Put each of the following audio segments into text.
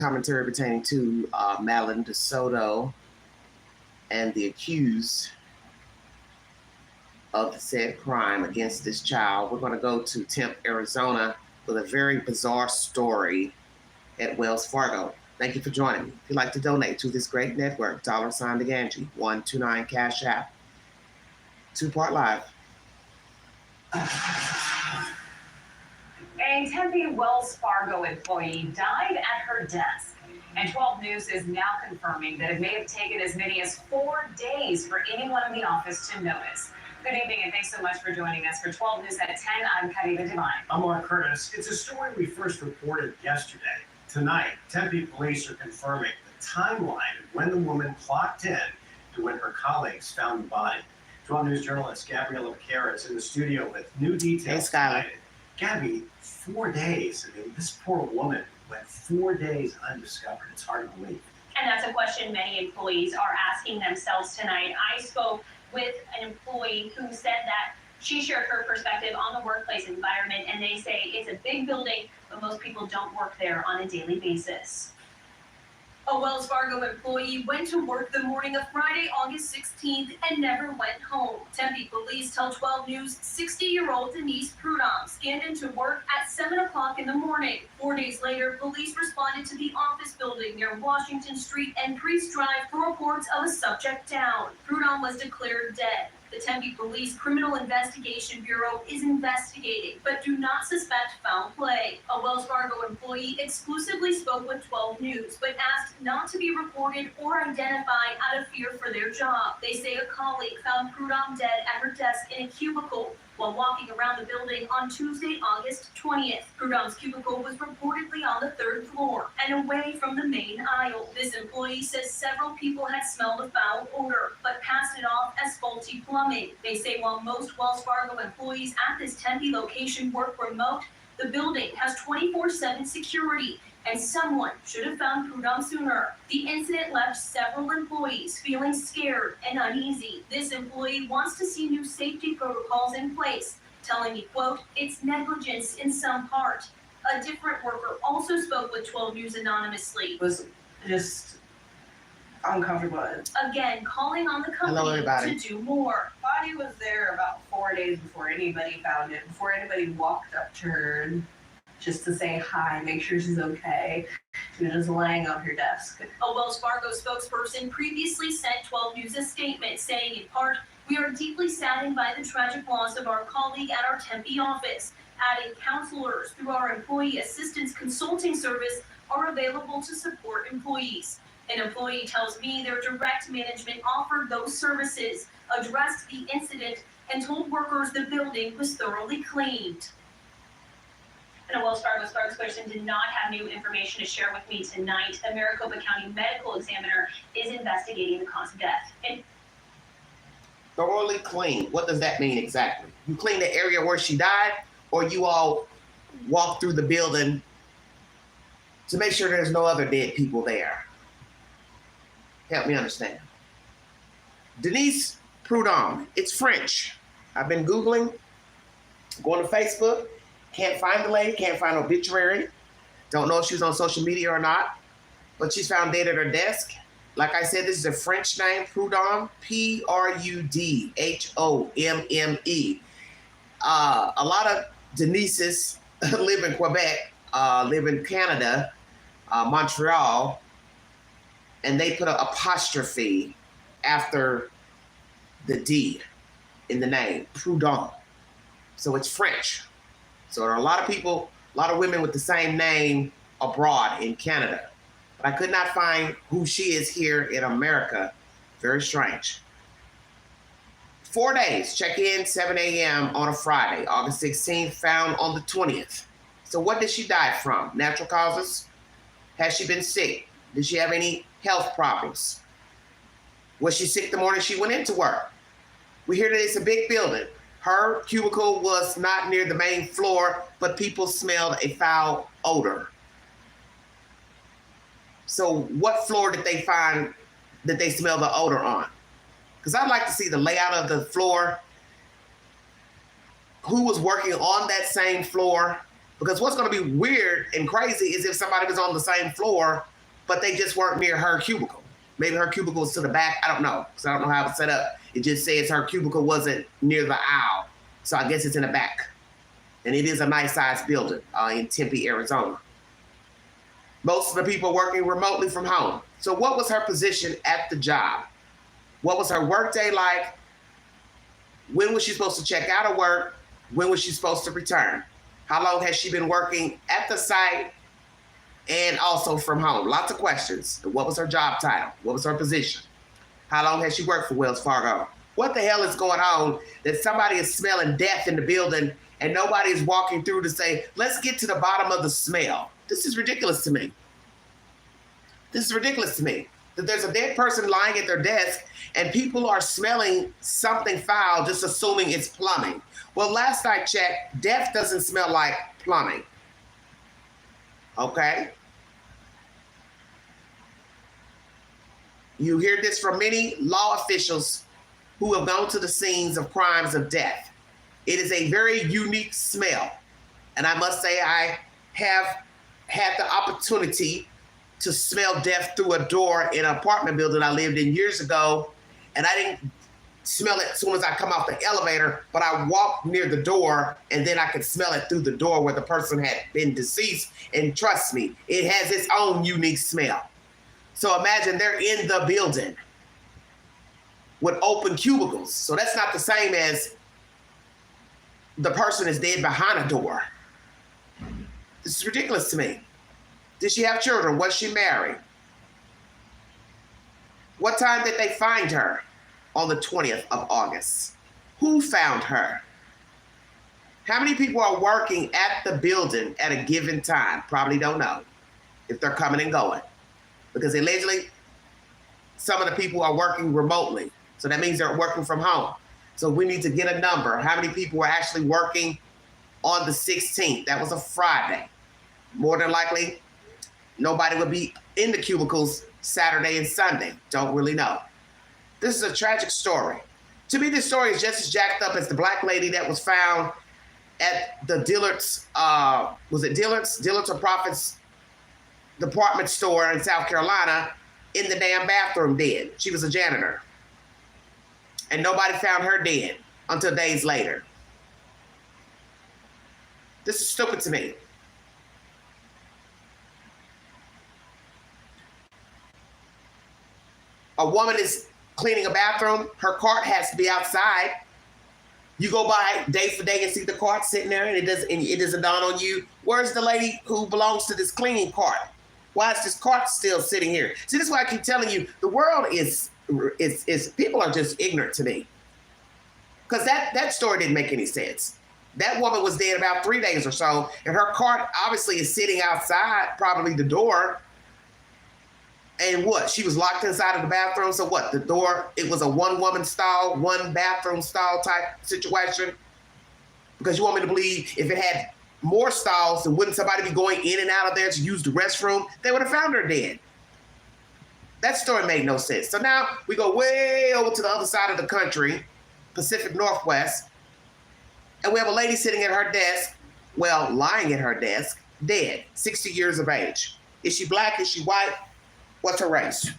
commentary pertaining to Madelaine Soto and the accused of the said crime against this child. We're going to go to Tempe, Arizona with a very bizarre story at Wells Fargo. Thank you for joining me. If you'd like to donate to this great network, $sign the Ganji, 129 Cash App. Two-part live. A Tempe Wells Fargo employee died at her desk. And 12 News is now confirming that it may have taken as many as 4 days for anyone in the office to notice. Good evening, and thanks so much for joining us for 12 News at 10. I'm Karina Devine. I'm Mark Curtis. It's a story we first reported yesterday. Tonight, Tempe police are confirming the timeline of when the woman clocked in to when her colleagues found the body. 12 News journalist Gabriella Becerra is in the studio with new details. Hey, Skylar. Gabby, 4 days. I mean, this poor woman went 4 days undiscovered. It's hard to believe. And that's a question many employees are asking themselves tonight. I spoke with an employee who said that she shared her perspective on the workplace environment, and they say it's a big building, but most people don't work there on a daily basis. A Wells Fargo employee went to work the morning of Friday, August 16th, and never went home. Tempe police tell 12 News 60-year-old Denise Prudhomme scanned into work at 7 o'clock in the morning. 4 days later, police responded to the office building near Washington Street and Priest Drive for reports of a subject down. Prudhomme was declared dead. The Tempe Police Criminal Investigation Bureau is investigating, but do not suspect foul play. A Wells Fargo employee exclusively spoke with 12 News, but asked not to be recorded or identified out of fear for their job. They say a colleague found Prudhomme dead at her desk in a cubicle while walking around the building on Tuesday, August 20th. Prudhomme's cubicle was reportedly on the 3rd floor and away from the main aisle. This employee says several people had smelled a foul odor, but passed it off as faulty plumbing. They say while most Wells Fargo employees at this Tempe location work remote, the building has 24/7 security, and someone should have found Prudhomme sooner. The incident left several employees feeling scared and uneasy. This employee wants to see new safety protocols in place, telling me, quote, "It's negligence in some part." A different worker also spoke with 12 News anonymously. It was just uncomfortable. Again, calling on the Hello, company everybody. to do more. Body was there about 4 days before anybody found it, before anybody walked up to her just to say hi, make sure she's okay. She was just laying on her desk. A Wells Fargo spokesperson previously sent 12 News a statement saying, in part, "We are deeply saddened by the tragic loss of our colleague at our Tempe office," adding counselors through our employee assistance consulting service are available to support employees. An employee tells me their direct management offered those services, addressed the incident, and told workers the building was thoroughly cleaned. And a Wells Fargo spokesperson did not have new information to share with me tonight. The Maricopa County Medical Examiner is investigating the cause of death. And Thoroughly clean. What does that mean exactly? You clean the area where she died, or you all walk through the building to make sure there's no other dead people there? Help me understand. Denise Prudhomme. It's French. I've been Googling, going to Facebook. Can't find the lady, can't find an obituary. Don't know if she was on social media or not, but she's found dead at her desk. Like I said, this is a French name, Prudhomme, Prudhomme. A lot of Denises live in Quebec, live in Canada, Montreal, and they put an apostrophe after the D in the name, Prudhomme. So it's French. So there are a lot of people, a lot of women with the same name abroad in Canada. But I could not find who she is here in America. Very strange. 4 days, check in 7 a.m. on a Friday, August 16th, found on the 20th. So what did she die from? Natural causes? Has she been sick? Did she have any health problems? Was she sick the morning she went into work? We hear that it's a big building. Her cubicle was not near the main floor, but people smelled a foul odor. So what floor did they find that they smelled the odor on? Because I'd like to see the layout of the floor, who was working on that same floor, because what's going to be weird and crazy is if somebody was on the same floor but they just weren't near her cubicle. Maybe her cubicle was to the back. I don't know, because I don't know how it was set up. It just says her cubicle wasn't near the aisle. So I guess it's in the back. And it is a nice sized building in Tempe, Arizona. Most of the people working remotely from home. So what was her position at the job? What was her workday like? When was she supposed to check out of work? When was she supposed to return? How long has she been working at the site and also from home? Lots of questions. What was her job title? What was her position? How long has she worked for Wells Fargo? What the hell is going on that somebody is smelling death in the building and nobody is walking through to say, let's get to the bottom of the smell? This is ridiculous to me. This is ridiculous to me. That there's a dead person lying at their desk and people are smelling something foul, just assuming it's plumbing. Well, last I checked, death doesn't smell like plumbing. Okay? You hear this from many law officials who have gone to the scenes of crimes of death. It is a very unique smell. And I must say, I have had the opportunity to smell death through a door in an apartment building I lived in years ago. And I didn't smell it as soon as I come off the elevator, but I walked near the door and then I could smell it through the door where the person had been deceased. And trust me, it has its own unique smell. So imagine they're in the building with open cubicles. So that's not the same as the person is dead behind a door. This is ridiculous to me. Did she have children? Was she married? What time did they find her? On the 20th of August. Who found her? How many people are working at the building at a given time? Probably don't know if they're coming and going. Because allegedly, some of the people are working remotely. So that means they're working from home. So we need to get a number. How many people were actually working on the 16th? That was a Friday. More than likely, nobody would be in the cubicles Saturday and Sunday. Don't really know. This is a tragic story. To me, this story is just as jacked up as the black lady that was found at the Dillard's, was it Dillard's? Dillard's or Profits department store in South Carolina in the damn bathroom dead. She was a janitor. And nobody found her dead until days later. This is stupid to me. A woman is cleaning a bathroom. Her cart has to be outside. You go by day for day and see the cart sitting there, and it doesn't dawn on you. Where's the lady who belongs to this cleaning cart? Why is this cart still sitting here? See, this is why I keep telling you, the world is people are just ignorant to me. Because that story didn't make any sense. That woman was dead about 3 days or so, and her cart obviously is sitting outside, probably the door. And what? She was locked inside of the bathroom. So what? The door, it was a one-woman stall, one bathroom stall type situation. Because you want me to believe if it had more stalls, then wouldn't somebody be going in and out of there to use the restroom? They would have found her dead. That story made no sense. So now we go way over to the other side of the country, Pacific Northwest, and we have a lady sitting at her desk, well, lying at her desk, dead, 60 years of age. Is she black? Is she white? What's her race?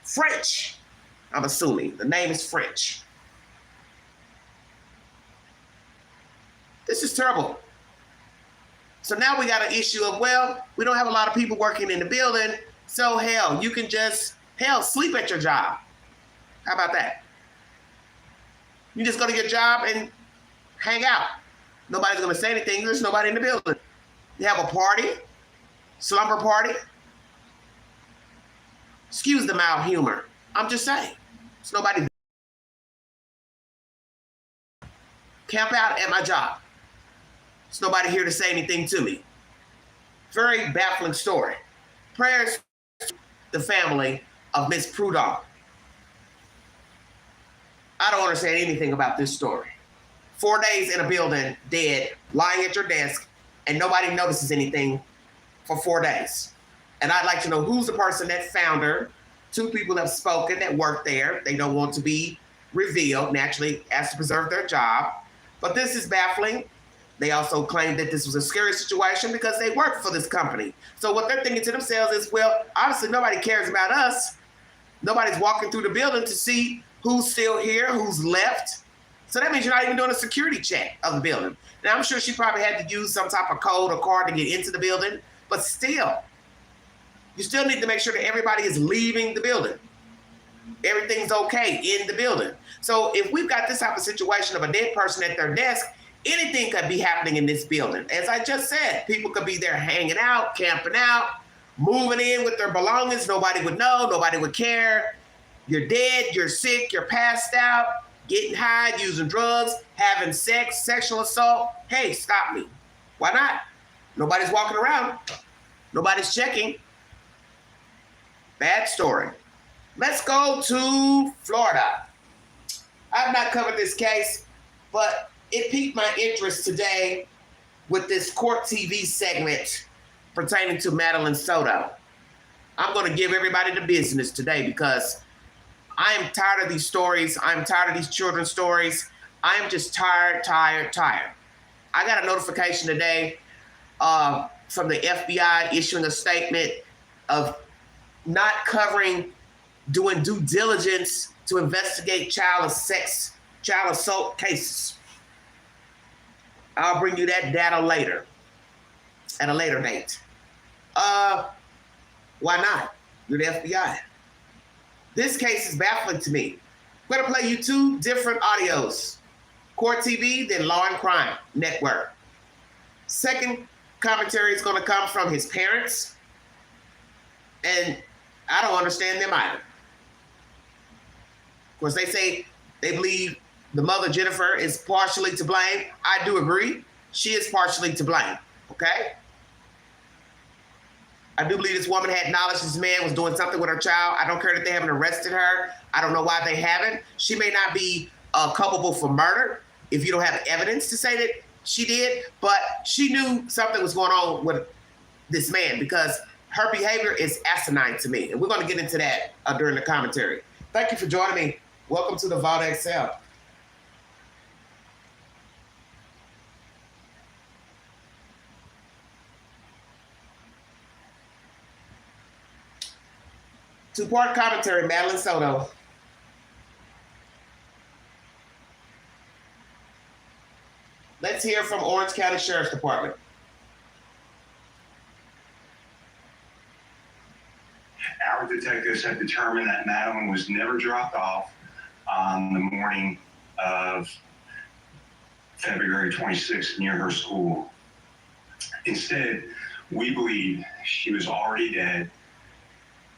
French, I'm assuming. The name is French. This is terrible. So now we got an issue of, well, we don't have a lot of people working in the building, so hell, you can just, sleep at your job. How about that? You just go to your job and hang out. Nobody's gonna say anything, there's nobody in the building. You have a party, slumber party. Excuse the mild humor. I'm just saying. There's nobody. Camp out at my job. There's nobody here to say anything to me. Very baffling story. Prayers to the family of Miss Prudhomme. I don't understand anything about this story. 4 days in a building, dead, lying at your desk, and nobody notices anything for 4 days. And I'd like to know who's the person that found her. 2 people have spoken that work there. They don't want to be revealed, naturally, has to preserve their job. But this is baffling. They also claimed that this was a scary situation because they work for this company. So what they're thinking to themselves is, well, obviously nobody cares about us. Nobody's walking through the building to see who's still here, who's left. So that means you're not even doing a security check of the building. Now, I'm sure she probably had to use some type of code or card to get into the building, but still, you still need to make sure that everybody is leaving the building. Everything's okay in the building. So if we've got this type of situation of a dead person at their desk, anything could be happening in this building. As I just said, people could be there hanging out, camping out, moving in with their belongings. Nobody would know. Nobody would care. You're dead. You're sick. You're passed out, getting high, using drugs, having sex, sexual assault. Hey, stop me. Why not? Nobody's walking around. Nobody's checking. Bad story. Let's go to Florida. I've not covered this case, but it piqued my interest today with this court TV segment pertaining to Madelaine Soto. I'm going to give everybody the business today because I am tired of these stories. I'm tired of these children's stories. I am just tired. I got a notification today from the FBI issuing a statement of not doing due diligence to investigate child assault cases. I'll bring you that data later, at a later date. Why not? You're the FBI. This case is baffling to me. I'm going to play you two different audios. Court TV, then Law and Crime Network. Second commentary is going to come from his parents, and I don't understand them either. Of course, they say they believe the mother, Jennifer, is partially to blame. I do agree. She is partially to blame, okay? I do believe this woman had knowledge this man was doing something with her child. I don't care that they haven't arrested her. I don't know why they haven't. She may not be culpable for murder if you don't have evidence to say that she did, but she knew something was going on with this man because her behavior is asinine to me. And we're going to get into that during the commentary. Thank you for joining me. Welcome to the Vault XL. Two-part commentary, Madelaine Soto. Let's hear from Orange County Sheriff's Department. Our detectives have determined that Madelaine was never dropped off on the morning of February 26th near her school. Instead, we believe she was already dead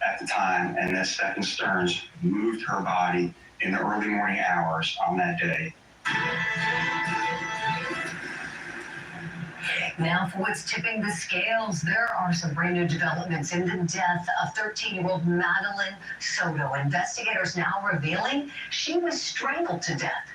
at the time, and that Second Stearns moved her body in the early morning hours on that day. Now for what's tipping the scales, there are some brand new developments in the death of 13-year-old Madelaine Soto. Investigators now revealing she was strangled to death.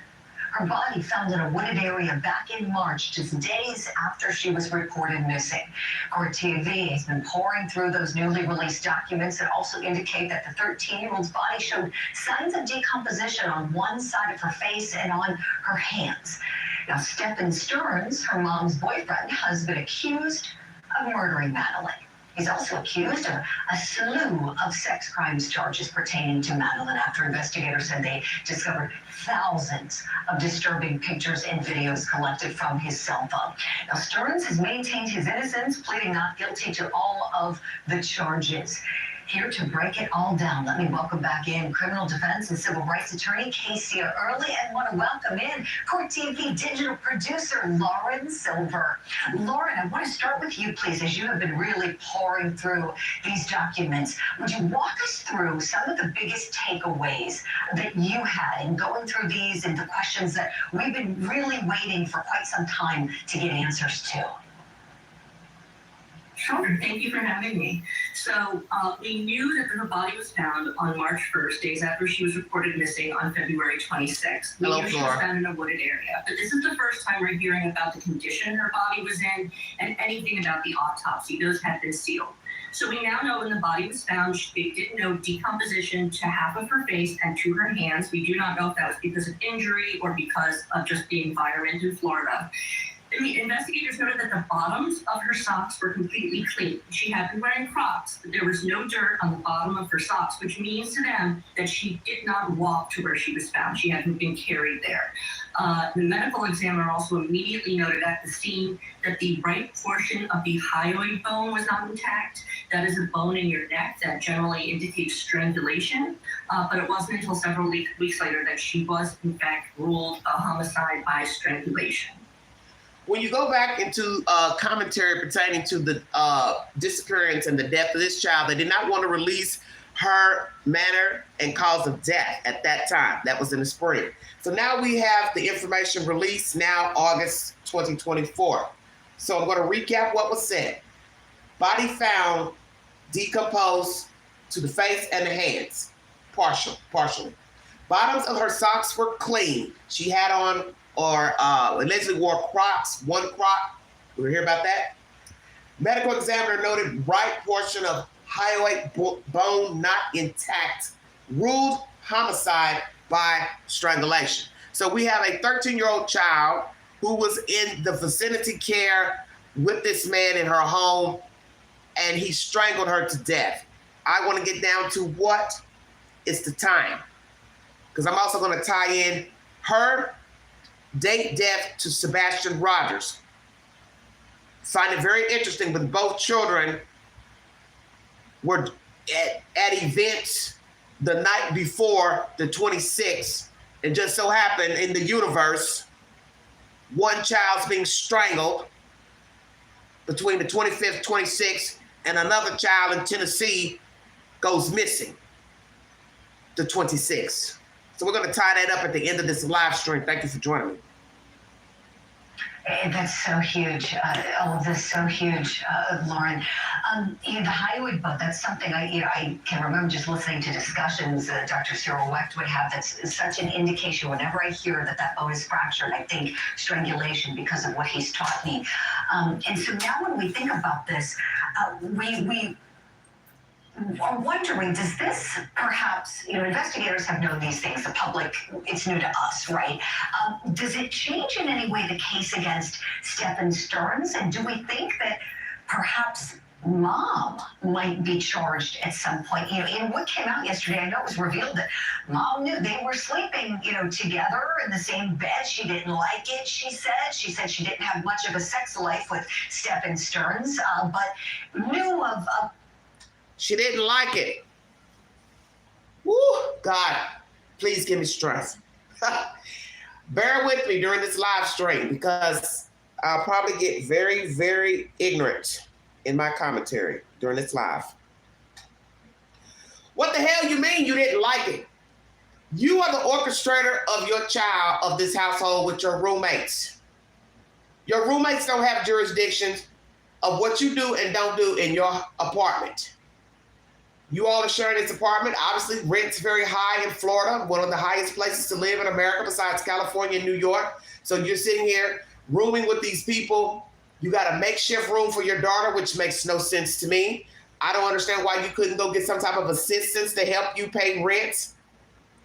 Her body found in a wooded area back in March, just days after she was reported missing. Court TV has been pouring through those newly released documents that also indicate that the 13-year-old's body showed signs of decomposition on one side of her face and on her hands. Now, Stephen Stearns, her mom's boyfriend, has been accused of murdering Madelaine. He's also accused of a slew of sex crimes charges pertaining to Madelaine after investigators said they discovered thousands of disturbing pictures and videos collected from his cell phone. Now, Stearns has maintained his innocence, pleading not guilty to all of the charges. Here to break it all down, let me welcome back in criminal defense and civil rights attorney Casey Early, and want to welcome in Court TV digital producer Lauren Silver. Lauren, I want to start with you, please, as you have been really pouring through these documents. Would you walk us through some of the biggest takeaways that you had in going through these and the questions that we've been really waiting for quite some time to get answers to? Sure, thank you for having me. So we knew that her body was found on March 1st, days after she was reported missing on February 26th. We knew she was found in a wooded area, but this is the first time we're hearing about the condition her body was in and anything about the autopsy. Those had been sealed. So we now know when the body was found, they didn't know decomposition to half of her face and to her hands. We do not know if that was because of injury or because of just the environment in Florida. Investigators noted that the bottoms of her socks were completely clean. She had been wearing Crocs, but there was no dirt on the bottom of her socks, which means to them that she did not walk to where she was found. She hadn't been carried there. The medical examiner also immediately noted at the scene that the right portion of the hyoid bone was not intact. That is a bone in your neck that generally indicates strangulation, but it wasn't until several weeks later that she was, in fact, ruled a homicide by strangulation. When you go back into commentary pertaining to the disappearance and the death of this child, they did not want to release her manner and cause of death at that time. That was in the spring. So now we have the information released now, August 2024. So I'm going to recap what was said. Body found decomposed to the face and the hands, partially. Bottoms of her socks were clean. She had on or allegedly wore Crocs, one Croc. We'll hear about that. Medical examiner noted right portion of hyoid bone not intact, ruled homicide by strangulation. So we have a 13-year-old child who was in the vicinity care with this man in her home, and he strangled her to death. I want to get down to what is the time, because I'm also going to tie in her date death to Sebastian Rogers. Find it very interesting, but both children were at events the night before the 26th, and just so happened in the universe, one child's being strangled between the 25th, 26th, and another child in Tennessee goes missing the 26th. So we're going to tie that up at the end of this live stream. Thank you for joining me. That's so huge. All of this so huge, Lauren. The hyoid bone, that's something I can remember just listening to discussions Dr. Cyril Wecht would have. That's such an indication. Whenever I hear that bone is fractured, I think strangulation because of what he's taught me. And so now when we think about this, we are wondering, does this perhaps, investigators have known these things, the public, it's new to us, right? Does it change in any way the case against Stephen Stearns? And do we think that perhaps mom might be charged at some point? In what came out yesterday, I know it was revealed that mom knew they were sleeping, together in the same bed. She didn't like it, she said. She said she didn't have much of a sex life with Stephen Stearns, but knew of She didn't like it. Woo, God, please give me strength. Bear with me during this live stream because I'll probably get very, very ignorant in my commentary during this live. What the hell you mean you didn't like it? You are the orchestrator of your child, of this household with your roommates. Your roommates don't have jurisdictions of what you do and don't do in your apartment. You all are sharing this apartment. Obviously, rent's very high in Florida, one of the highest places to live in America besides California and New York. So you're sitting here rooming with these people. You got a makeshift room for your daughter, which makes no sense to me. I don't understand why you couldn't go get some type of assistance to help you pay rent.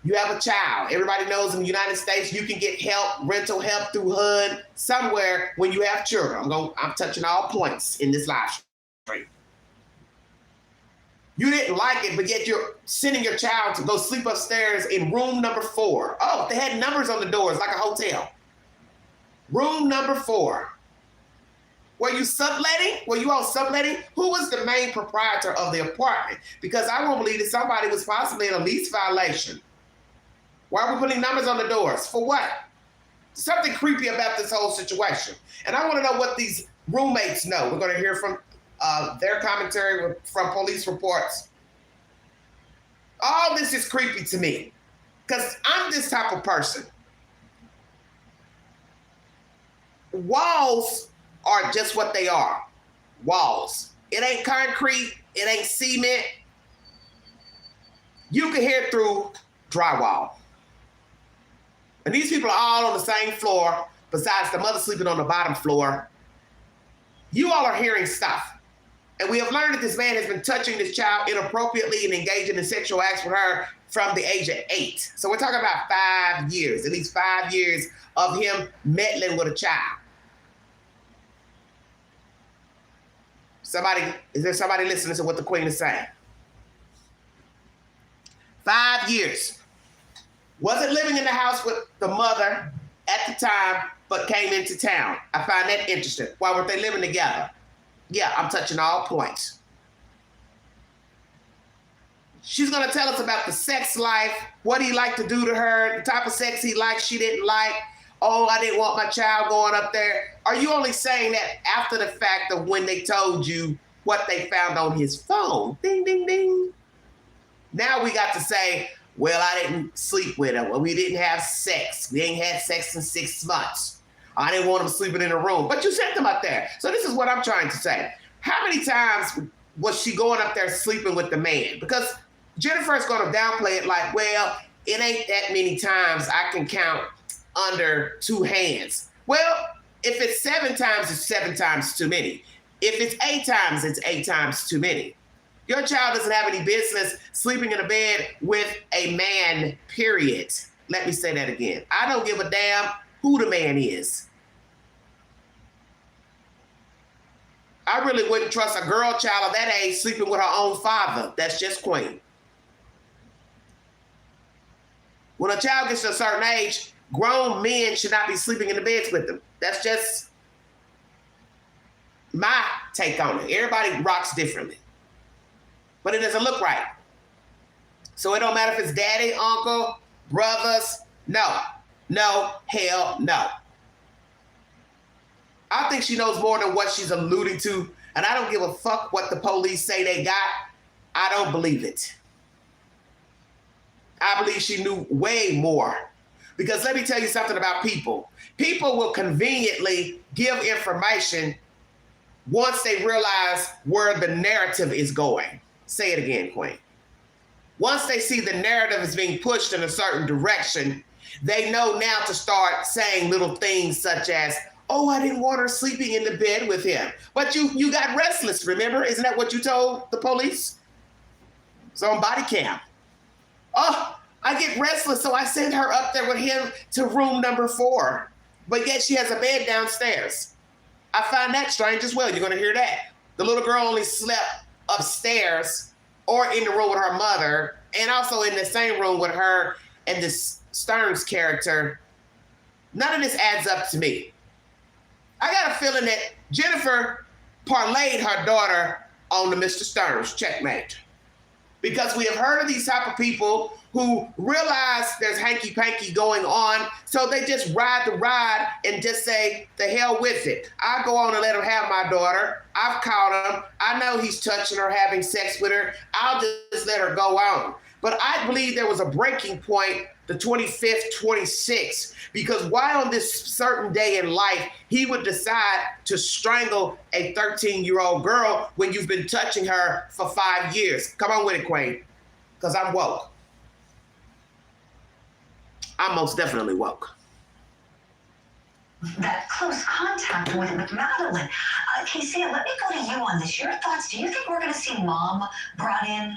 You have a child. Everybody knows in the United States, you can get help, rental help through HUD somewhere when you have children. I'm touching all points in this live stream. You didn't like it, but yet you're sending your child to go sleep upstairs in room number 4. Oh, they had numbers on the doors like a hotel. Room number 4. Were you subletting? Were you all subletting? Who was the main proprietor of the apartment? Because I won't believe that somebody was possibly in a lease violation. Why are we putting numbers on the doors? For what? Something creepy about this whole situation. And I want to know what these roommates know. We're going to hear from their commentary from police reports. All this is creepy to me because I'm this type of person. Walls are just what they are. Walls. It ain't concrete. It ain't cement. You can hear through drywall. And these people are all on the same floor besides the mother sleeping on the bottom floor. You all are hearing stuff. And we have learned that this man has been touching this child inappropriately and engaging in sexual acts with her from the age of 8. So we're talking about 5 years, at least 5 years of him meddling with a child. Is there somebody listening to what the Queen is saying? 5 years. Wasn't living in the house with the mother at the time, but came into town. I find that interesting. Why weren't they living together? Yeah, I'm touching all points. She's going to tell us about the sex life, what he liked to do to her, the type of sex he liked, she didn't like. Oh, I didn't want my child going up there. Are you only saying that after the fact of when they told you what they found on his phone? Ding, ding, ding. Now we got to say, well, I didn't sleep with him. Well, we didn't have sex. We ain't had sex in 6 months. I didn't want him sleeping in a room. But you sent him up there. So this is what I'm trying to say. How many times was she going up there sleeping with the man? Because Jennifer's going to downplay it like, well, it ain't that many times I can count under 2 hands. Well, if it's 7 times, it's 7 times too many. If it's 8 times, it's 8 times too many. Your child doesn't have any business sleeping in a bed with a man, period. Let me say that again. I don't give a damn who the man is. I really wouldn't trust a girl child of that age sleeping with her own father. That's just Queen. When a child gets to a certain age, grown men should not be sleeping in the beds with them. That's just my take on it. Everybody rocks differently. But it doesn't look right. So it don't matter if it's daddy, uncle, brothers. No, hell no. I think she knows more than what she's alluding to. And I don't give a fuck what the police say they got. I don't believe it. I believe she knew way more. Because let me tell you something about people. People will conveniently give information once they realize where the narrative is going. Say it again, Queen. Once they see the narrative is being pushed in a certain direction, they know now to start saying little things such as, oh, I didn't want her sleeping in the bed with him. But you got restless, remember? Isn't that what you told the police? It's on body cam. Oh, I get restless, so I send her up there with him to room number 4. But yet she has a bed downstairs. I find that strange as well. You're going to hear that. The little girl only slept upstairs or in the room with her mother, and also in the same room with her and this Stearns character. None of this adds up to me. I got a feeling that Jennifer parlayed her daughter on the Mr. Stearns checkmate. Because we have heard of these type of people who realize there's hanky-panky going on, so they just ride the ride and just say, the hell with it. I'll go on and let him have my daughter. I've caught him. I know he's touching her, having sex with her. I'll just let her go on. But I believe there was a breaking point, the 25th, 26th, because why on this certain day in life he would decide to strangle a 13-year-old girl when you've been touching her for 5 years? Come on with it, Queen, because I'm woke. I'm most definitely woke. That close contact with Madelaine. Casey, let me go to you on this. Your thoughts, do you think we're going to see Mom brought in?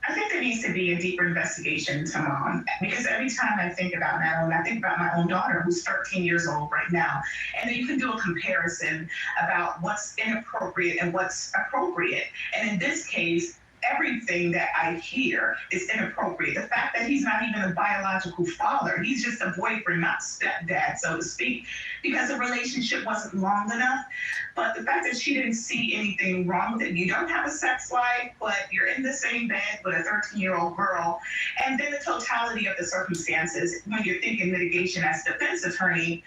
I think there needs to be a deeper investigation into Mom, because every time I think about Madelaine, I think about my own daughter who's 13 years old right now. And then you can do a comparison about what's inappropriate and what's appropriate. And in this case, everything that I hear is inappropriate. The fact that he's not even a biological father, he's just a boyfriend, not stepdad, so to speak, because the relationship wasn't long enough. But the fact that she didn't see anything wrong with it, you don't have a sex life, but you're in the same bed with a 13-year-old girl, and then the totality of the circumstances, when you're thinking mitigation as a defense attorney,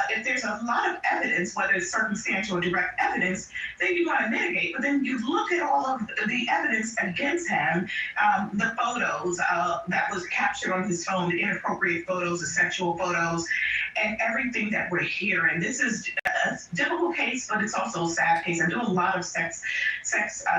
if there's a lot of evidence, whether it's circumstantial or direct evidence, then you want to mitigate. But then you look at all of the evidence against him, the photos that was captured on his phone, the inappropriate photos, the sexual photos, and everything that we're hearing. This is a difficult case, but it's also a sad case. I do a lot of sex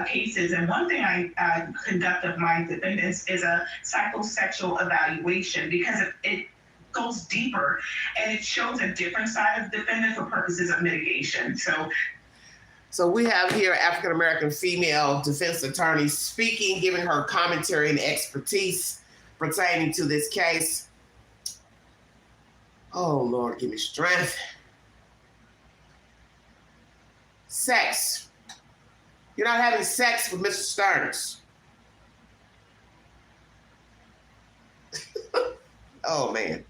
cases, and one thing I conduct of my defendants is a psychosexual evaluation, because it goes deeper and it shows a different side of the defendant for purposes of mitigation. So we have here African-American female defense attorney speaking, giving her commentary and expertise pertaining to this case. Oh, Lord, give me strength. sex. You're not having sex with Mr. Stearns. Oh, man.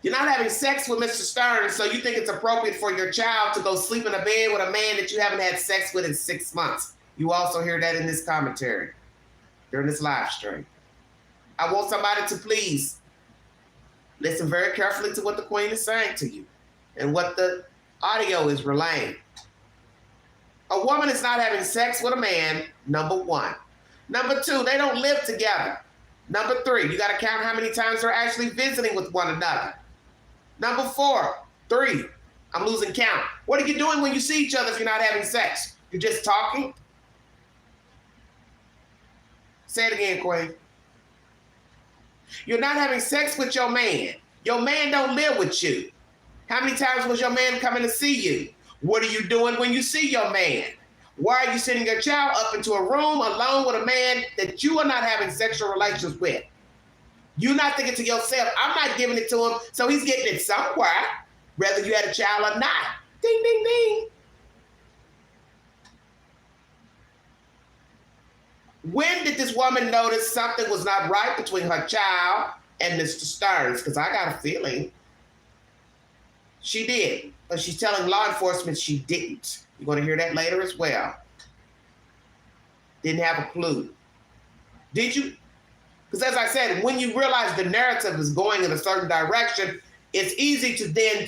You're not having sex with Mr. Stearns, so you think it's appropriate for your child to go sleep in a bed with a man that you haven't had sex with in 6 months. You also hear that in this commentary, during this live stream. I want somebody to please listen very carefully to what the Queen is saying to you and what the audio is relaying. A woman is not having sex with a man, number one. Number two, they don't live together. Number three, you got to count how many times they're actually visiting with one another. Number four, three, I'm losing count. What are you doing when you see each other if you're not having sex? You're just talking? Say it again, Queen. You're not having sex with your man. Your man don't live with you. How many times was your man coming to see you? What are you doing when you see your man? Why are you sending your child up into a room alone with a man that you are not having sexual relations with? You're not thinking to yourself, I'm not giving it to him, so he's getting it somewhere, whether you had a child or not. Ding, ding, ding. When did this woman notice something was not right between her child and Mr. Stearns? Because I got a feeling she did, but she's telling law enforcement she didn't. You're going to hear that later as well. Didn't have a clue. Did you? Because as I said, when you realize the narrative is going in a certain direction, it's easy to then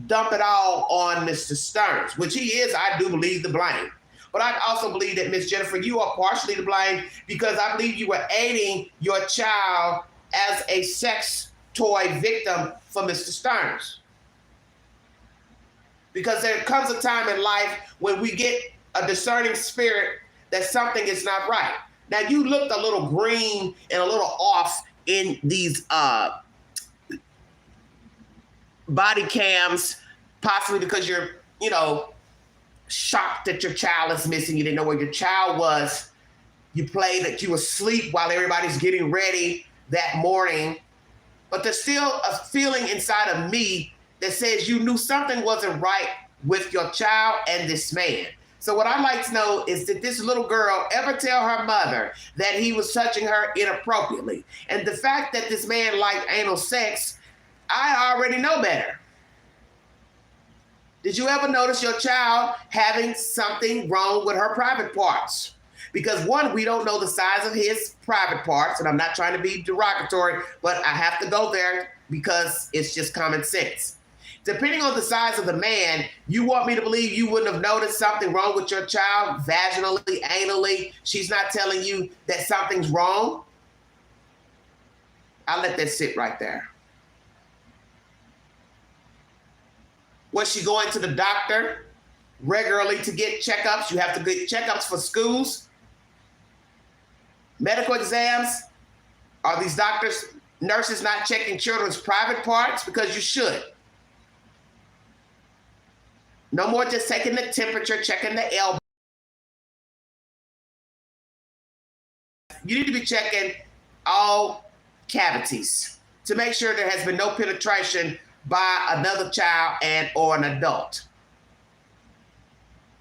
dump it all on Mr. Stearns, which he is, I do believe, the blame. But I also believe that, Miss Jennifer, you are partially to blame because I believe you were aiding your child as a sex toy victim for Mr. Stearns. Because there comes a time in life when we get a discerning spirit that something is not right. Now, you looked a little green and a little off in these body cams, possibly because you're, shocked that your child is missing. You didn't know where your child was. You played that you were asleep while everybody's getting ready that morning. But there's still a feeling inside of me that says you knew something wasn't right with your child and this man. So what I'd like to know is, did this little girl ever tell her mother that he was touching her inappropriately? And the fact that this man liked anal sex, I already know better. Did you ever notice your child having something wrong with her private parts? Because one, we don't know the size of his private parts, and I'm not trying to be derogatory, but I have to go there because it's just common sense. Depending on the size of the man, you want me to believe you wouldn't have noticed something wrong with your child vaginally, anally. She's not telling you that something's wrong. I'll let that sit right there. Was she going to the doctor regularly to get checkups? You have to get checkups for schools, medical exams. Are these doctors, nurses not checking children's private parts? Because you should. No more just taking the temperature, checking the elbow. You need to be checking all cavities to make sure there has been no penetration by another child and or an adult.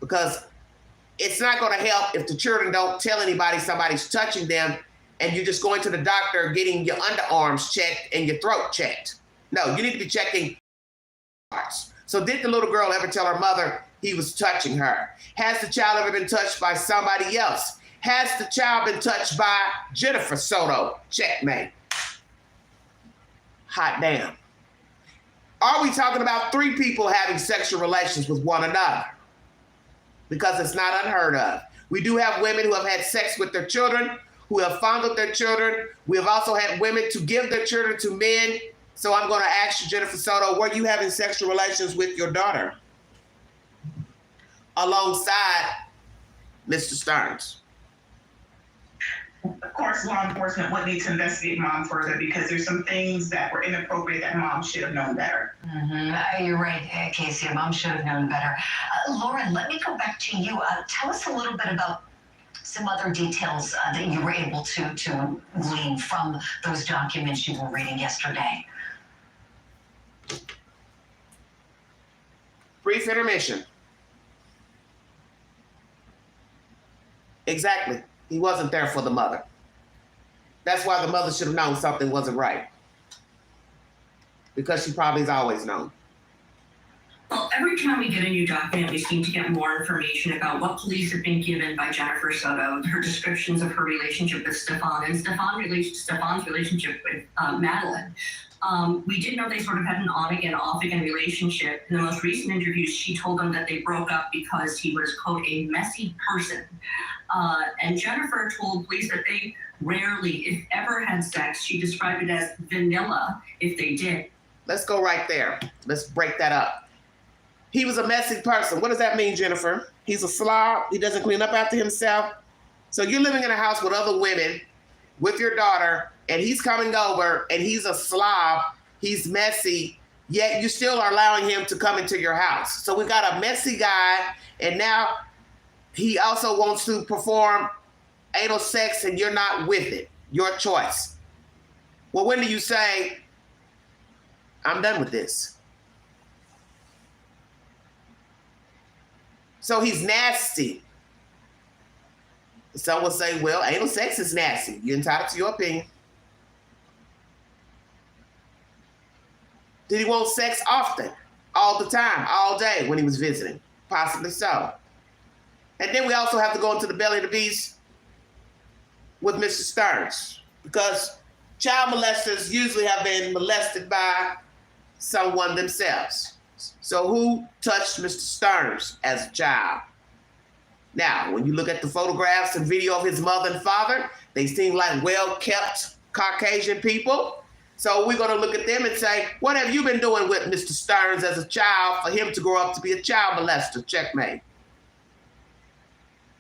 Because it's not going to help if the children don't tell anybody somebody's touching them and you're just going to the doctor getting your underarms checked and your throat checked. No, you need to be checking parts. So did the little girl ever tell her mother he was touching her? Has the child ever been touched by somebody else? Has the child been touched by Jennifer Soto? Checkmate. Hot damn. Are we talking about 3 people having sexual relations with one another? Because it's not unheard of. We do have women who have had sex with their children, who have fondled their children. We have also had women to give their children to men. So I'm going to ask you, Jennifer Soto, were you having sexual relations with your daughter alongside Mr. Stearns? Of course, law enforcement would need to investigate mom further because there's some things that were inappropriate that mom should have known better. You're right, Casey. Mom should have known better. Lauren, let me go back to you. Tell us a little bit about some other details that you were able to glean from those documents you were reading yesterday. Brief intermission. Exactly. He wasn't there for the mother. That's why the mother should have known something wasn't right. Because she probably has always known. Well, every time we get a new document, we seem to get more information about what police have been given by Jennifer Soto, her descriptions of her relationship with Stefan, and Stefan's relationship with Madelaine. We did know they sort of had an on-again, off-again relationship. In the most recent interviews, she told them that they broke up because he was, quote, a messy person. And Jennifer told police that they rarely, if ever, had sex. She described it as vanilla if they did. Let's go right there. Let's break that up. He was a messy person. What does that mean, Jennifer? He's a slob. He doesn't clean up after himself. So you're living in a house with other women, with your daughter, and he's coming over, and he's a slob. He's messy, yet you still are allowing him to come into your house. So we've got a messy guy, and now he also wants to perform anal sex, and you're not with it. Your choice. Well, when do you say, I'm done with this? So he's nasty. Some will say, well, anal sex is nasty. You're entitled to your opinion. Did he want sex often? All the time, all day when he was visiting? Possibly so. And then we also have to go into the belly of the beast with Mr. Stearns, because child molesters usually have been molested by someone themselves. So who touched Mr. Stearns as a child? Now, when you look at the photographs and video of his mother and father, they seem like well-kept Caucasian people. So we're going to look at them and say, what have you been doing with Mr. Stearns as a child for him to grow up to be a child molester? Checkmate.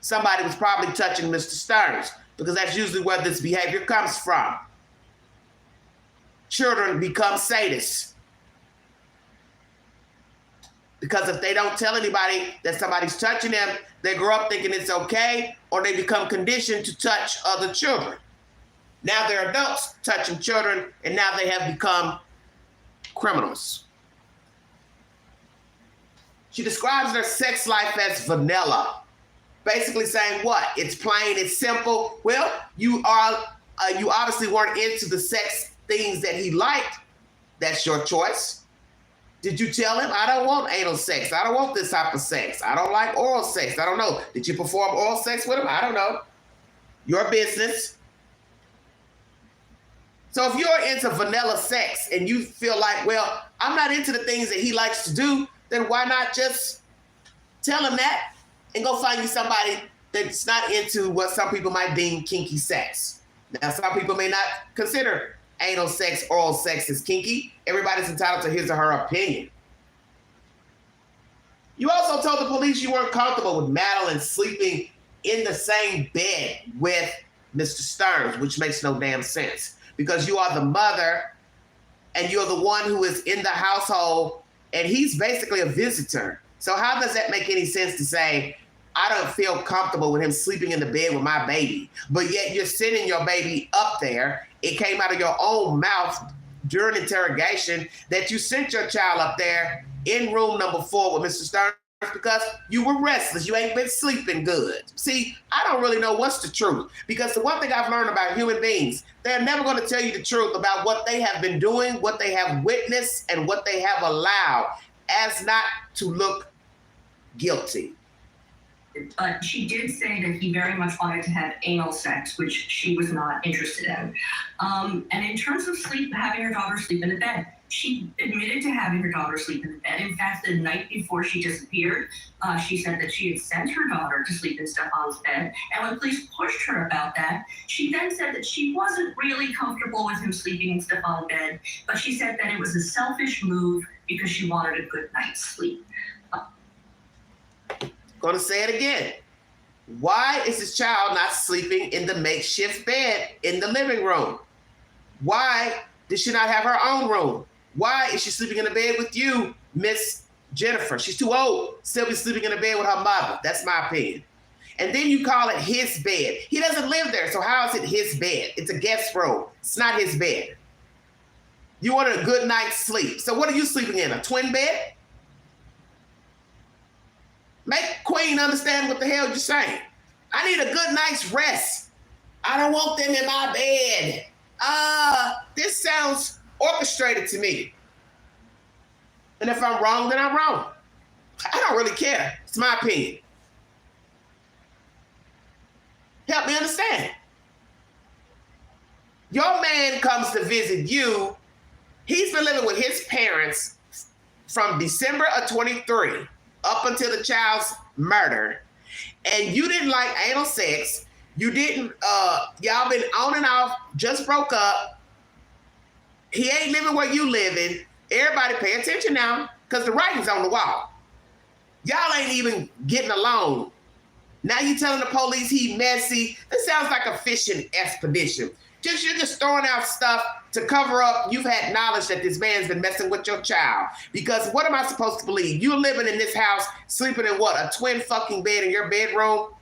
Somebody was probably touching Mr. Stearns, because that's usually where this behavior comes from. Children become sadists. Because if they don't tell anybody that somebody's touching them, they grow up thinking it's okay, or they become conditioned to touch other children. Now they're adults touching children, and now they have become criminals. She describes their sex life as vanilla. Basically saying what? It's plain, it's simple. Well, you obviously weren't into the sex things that he liked. That's your choice. Did you tell him, I don't want anal sex. I don't want this type of sex. I don't like oral sex. I don't know. Did you perform oral sex with him? I don't know. Your business. So if you're into vanilla sex and you feel like, well, I'm not into the things that he likes to do, then why not just tell him that and go find you somebody that's not into what some people might deem kinky sex. Now, some people may not consider anal sex, oral sex as kinky. Everybody's entitled to his or her opinion. You also told the police you weren't comfortable with Madelaine sleeping in the same bed with Mr. Stearns, which makes no damn sense, because you are the mother and you're the one who is in the household, and he's basically a visitor. So how does that make any sense to say, I don't feel comfortable with him sleeping in the bed with my baby, but yet you're sending your baby up there? It came out of your own mouth during interrogation that you sent your child up there in room number 4 with Mr. Stearns because you were restless. You ain't been sleeping good. See, I don't really know what's the truth, because the one thing I've learned about human beings, they're never going to tell you the truth about what they have been doing, what they have witnessed, and what they have allowed as not to look guilty. But she did say that he very much wanted to have anal sex, which she was not interested in. And in terms of having her daughter sleep in the bed, she admitted to having her daughter sleep in the bed. In fact, the night before she disappeared, she said that she had sent her daughter to sleep in Stefan's bed. And when police pushed her about that, she then said that she wasn't really comfortable with him sleeping in Stefan's bed, but she said that it was a selfish move because she wanted a good night's sleep. Going to say it again. Why is this child not sleeping in the makeshift bed in the living room? Why did she not have her own room? Why is she sleeping in the bed with you, Miss Jennifer? She's too old. Still be sleeping in the bed with her mother. That's my opinion. And then you call it his bed. He doesn't live there, so how is it his bed? It's a guest room. It's not his bed. You wanted a good night's sleep. So what are you sleeping in, a twin bed? Make Queen understand what the hell you're saying. I need a good night's rest. I don't want them in my bed. This sounds orchestrated to me. And if I'm wrong, then I'm wrong. I don't really care. It's my opinion. Help me understand. Your man comes to visit you. He's been living with his parents from December of 23 up until the child's murder. And you didn't like anal sex. You didn't, y'all been on and off, just broke up. He ain't living where you living. Everybody pay attention now, because the writing's on the wall. Y'all ain't even getting along. Now you telling the police he messy. This sounds like a fishing expedition. You're just throwing out stuff to cover up. You've had knowledge that this man's been messing with your child. Because what am I supposed to believe? You're living in this house, sleeping in what, a twin fucking bed in your bedroom?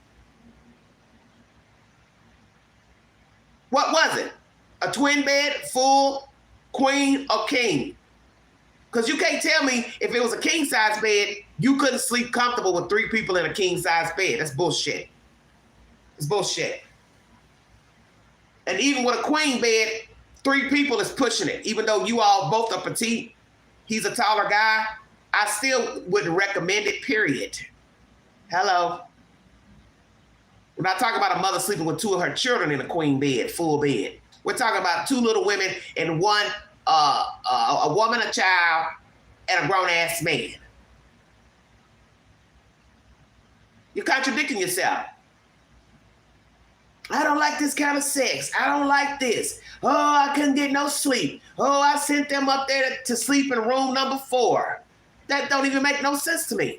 What was it? A twin bed, full, queen, or king? Because you can't tell me if it was a king-size bed, you couldn't sleep comfortable with 3 people in a king-size bed. That's bullshit. It's bullshit. And even with a queen bed, 3 people is pushing it. Even though you all both are petite, he's a taller guy, I still wouldn't recommend it, period. Hello. We're not talking about a mother sleeping with 2 of her children in a queen bed, full bed. We're talking about 2 little women and one, a woman, a child, and a grown-ass man. You're contradicting yourself. I don't like this kind of sex. I don't like this. Oh, I couldn't get no sleep. Oh, I sent them up there to sleep in room number 4. That don't even make no sense to me.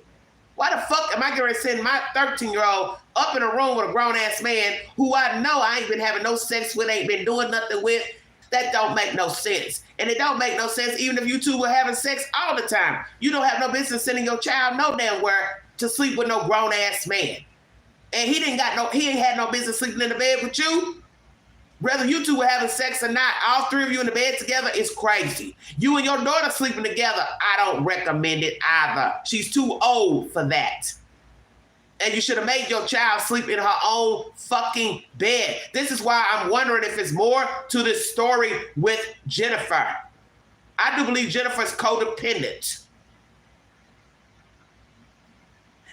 Why the fuck am I going to send my 13-year-old up in a room with a grown-ass man who I know I ain't been having no sex with, ain't been doing nothing with? That don't make no sense. And it don't make no sense even if you two were having sex all the time. You don't have no business sending your child no damn where to sleep with no grown-ass man. And he ain't had no business sleeping in the bed with you. Whether you two were having sex or not, all 3 of you in the bed together is crazy. You and your daughter sleeping together, I don't recommend it either. She's too old for that. And you should have made your child sleep in her own fucking bed. This is why I'm wondering if it's more to this story with Jennifer. I do believe Jennifer's codependent.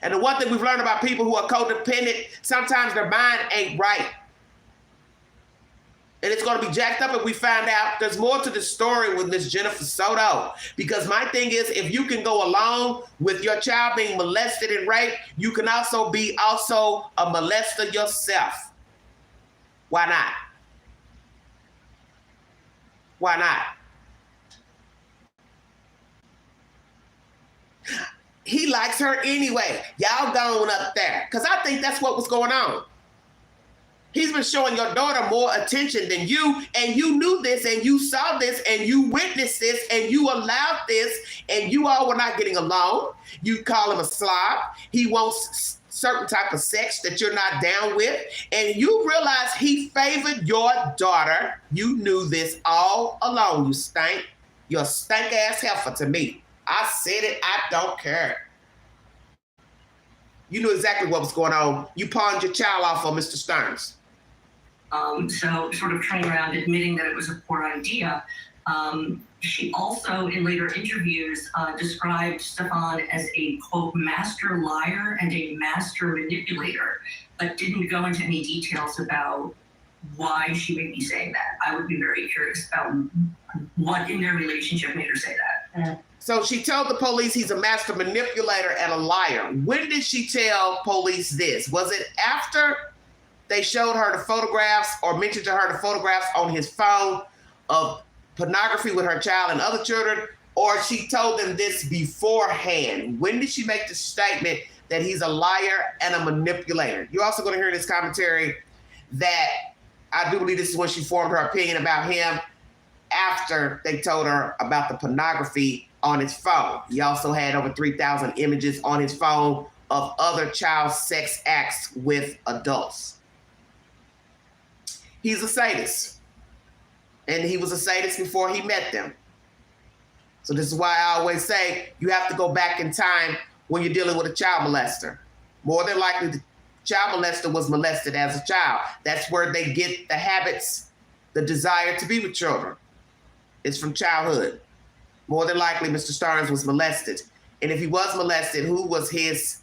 And the one thing we've learned about people who are codependent, sometimes their mind ain't right. And it's going to be jacked up if we find out there's more to the story with Miss Jennifer Soto. Because my thing is, if you can go along with your child being molested and raped, you can also be a molester yourself. Why not? Why not? He likes her anyway. Y'all going up there. Because I think that's what was going on. He's been showing your daughter more attention than you, and you knew this, and you saw this, and you witnessed this, and you allowed this, and you all were not getting along. You call him a slob. He wants certain type of sex that you're not down with, and you realize he favored your daughter. You knew this all along, you stank. You're a stank-ass heifer to me. I said it, I don't care. You knew exactly what was going on. You pawned your child off on Mr. Stearns. So sort of turning around, admitting that it was a poor idea. She also, in later interviews, described Stefan as a, quote, master liar and a master manipulator, but didn't go into any details about why she may be saying that. I would be very curious about what in their relationship made her say that. So she told the police he's a master manipulator and a liar. When did she tell police this? Was it after they showed her the photographs or mentioned to her the photographs on his phone of pornography with her child and other children, or she told them this beforehand? When did she make the statement that he's a liar and a manipulator? You're also going to hear in this commentary that I do believe this is when she formed her opinion about him after they told her about the pornography on his phone. He also had over 3,000 images on his phone of other child sex acts with adults. He's a sadist. And he was a sadist before he met them. So this is why I always say you have to go back in time when you're dealing with a child molester. More than likely, the child molester was molested as a child. That's where they get the habits, the desire to be with children. It's from childhood. More than likely, Mr. Stearns was molested. And if he was molested, who was his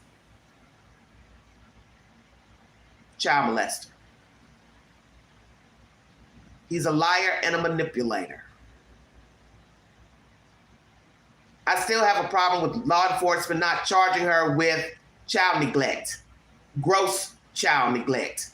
child molester? He's a liar and a manipulator. I still have a problem with law enforcement not charging her with child neglect, gross child neglect.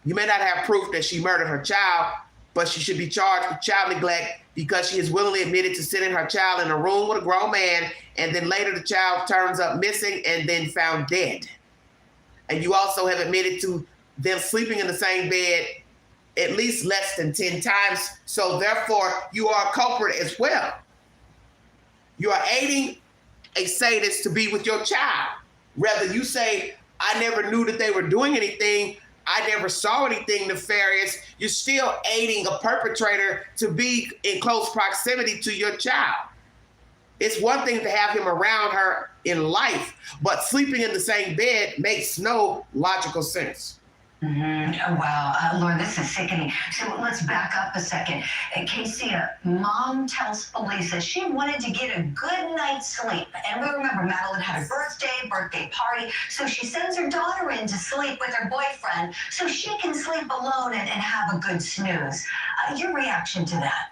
You may not have proof that she murdered her child, but she should be charged with child neglect because she has willingly admitted to sending her child in a room with a grown man, and then later the child turns up missing and then found dead. And you also have admitted to them sleeping in the same bed at least less than 10 times. So therefore, you are a culprit as well. You are aiding a sadist to be with your child. Rather you say, I never knew that they were doing anything. I never saw anything nefarious. You're still aiding a perpetrator to be in close proximity to your child. It's one thing to have him around her in life, but sleeping in the same bed makes no logical sense. Oh, wow. Lauren, this is sickening. So let's back up a second. Casey, mom tells police that she wanted to get a good night's sleep. And we remember Madelaine had a birthday party. So she sends her daughter in to sleep with her boyfriend so she can sleep alone and have a good snooze. Your reaction to that?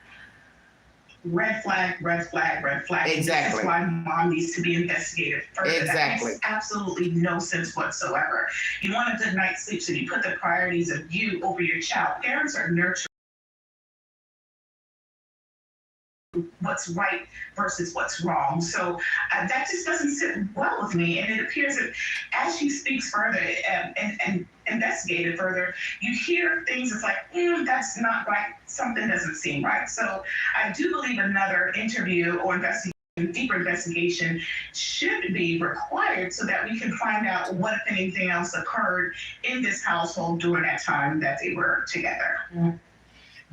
Red flag, red flag, red flag. Exactly. This is why mom needs to be investigated further. Exactly. That makes absolutely no sense whatsoever. You want a good night's sleep, so you put the priorities of you over your child. Parents are nurturing what's right versus what's wrong. So that just doesn't sit well with me. And it appears that as she speaks further and investigated further, you hear things that's like, that's not right. Something doesn't seem right. So I do believe another interview or deeper investigation should be required so that we can find out what, if anything else, occurred in this household during that time that they were together.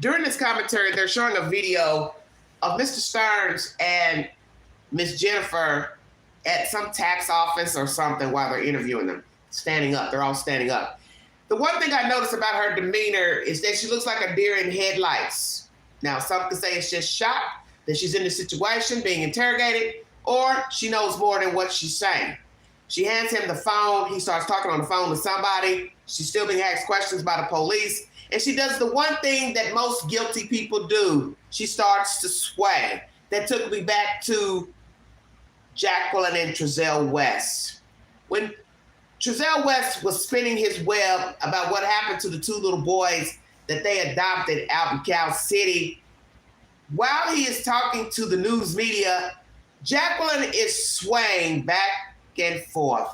During this commentary, they're showing a video of Mr. Stearns and Miss Jennifer at some tax office or something while they're interviewing them, standing up. They're all standing up. The one thing I noticed about her demeanor is that she looks like a deer in headlights. Now, some could say it's just shock that she's in the situation being interrogated, or she knows more than what she's saying. She hands him the phone. He starts talking on the phone with somebody. She's still being asked questions by the police. And she does the one thing that most guilty people do. She starts to sway. That took me back to Jacqueline and Trezell West. When Trezell West was spinning his web about what happened to the two little boys that they adopted out in Cal City, while he is talking to the news media, Jacqueline is swaying back and forth,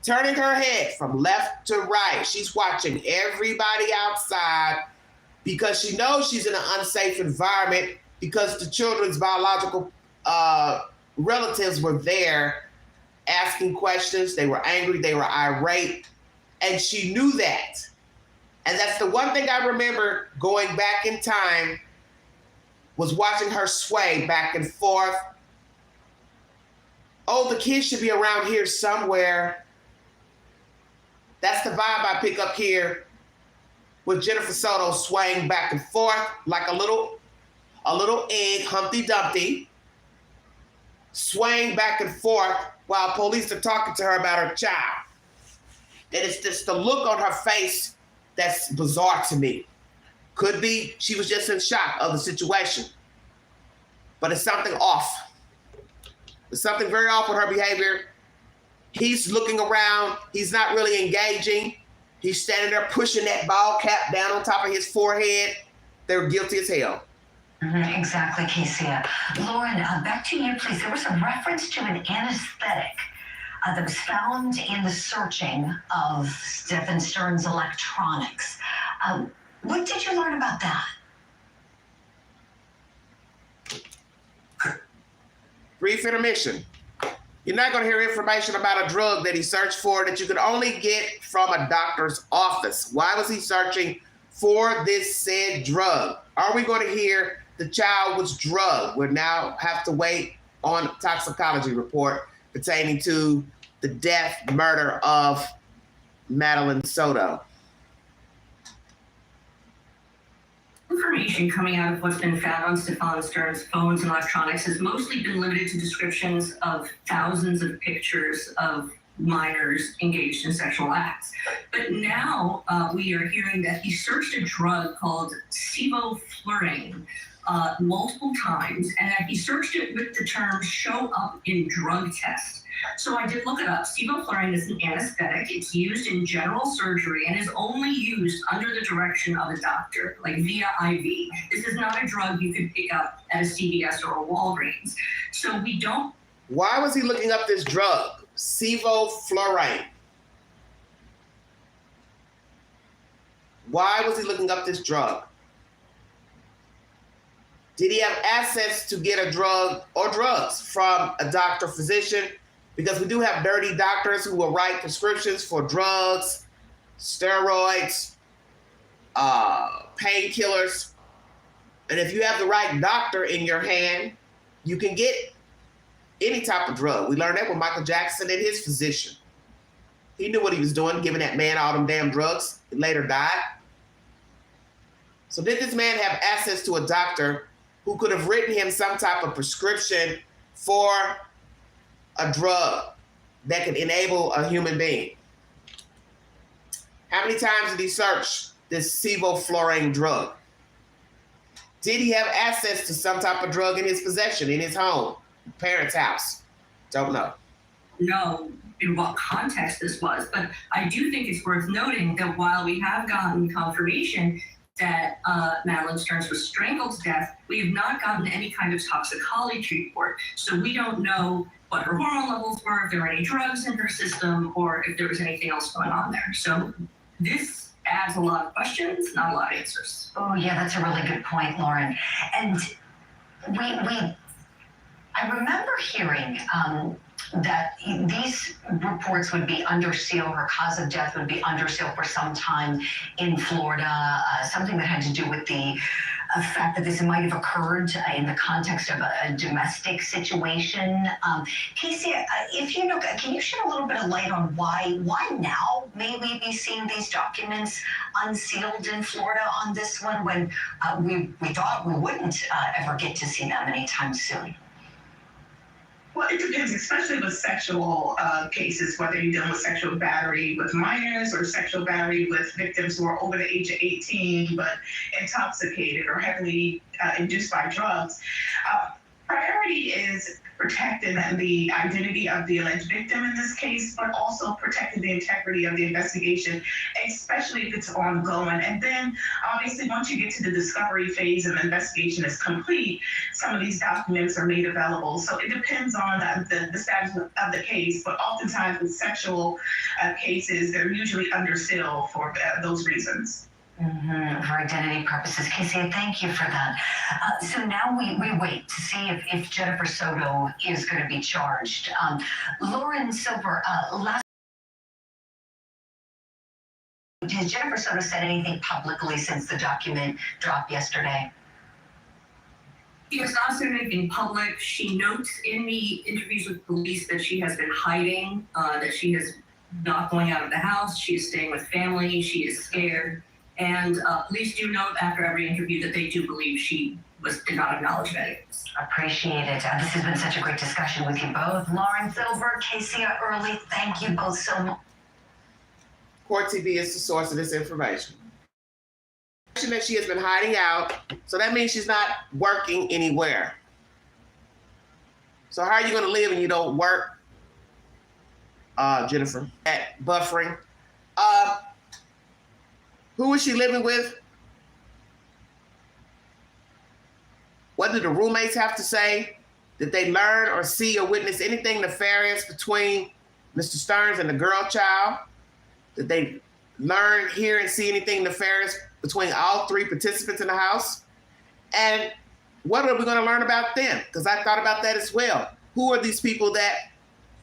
turning her head from left to right. She's watching everybody outside because she knows she's in an unsafe environment because the children's biological relatives were there asking questions. They were angry. They were irate. And she knew that. And that's the one thing I remember going back in time was watching her sway back and forth. Oh, the kids should be around here somewhere. That's the vibe I pick up here with Jennifer Soto swaying back and forth like a little egg, Humpty Dumpty, swaying back and forth while police are talking to her about her child. And it's just the look on her face that's bizarre to me. Could be she was just in shock of the situation, but it's something off. There's something very off with her behavior. He's looking around. He's not really engaging. He's standing there pushing that ball cap down on top of his forehead. They're guilty as hell. Exactly, Casey. Lauren, back to you, please. There was a reference to an anesthetic that was found in the searching of Stephen Stearns' electronics. What did you learn about that? Brief intermission. You're not going to hear information about a drug that he searched for that you could only get from a doctor's office. Why was he searching for this said drug? Are we going to hear the child was drugged? We'll now have to wait on toxicology report pertaining to the murder of Madelaine Soto. Information coming out of what's been found on Stefan Stern's phones and electronics has mostly been limited to descriptions of thousands of pictures of minors engaged in sexual acts. But now we are hearing that he searched a drug called sevoflurane multiple times, and that he searched it with the term show up in drug tests. So I did look it up. Sevoflurane is an anesthetic. It's used in general surgery and is only used under the direction of a doctor, like via IV. This is not a drug you could pick up at a CVS or a Walgreens. So we don't. Why was he looking up this drug, sevoflurane? Why was he looking up this drug? Did he have access to get a drug or drugs from a doctor, physician? Because we do have dirty doctors who will write prescriptions for drugs, steroids, painkillers. And if you have the right doctor in your hand, you can get any type of drug. We learned that with Michael Jackson and his physician. He knew what he was doing, giving that man all them damn drugs. He later died. So did this man have access to a doctor who could have written him some type of prescription for a drug that could enable a human being? How many times did he search this sevoflurane drug? Did he have access to some type of drug in his possession, in his home, parents' house? Don't know. Know in what context this was, but I do think it's worth noting that while we have gotten confirmation that Madelaine Stearns was strangled to death, we have not gotten any kind of toxicology report. So we don't know what her hormone levels were, if there were any drugs in her system, or if there was anything else going on there. So this adds a lot of questions, not a lot of answers. Oh yeah, that's a really good point, Lauren. And I remember hearing that these reports would be under seal, her cause of death would be under seal for some time in Florida, something that had to do with the fact that this might have occurred in the context of a domestic situation. Casey, if you know, can you shed a little bit of light on why now may we be seeing these documents unsealed in Florida on this one when we thought we wouldn't ever get to see them anytime soon? Well, it depends, especially with sexual cases, whether you're dealing with sexual battery with minors or sexual battery with victims who are over the age of 18 but intoxicated or heavily induced by drugs. Priority is protecting the identity of the alleged victim in this case, but also protecting the integrity of the investigation, especially if it's ongoing. And then, obviously, once you get to the discovery phase and the investigation is complete, some of these documents are made available. So it depends on the status of the case, but oftentimes with sexual cases, they're usually under seal for those reasons. For identity purposes. Casey, thank you for that. So now we wait to see if Jennifer Soto is going to be charged. Lauren Silver, has Jennifer Soto said anything publicly since the document dropped yesterday? She has not said anything public. She notes in the interviews with police that she has been hiding, that she is not going out of the house. She is staying with family. She is scared. And police do note after every interview that they do believe she did not acknowledge any of this. Appreciate it. This has been such a great discussion with you both. Lauren Silver, Casey Early, thank you both so much. Court TV is the source of this information. That she has been hiding out, so that means she's not working anywhere. So how are you going to live and you don't work, Jennifer? At buffering. Who is she living with? What do the roommates have to say? Did they learn or see or witness anything nefarious between Mr. Stearns and the girl child? Did they learn, hear, and see anything nefarious between all three participants in the house? And what are we going to learn about them? Because I thought about that as well. Who are these people that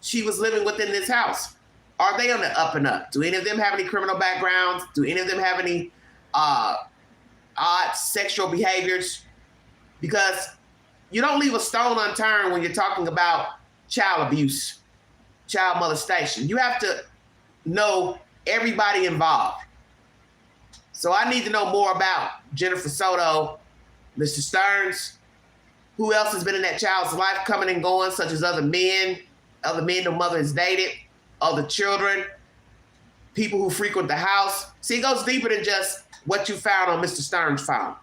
she was living with in this house? Are they on the up and up? Do any of them have any criminal backgrounds? Do any of them have any odd sexual behaviors? Because, You don't leave a stone unturned when you're talking about child abuse, child molestation. You have to know everybody involved. So I need to know more about Jennifer Soto, Mr. Stearns, who else has been in that child's life coming and going, such as other men the mother has dated, other children, people who frequent the house. See, it goes deeper than just what you found on Mr. Stearns' phone.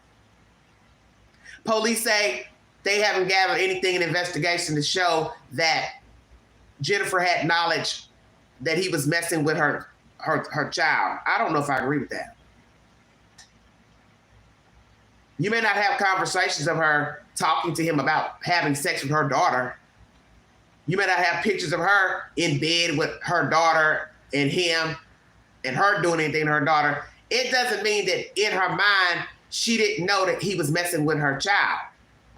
Police say they haven't gathered anything in investigation to show that Jennifer had knowledge that he was messing with her child. I don't know if I agree with that. You may not have conversations of her talking to him about having sex with her daughter. You may not have pictures of her in bed with her daughter and him and her doing anything to her daughter. It doesn't mean that in her mind, she didn't know that he was messing with her child.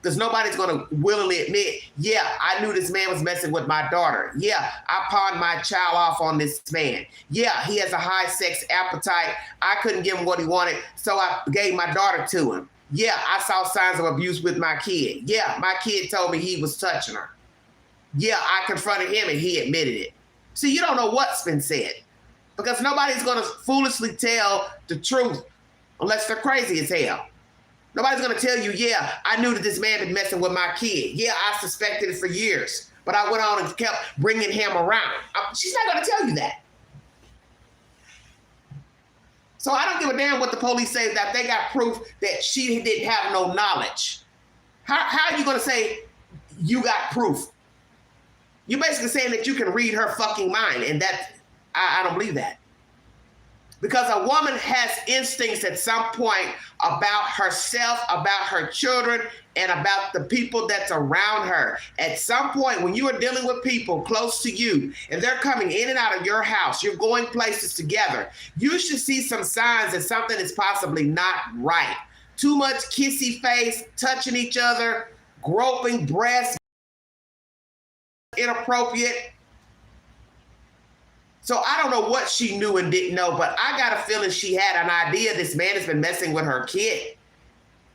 Because nobody's going to willingly admit, yeah, I knew this man was messing with my daughter. Yeah, I pawned my child off on this man. Yeah, he has a high sex appetite. I couldn't give him what he wanted, so I gave my daughter to him. Yeah, I saw signs of abuse with my kid. Yeah, my kid told me he was touching her. Yeah, I confronted him and he admitted it. See, you don't know what's been said because nobody's going to foolishly tell the truth unless they're crazy as hell. Nobody's going to tell you, yeah, I knew that this man had been messing with my kid. Yeah, I suspected it for years, but I went on and kept bringing him around. She's not going to tell you that. So I don't give a damn what the police say that they got proof that she didn't have no knowledge. How are you going to say you got proof? You're basically saying that you can read her fucking mind, and that I don't believe that. Because a woman has instincts at some point about herself, about her children, and about the people that's around her. At some point, when you are dealing with people close to you, and they're coming in and out of your house, you're going places together, you should see some signs that something is possibly not right. Too much kissy face, touching each other, groping breasts, inappropriate. So I don't know what she knew and didn't know, but I got a feeling she had an idea this man has been messing with her kid.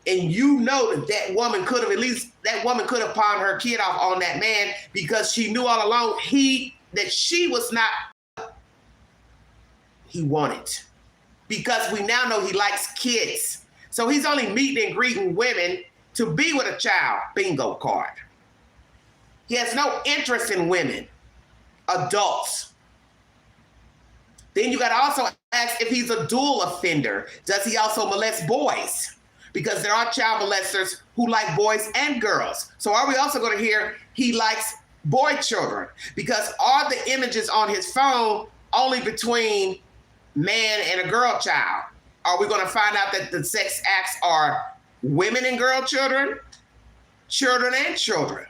And you know that woman could have pawned her kid off on that man because she knew all along that she was not he wanted. Because we now know he likes kids. So he's only meeting and greeting women to be with a child. Bingo card. He has no interest in women, adults. Then you got to also ask if he's a dual offender. Does he also molest boys? Because there are child molesters who like boys and girls. So are we also going to hear he likes boy children? Because are the images on his phone only between man and a girl child? Are we going to find out that the sex acts are women and girl children, children and children?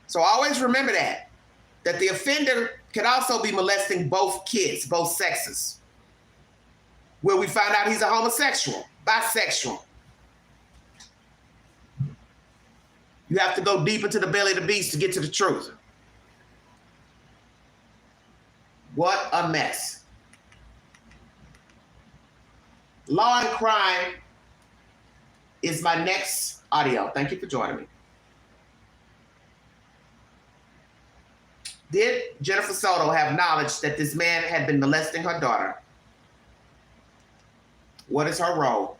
So always remember that the offender can also be molesting both kids, both sexes. Will we find out he's a homosexual, bisexual? You have to go deep into the belly of the beast to get to the truth. What a mess. Law and crime is my next audio. Thank you for joining me. Did Jennifer Soto have knowledge that this man had been molesting her daughter? What is her role?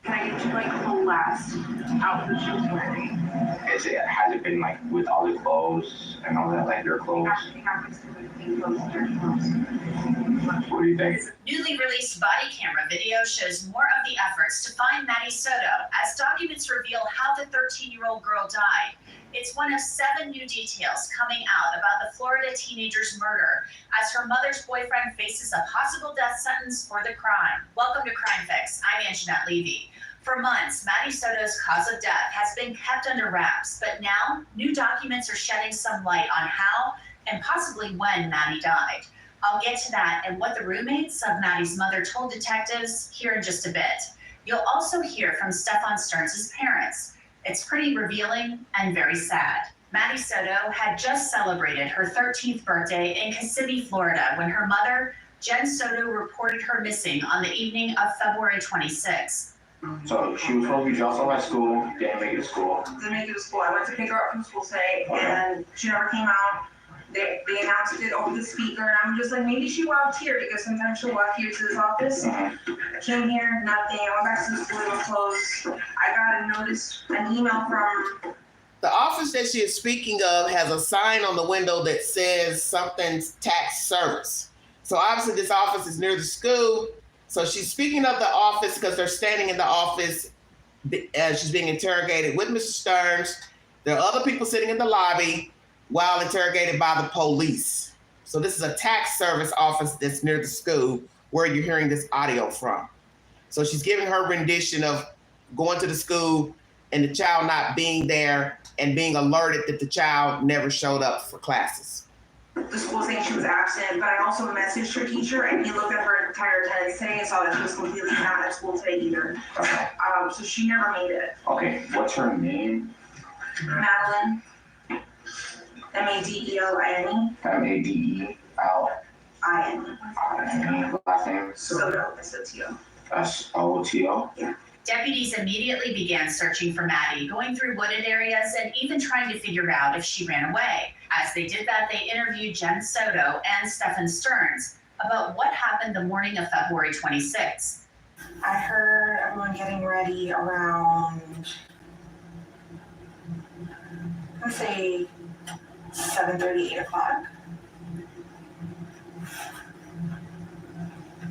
Can I get you like the last outfit she was wearing? Has it been like with all the clothes and all that, like their clothes? Actually happens to be close to their clothes. What do you think? Newly released body camera video shows more of the efforts to find Madelaine Soto as documents reveal how the 13-year-old girl died. It's one of 7 new details coming out about the Florida teenager's murder as her mother's boyfriend faces a possible death sentence for the crime. Welcome to Crime Fix. I'm Anjanette Levy. For months, Madelaine Soto's cause of death has been kept under wraps, but now new documents are shedding some light on how and possibly when Maddie died. I'll get to that and what the roommates of Maddie's mother told detectives here in just a bit. You'll also hear from Stefan Stearns' parents. It's pretty revealing and very sad. Madelaine Soto had just celebrated her 13th birthday in Kissimmee, Florida, when her mother, Jen Soto, reported her missing on the evening of February 26th. So she was supposed to be dropped off at school, didn't make it to school. Didn't make it to school. I went to pick her up from school today, and she never came out. They announced it over the speaker, and I'm just like, maybe she walked here, because sometimes she'll walk here to this office. I came here, nothing. I went back to the school, it was closed. I got a notice, an email from... The office that she is speaking of has a sign on the window that says something's tax service. So obviously this office is near the school. So she's speaking of the office because they're standing in the office as she's being interrogated with Mr. Stearns. There are other people sitting in the lobby while interrogated by the police. So this is a tax service office that's near the school where you're hearing this audio from. So she's giving her rendition of going to the school and the child not being there and being alerted that the child never showed up for classes. The school saying she was absent, but I also messaged her teacher, and he looked at her entire attendance today and saw that she was completely not at school today either. Okay. So she never made it. Okay, what's her name? Madelaine. Madeleine. Madeleine. Last name? Soto. S-O-T-O. S-O-T-O? Yeah. Deputies immediately began searching for Maddie, going through wooded areas and even trying to figure out if she ran away. As they did that, they interviewed Jen Soto and Stephen Stearns about what happened the morning of February 26th. I heard everyone getting ready around, let's say 7:30, 8 o'clock.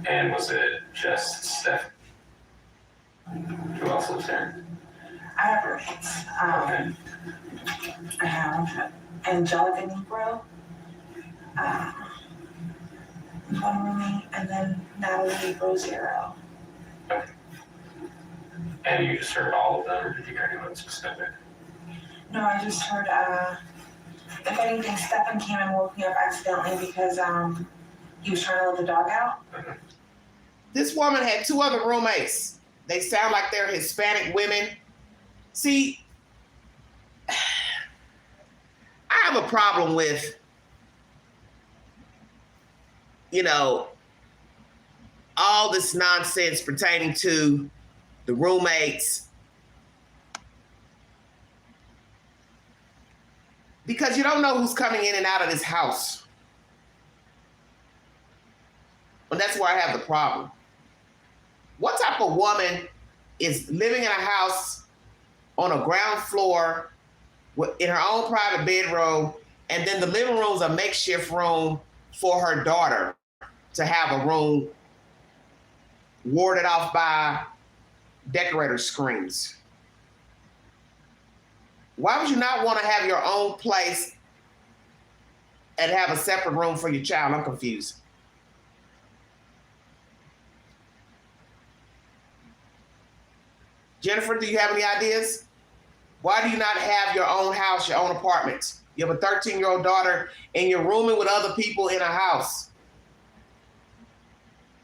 And was it just Steph? Who else lives there? I have roommates. I have Angelica Negro, one roommate, and then Natalie Rosero. Okay. And you just heard all of them, or did you hear anyone specific? No, I just heard, if anything, Stephen came and woke me up accidentally because he was trying to let the dog out. This woman had two other roommates. They sound like they're Hispanic women. See, I have a problem with, all this nonsense pertaining to the roommates. Because you don't know who's coming in and out of this house. And that's where I have the problem. What type of woman is living in a house on a ground floor in her own private bedroom, and then the living room is a makeshift room for her daughter to have a room warded off by decorator screens? Why would you not want to have your own place and have a separate room for your child? I'm confused. Jennifer, do you have any ideas? Why do you not have your own house, your own apartment? You have a 13-year-old daughter and you're rooming with other people in a house.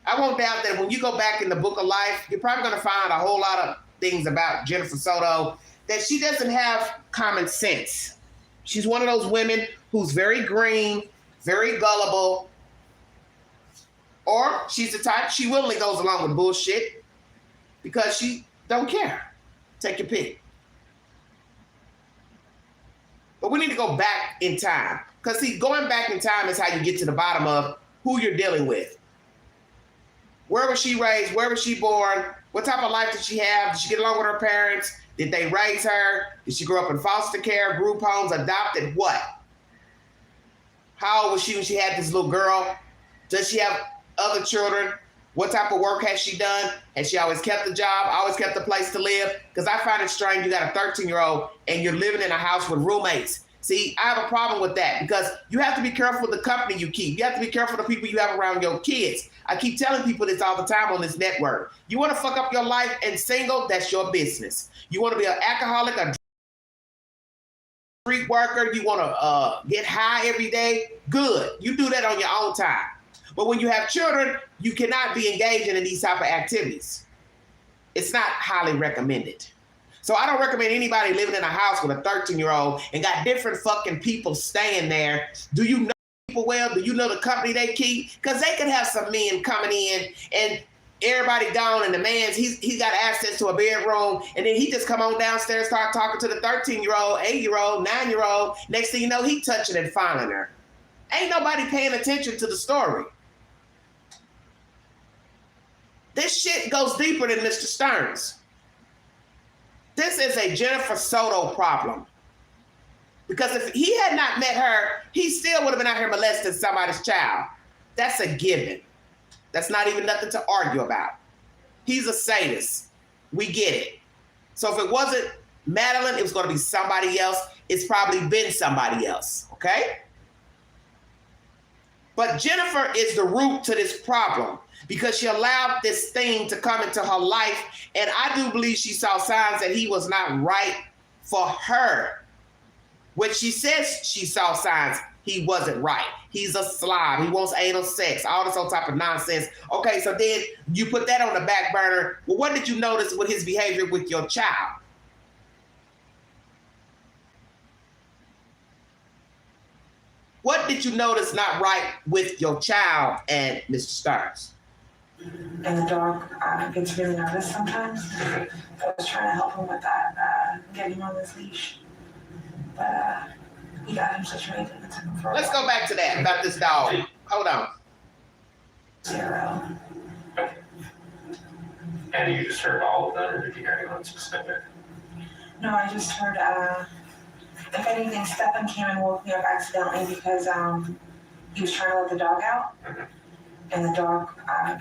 I won't doubt that when you go back in the book of life, you're probably going to find a whole lot of things about Jennifer Soto that she doesn't have common sense. She's one of those women who's very green, very gullible, or she's the type, she willingly goes along with bullshit because she don't care. Take your pick. But we need to go back in time. Because see, going back in time is how you get to the bottom of who you're dealing with. Where was she raised? Where was she born? What type of life did she have? Did she get along with her parents? Did they raise her? Did she grow up in foster care, group homes, adopted? What? How old was she when she had this little girl? Does she have other children? What type of work has she done? Has she always kept a job, always kept a place to live? Because I find it strange you got a 13-year-old and you're living in a house with roommates. See, I have a problem with that because you have to be careful with the company you keep. You have to be careful with the people you have around your kids. I keep telling people this all the time on this network. You want to fuck up your life and single, that's your business. You want to be an alcoholic, a street worker, you want to get high every day, good. You do that on your own time. But when you have children, you cannot be engaging in these type of activities. It's not highly recommended. So I don't recommend anybody living in a house with a 13-year-old and got different fucking people staying there. Do you know people well? Do you know the company they keep? Because they could have some men coming in and everybody gone, and the man's he's got access to a bedroom, and then he just come on downstairs, start talking to the 13-year-old, 8-year-old, 9-year-old. Next thing you know, he touching and fondling her. Ain't nobody paying attention to the story. This shit goes deeper than Mr. Stearns. This is a Jennifer Soto problem. Because if he had not met her, he still would have been out here molesting somebody's child. That's a given. That's not even nothing to argue about. He's a sadist. We get it. So if it wasn't Madelaine, it was going to be somebody else. It's probably been somebody else, okay? But Jennifer is the root to this problem because she allowed this thing to come into her life, and I do believe she saw signs that he was not right for her. When she says she saw signs, he wasn't right. He's a slob. He wants anal sex, all this old type of nonsense. Okay, so then you put that on the back burner. Well, what did you notice with his behavior with your child? What did you notice not right with your child and Mr. Stearns? And the dog gets really nervous sometimes. So I was trying to help him with that, getting on this leash. But he got him situated and took him for a Let's walk. go back to that, about this dog. Hold on. 0. And you just heard all of them, or did you hear anyone specific? No, I just heard, if anything, Stefan came and woke me up accidentally because he was trying to let the dog out. And the dog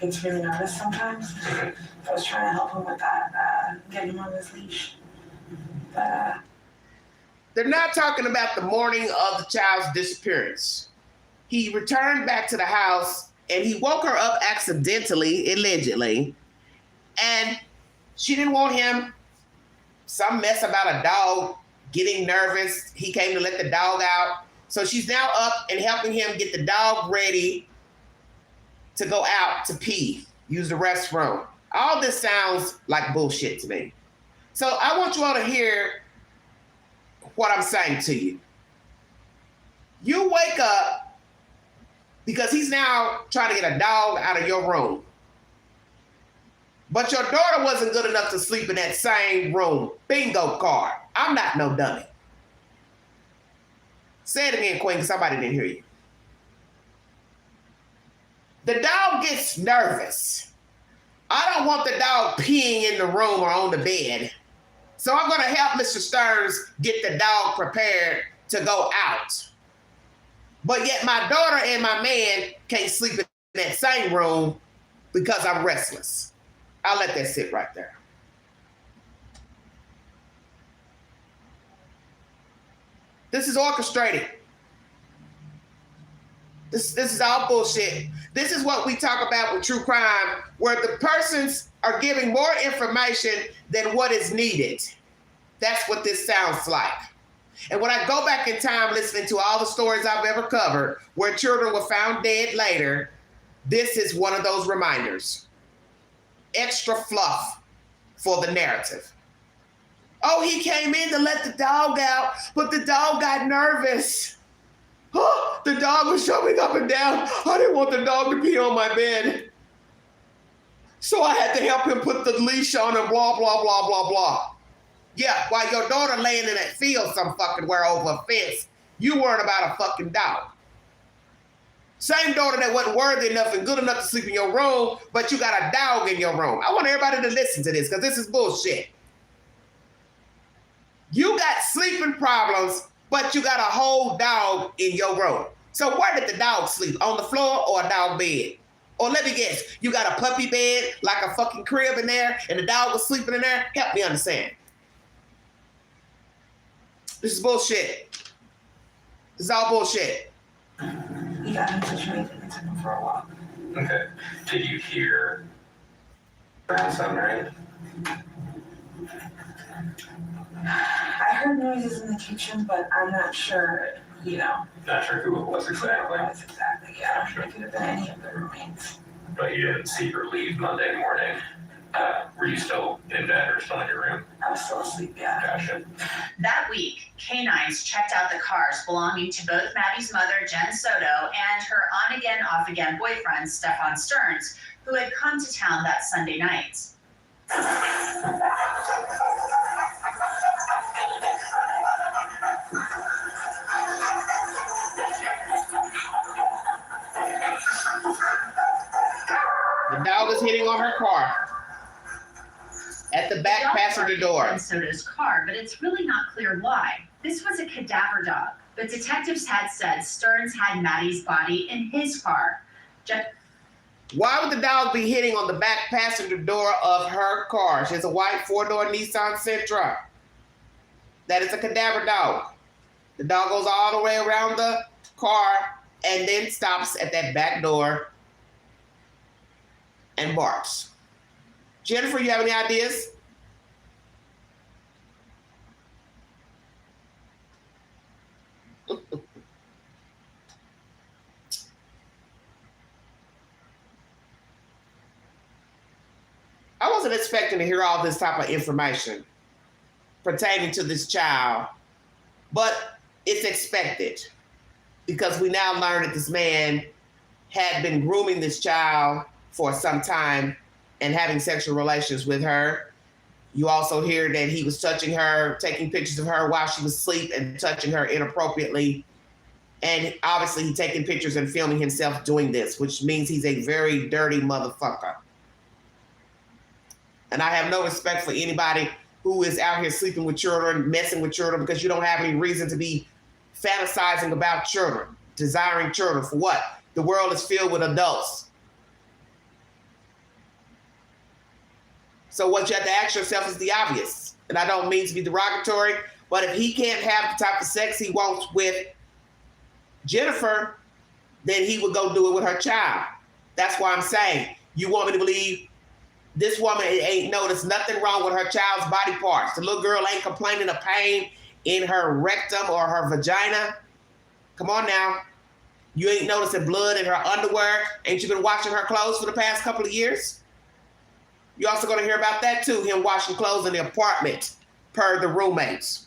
gets really nervous sometimes. So I was trying to help him with that, getting him on this leash. But they're not talking about the morning of the child's disappearance. He returned back to the house and he woke her up accidentally, allegedly, and she didn't want him, some mess about a dog getting nervous. He came to let the dog out. So she's now up and helping him get the dog ready to go out to pee, use the restroom. All this sounds like bullshit to me. So I want you all to hear what I'm saying to you. You wake up because he's now trying to get a dog out of your room. But your daughter wasn't good enough to sleep in that same room. Bingo card. I'm not no dummy. Say it again, Queen, because somebody didn't hear you. The dog gets nervous. I don't want the dog peeing in the room or on the bed. So I'm going to help Mr. Stearns get the dog prepared to go out. But yet my daughter and my man can't sleep in that same room because I'm restless. I'll let that sit right there. This is orchestrated. This is all bullshit. This is what we talk about with true crime, where the persons are giving more information than what is needed. That's what this sounds like. And when I go back in time listening to all the stories I've ever covered where children were found dead later, this is one of those reminders. Extra fluff for the narrative. Oh, he came in to let the dog out, but the dog got nervous. Oh, the dog was jumping up and down. I didn't want the dog to pee on my bed. So I had to help him put the leash on and blah, blah, blah, blah, blah. Yeah, while your daughter laying in that field some fucking where over a fence, you worried about a fucking dog. Same daughter that wasn't worthy enough and good enough to sleep in your room, but you got a dog in your room. I want everybody to listen to this because this is bullshit. You got sleeping problems, but you got a whole dog in your room. So where did the dog sleep? On the floor or a dog bed? Or let me guess, you got a puppy bed, like a fucking crib in there, and the dog was sleeping in there? Help me understand. This is bullshit. This is all bullshit. he got him situated and took him for a walk. Okay. Did you hear grandson, right? I heard noises in the kitchen, but I'm not sure, Not sure who it was exactly. Yeah. It could have been any of the roommates. But you didn't see her leave Monday morning. Were you still in bed or still in your room? I was still asleep, yeah. Gotcha. That week, canines checked out the cars belonging to both Maddie's mother, Jen Soto, and her on-again, off-again boyfriend, Stefan Stearns, who had come to town that Sunday night. The dog is hitting on her car at the back passenger door. Jen Soto's car, but it's really not clear why. This was a cadaver dog, but detectives had said Stearns had Maddie's body in his car. Why would the dog be hitting on the back passenger door of her car? She has a white four-door Nissan Sentra. That is a cadaver dog. The dog goes all the way around the car and then stops at that back door and barks. Jennifer, you have any ideas? I wasn't expecting to hear all this type of information pertaining to this child, but it's expected because we now learn that this man had been grooming this child for some time and having sexual relations with her. You also hear that he was touching her, taking pictures of her while she was asleep and touching her inappropriately. And obviously he's taking pictures and filming himself doing this, which means he's a very dirty motherfucker. And I have no respect for anybody who is out here sleeping with children, messing with children, because you don't have any reason to be fantasizing about children, desiring children. For what? The world is filled with adults. So what you have to ask yourself is the obvious. And I don't mean to be derogatory, but if he can't have the type of sex he wants with Jennifer, then he would go do it with her child. That's why I'm saying, you want me to believe this woman ain't noticed nothing wrong with her child's body parts. The little girl ain't complaining of pain in her rectum or her vagina. Come on now. You ain't noticing blood in her underwear. Ain't you been washing her clothes for the past couple of years? You're also going to hear about that too, him washing clothes in the apartment per the roommates.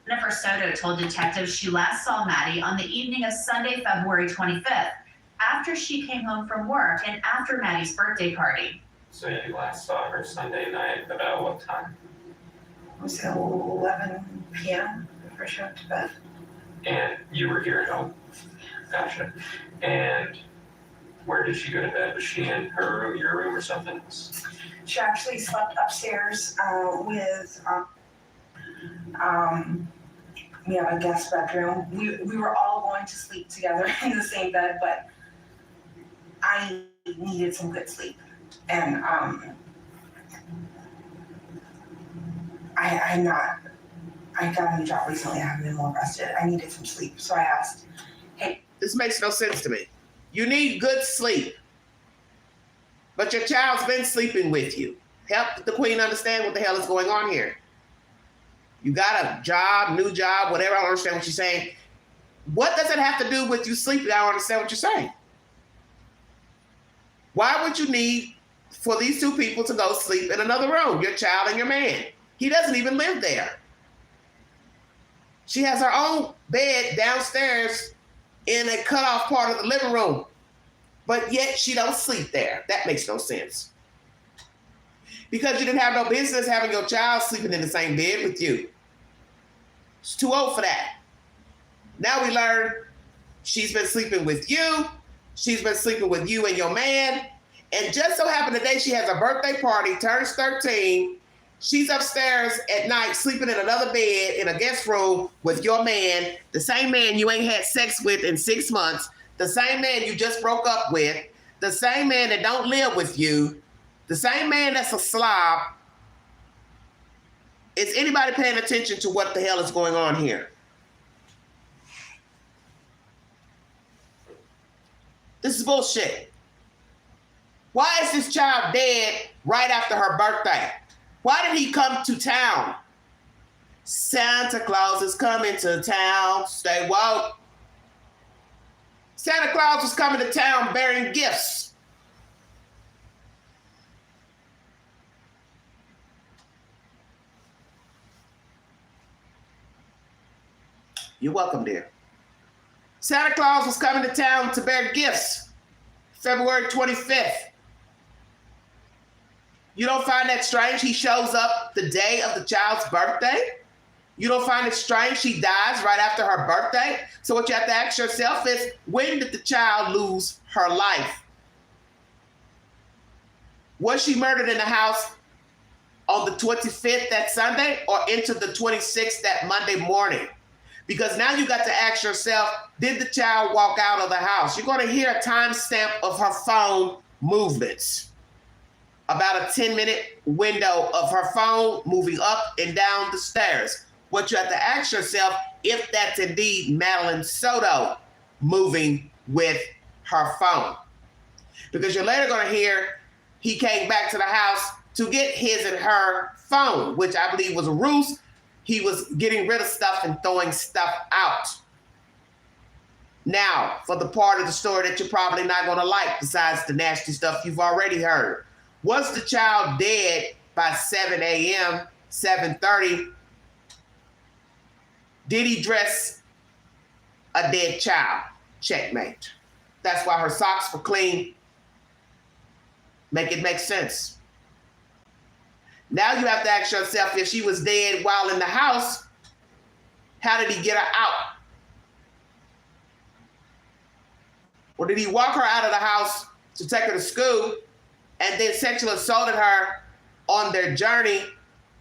Jennifer Soto told detectives she last saw Maddie on the evening of Sunday, February 25th, after she came home from work and after Maddie's birthday party. So you last saw her Sunday night, about what time? It was 11 p.m. before she went to bed. And you were here at home? Gotcha. And where did she go to bed? Was she in her room, your room, or something else? She actually slept upstairs with, we have a guest bedroom. We were all going to sleep together in the same bed, but I needed some good sleep. And I got a new job recently. I haven't been more rested. I needed some sleep. So I asked, hey. This makes no sense to me. You need good sleep. But your child's been sleeping with you. Help the queen understand what the hell is going on here. You got a job, new job, whatever. I don't understand what you're saying. What does it have to do with you sleeping? I don't understand what you're saying. Why would you need for these two people to go sleep in another room, your child and your man? He doesn't even live there. She has her own bed downstairs in a cutoff part of the living room, but yet she don't sleep there. That makes no sense. Because you didn't have no business having your child sleeping in the same bed with you. She's too old for that. Now we learn she's been sleeping with you. She's been sleeping with you and your man. And just so happened today she has a birthday party, turns 13. She's upstairs at night sleeping in another bed in a guest room with your man, the same man you ain't had sex with in 6 months, the same man you just broke up with, the same man that don't live with you, the same man that's a slob. Is anybody paying attention to what the hell is going on here? This is bullshit. Why is this child dead right after her birthday? Why did he come to town? Santa Claus is coming to town. Stay woke. Santa Claus was coming to town bearing gifts. You're welcome, dear. Santa Claus was coming to town to bear gifts, February 25th. You don't find that strange? He shows up the day of the child's birthday? You don't find it strange she dies right after her birthday? So what you have to ask yourself is, when did the child lose her life? Was she murdered in the house on the 25th that Sunday or into the 26th that Monday morning? Because now you got to ask yourself, did the child walk out of the house? You're going to hear a timestamp of her phone movements. About a 10-minute window of her phone moving up and down the stairs. What you have to ask yourself, if that's indeed Madelaine Soto moving with her phone. Because you're later going to hear he came back to the house to get his and her phone, which I believe was a ruse. He was getting rid of stuff and throwing stuff out. Now, for the part of the story that you're probably not going to like, besides the nasty stuff you've already heard. Was the child dead by 7 a.m., 7:30? Did he dress a dead child? Checkmate. That's why her socks were clean. Make it make sense. Now you have to ask yourself, if she was dead while in the house, how did he get her out? Or did he walk her out of the house to take her to school and then sexually assaulted her on their journey,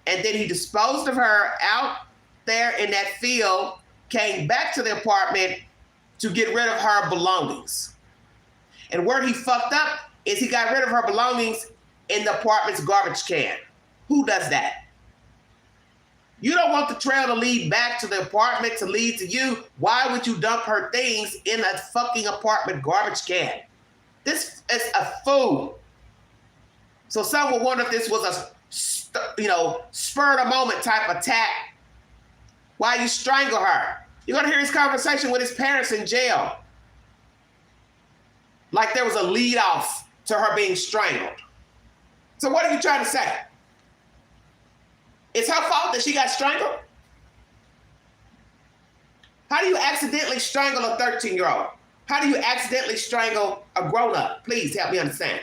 and then he disposed of her out there in that field, came back to the apartment to get rid of her belongings? And where he fucked up is he got rid of her belongings in the apartment's garbage can. Who does that? You don't want the trail to lead back to the apartment to lead to you. Why would you dump her things in a fucking apartment garbage can? This is a fool. So some will wonder if this was a, spur of the moment type attack. Why you strangle her? You're gonna hear his conversation with his parents in jail. Like there was a lead off to her being strangled. So what are you trying to say? It's her fault that she got strangled? How do you accidentally strangle a 13-year-old? How do you accidentally strangle a grown-up? Please help me understand.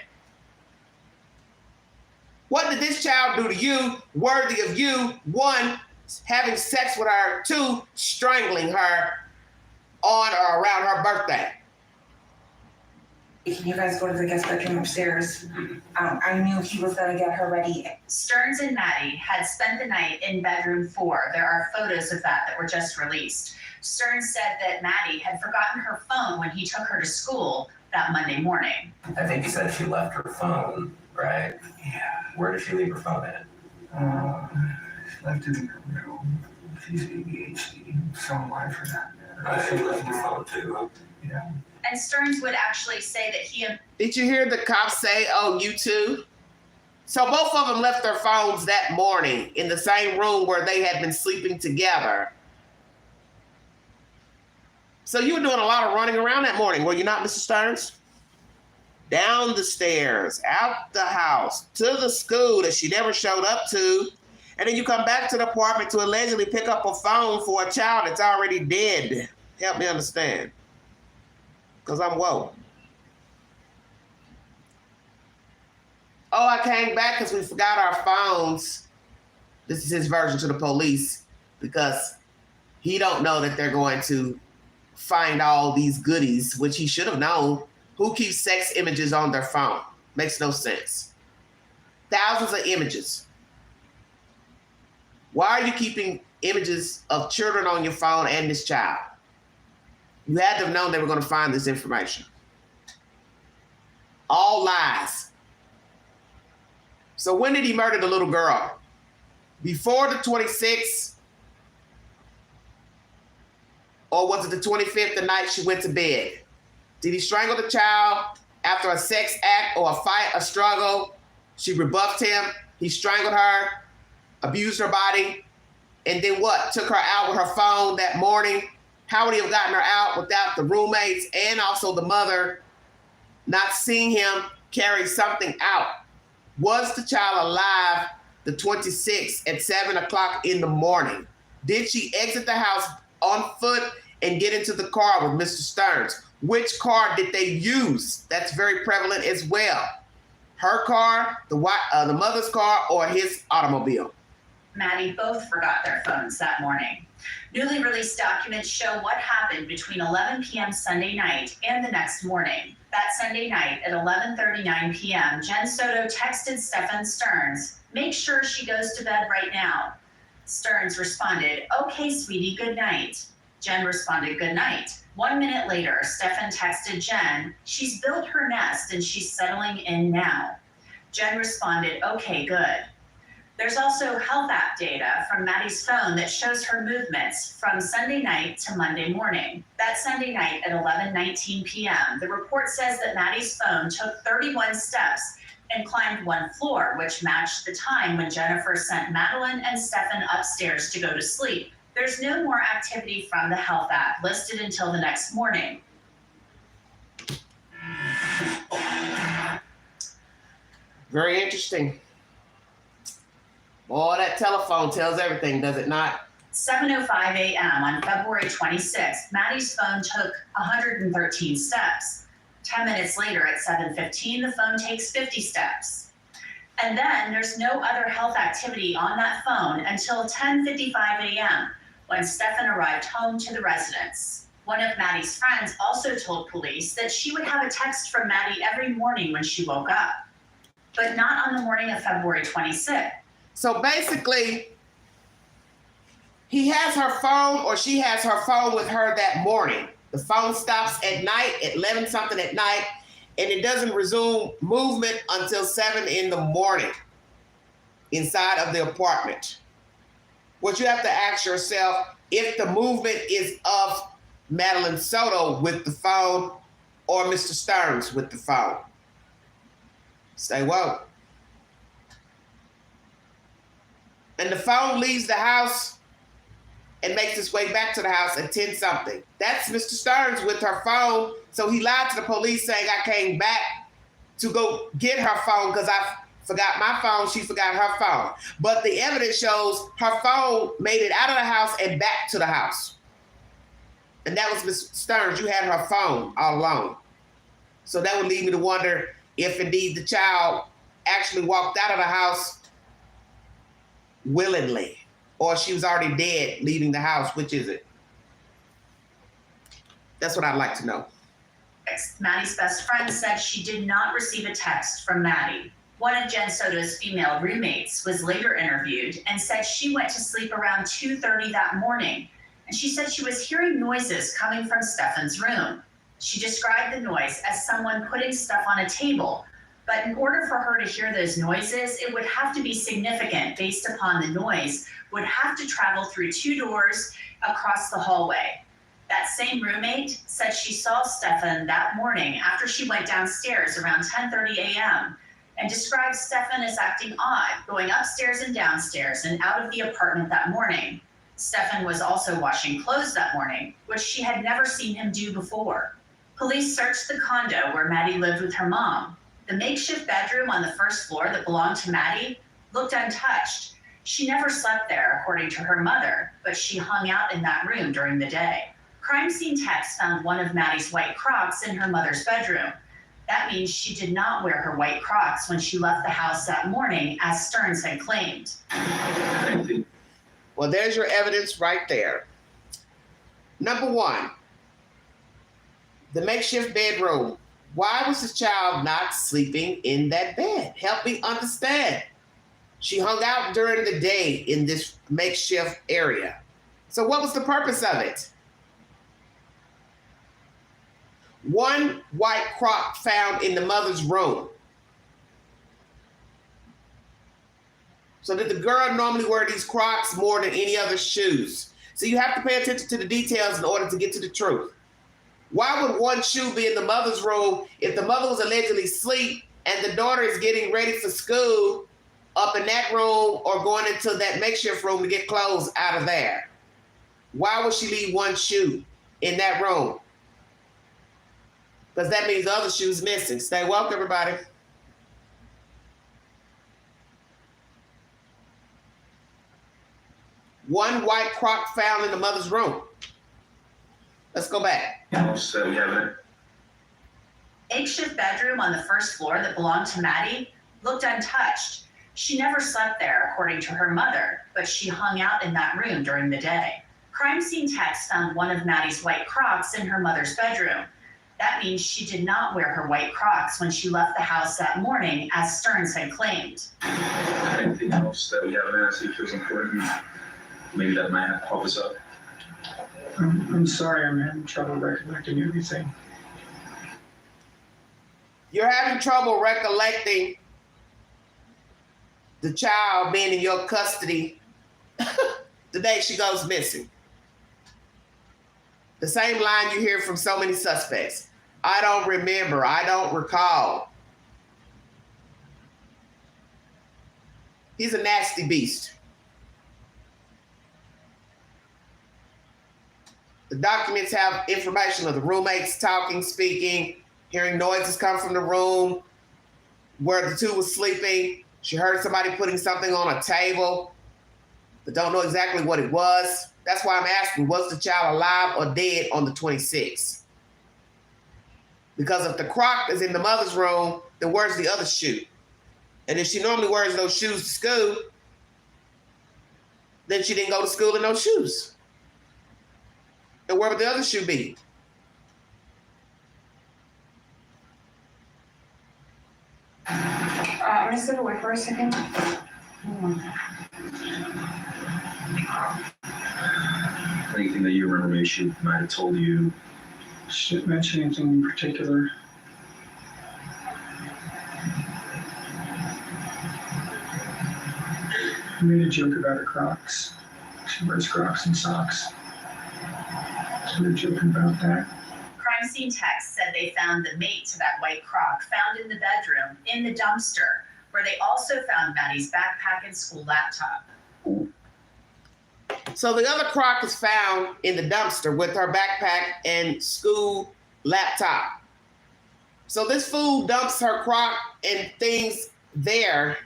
What did this child do to you, worthy of you, 1, having sex with her, 2, strangling her on or around her birthday? Can you guys go to the guest bedroom upstairs? I knew he was gonna get her ready. Stearns and Maddie had spent the night in bedroom 4. There are photos of that were just released. Stearns said that Maddie had forgotten her phone when he took her to school that Monday morning. I think he said she left her phone, right? Yeah. Where did she leave her phone at? She left it in her room. She's ADHD, so am I for that. She left her phone too, huh? Yeah. And Stearns would actually say that he and Did you hear the cops say, oh, you too? So both of them left their phones that morning in the same room where they had been sleeping together. So you were doing a lot of running around that morning, were you not, Mr. Stearns? Down the stairs, out the house, to the school that she never showed up to. And then you come back to the apartment to allegedly pick up a phone for a child that's already dead. Help me understand. Because I'm woke. Oh, I came back because we forgot our phones. This is his version to the police, because he don't know that they're going to find all these goodies, which he should have known. Who keeps sex images on their phone? Makes no sense. Thousands of images. Why are you keeping images of children on your phone and this child? You had to have known they were going to find this information. All lies. So when did he murder the little girl? Before the 26th? Or was it the 25th, the night she went to bed? Did he strangle the child after a sex act or a fight, a struggle? She rebuffed him. He strangled her, abused her body, and then what? Took her out with her phone that morning. How would he have gotten her out without the roommates and also the mother not seeing him carry something out? Was the child alive the 26th at 7 o'clock in the morning? Did she exit the house on foot and get into the car with Mr. Stearns. Which car did they use? That's very prevalent as well. Her car, the mother's car, or his automobile. Maddie both forgot their phones that morning. Newly released documents show what happened between 11 p.m. Sunday night and the next morning. That Sunday night at 11:39 p.m., Jen Soto texted Stephen Stearns, "Make sure she goes to bed right now." Stearns responded, "Okay, sweetie, good night." Jen responded, "Good night." 1 minute later, Stephen texted Jen, "She's built her nest and she's settling in now." Jen responded, "Okay, good." There's also health app data from Maddie's phone that shows her movements from Sunday night to Monday morning. That Sunday night at 11:19 p.m., the report says that Maddie's phone took 31 steps and climbed 1 floor, which matched the time when Jennifer sent Madelaine and Stephen upstairs to go to sleep. There's no more activity from the health app listed until the next morning. Very interesting. Boy, that telephone tells everything, does it not? 7:05 a.m. on February 26th, Maddie's phone took 113 steps. 10 minutes later at 7:15, the phone takes 50 steps. And then there's no other health activity on that phone until 10:55 a.m. when Stephen arrived home to the residence. One of Maddie's friends also told police that she would have a text from Maddie every morning when she woke up, but not on the morning of February 26th. So basically, he has her phone or she has her phone with her that morning. The phone stops at night at 11 something at night, and it doesn't resume movement until 7 in the morning inside of the apartment. What you have to ask yourself, if the movement is of Madelaine Soto with the phone or Mr. Stearns with the phone. Stay woke. And the phone leaves the house and makes its way back to the house at 10 something. That's Mr. Stearns with her phone. So he lied to the police saying, "I came back to go get her phone because I forgot my phone. She forgot her phone." But the evidence shows her phone made it out of the house and back to the house. And that was Mr. Stearns. You had her phone all along. So that would lead me to wonder if indeed the child actually walked out of the house willingly, or she was already dead leaving the house. Which is it? That's what I'd like to know. Maddie's best friend said she did not receive a text from Maddie. One of Jen Soto's female roommates was later interviewed and said she went to sleep around 2:30 that morning, and she said she was hearing noises coming from Stephen's room. She described the noise as someone putting stuff on a table, but in order for her to hear those noises, it would have to be significant based upon the noise, would have to travel through 2 doors across the hallway. That same roommate said she saw Stephen that morning after she went downstairs around 10:30 a.m. and described Stephen as acting odd, going upstairs and downstairs and out of the apartment that morning. Stephen was also washing clothes that morning, which she had never seen him do before. Police searched the condo where Maddie lived with her mom. The makeshift bedroom on the first floor that belonged to Maddie looked untouched. She never slept there, according to her mother, but she hung out in that room during the day. Crime scene techs found one of Maddie's white Crocs in her mother's bedroom. That means she did not wear her white Crocs when she left the house that morning, as Stearns had claimed. Well, there's your evidence right there. Number 1, the makeshift bedroom. Why was the child not sleeping in that bed? Help me understand. She hung out during the day in this makeshift area. So what was the purpose of it? 1 white Croc found in the mother's room. So did the girl normally wear these Crocs more than any other shoes? So you have to pay attention to the details in order to get to the truth. Why would 1 shoe be in the mother's room if the mother was allegedly asleep and the daughter is getting ready for school up in that room or going into that makeshift room to get clothes out of there? Why would she leave 1 shoe in that room? Because that means the other shoe's missing. Stay woke, everybody. One white Croc found in the mother's room. Let's go back. So we have it. Makeshift bedroom on the first floor that belonged to Maddie looked untouched. She never slept there, according to her mother, but she hung out in that room during the day. Crime scene techs found one of Maddie's white Crocs in her mother's bedroom. That means she did not wear her white Crocs when she left the house that morning, as Stearns had claimed. Anything else that we haven't asked you feels important? Maybe that might help us out. I'm sorry, I'm having trouble recollecting everything. You're having trouble recollecting the child being in your custody the day she goes missing. The same line you hear from so many suspects. I don't remember. I don't recall. He's a nasty beast. The documents have information of the roommates talking, speaking, hearing noises come from the room where the two was sleeping. She heard somebody putting something on a table, but don't know exactly what it was. That's why I'm asking, was the child alive or dead on the 26th? Because if the Croc is in the mother's room, then where's the other shoe? And if she normally wears those shoes to school, then she didn't go to school in those shoes. And where would the other shoe be? I'm gonna step away for a second. Anything that you remember maybe she might have told you? She didn't mention anything in particular. I made a joke about her Crocs. She wears Crocs and socks. So we were joking about that. Crime scene techs said they found the mate to that white Croc found in the bedroom in the dumpster, where they also found Maddie's backpack and school laptop. So the other Croc is found in the dumpster with her backpack and school laptop. So this fool dumps her Croc and things there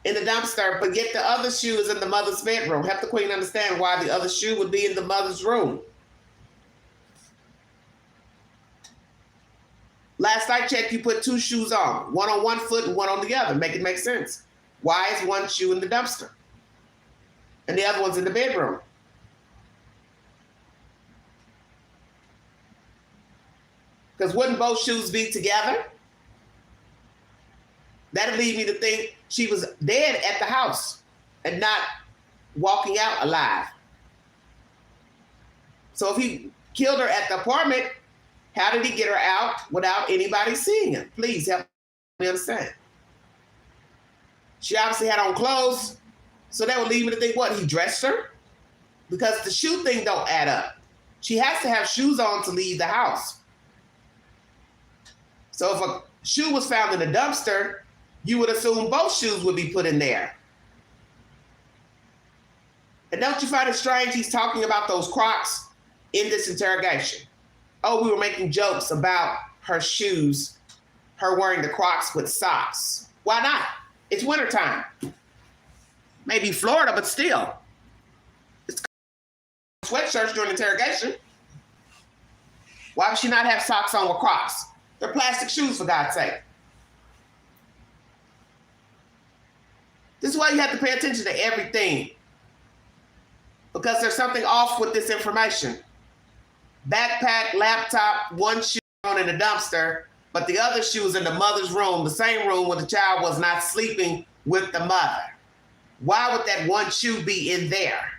in the dumpster, but yet the other shoe is in the mother's bedroom. Help the queen understand why the other shoe would be in the mother's room. Last I checked, you put two shoes on one foot and one on the other. Make it make sense. Why is one shoe in the dumpster and the other one's in the bedroom? Because wouldn't both shoes be together? That'd lead me to think she was dead at the house and not walking out alive. So if he killed her at the apartment, how did he get her out without anybody seeing her? Please help me understand. She obviously had on clothes, so that would lead me to think, what, he dressed her? Because the shoe thing don't add up. She has to have shoes on to leave the house. So if a shoe was found in the dumpster, you would assume both shoes would be put in there. And don't you find it strange he's talking about those Crocs in this interrogation? Oh, we were making jokes about her shoes, her wearing the Crocs with socks. Why not? It's wintertime. Maybe Florida, but still. It's sweatshirts during interrogation. Why would she not have socks on with Crocs? They're plastic shoes, for God's sake. This is why you have to pay attention to everything. Because there's something off with this information. Backpack, laptop, one shoe on in the dumpster, but the other shoe is in the mother's room, the same room where the child was not sleeping with the mother. Why would that one shoe be in there?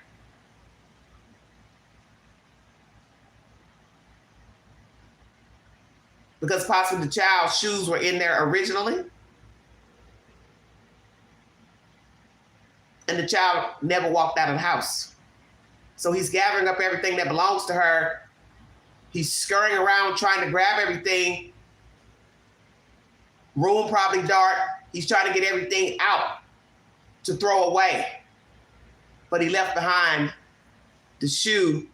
Because possibly the child's shoes were in there originally, and the child never walked out of the house. So he's gathering up everything that belongs to her. He's scurrying around trying to grab everything. Room probably dark. He's trying to get everything out to throw away. But he left behind the shoe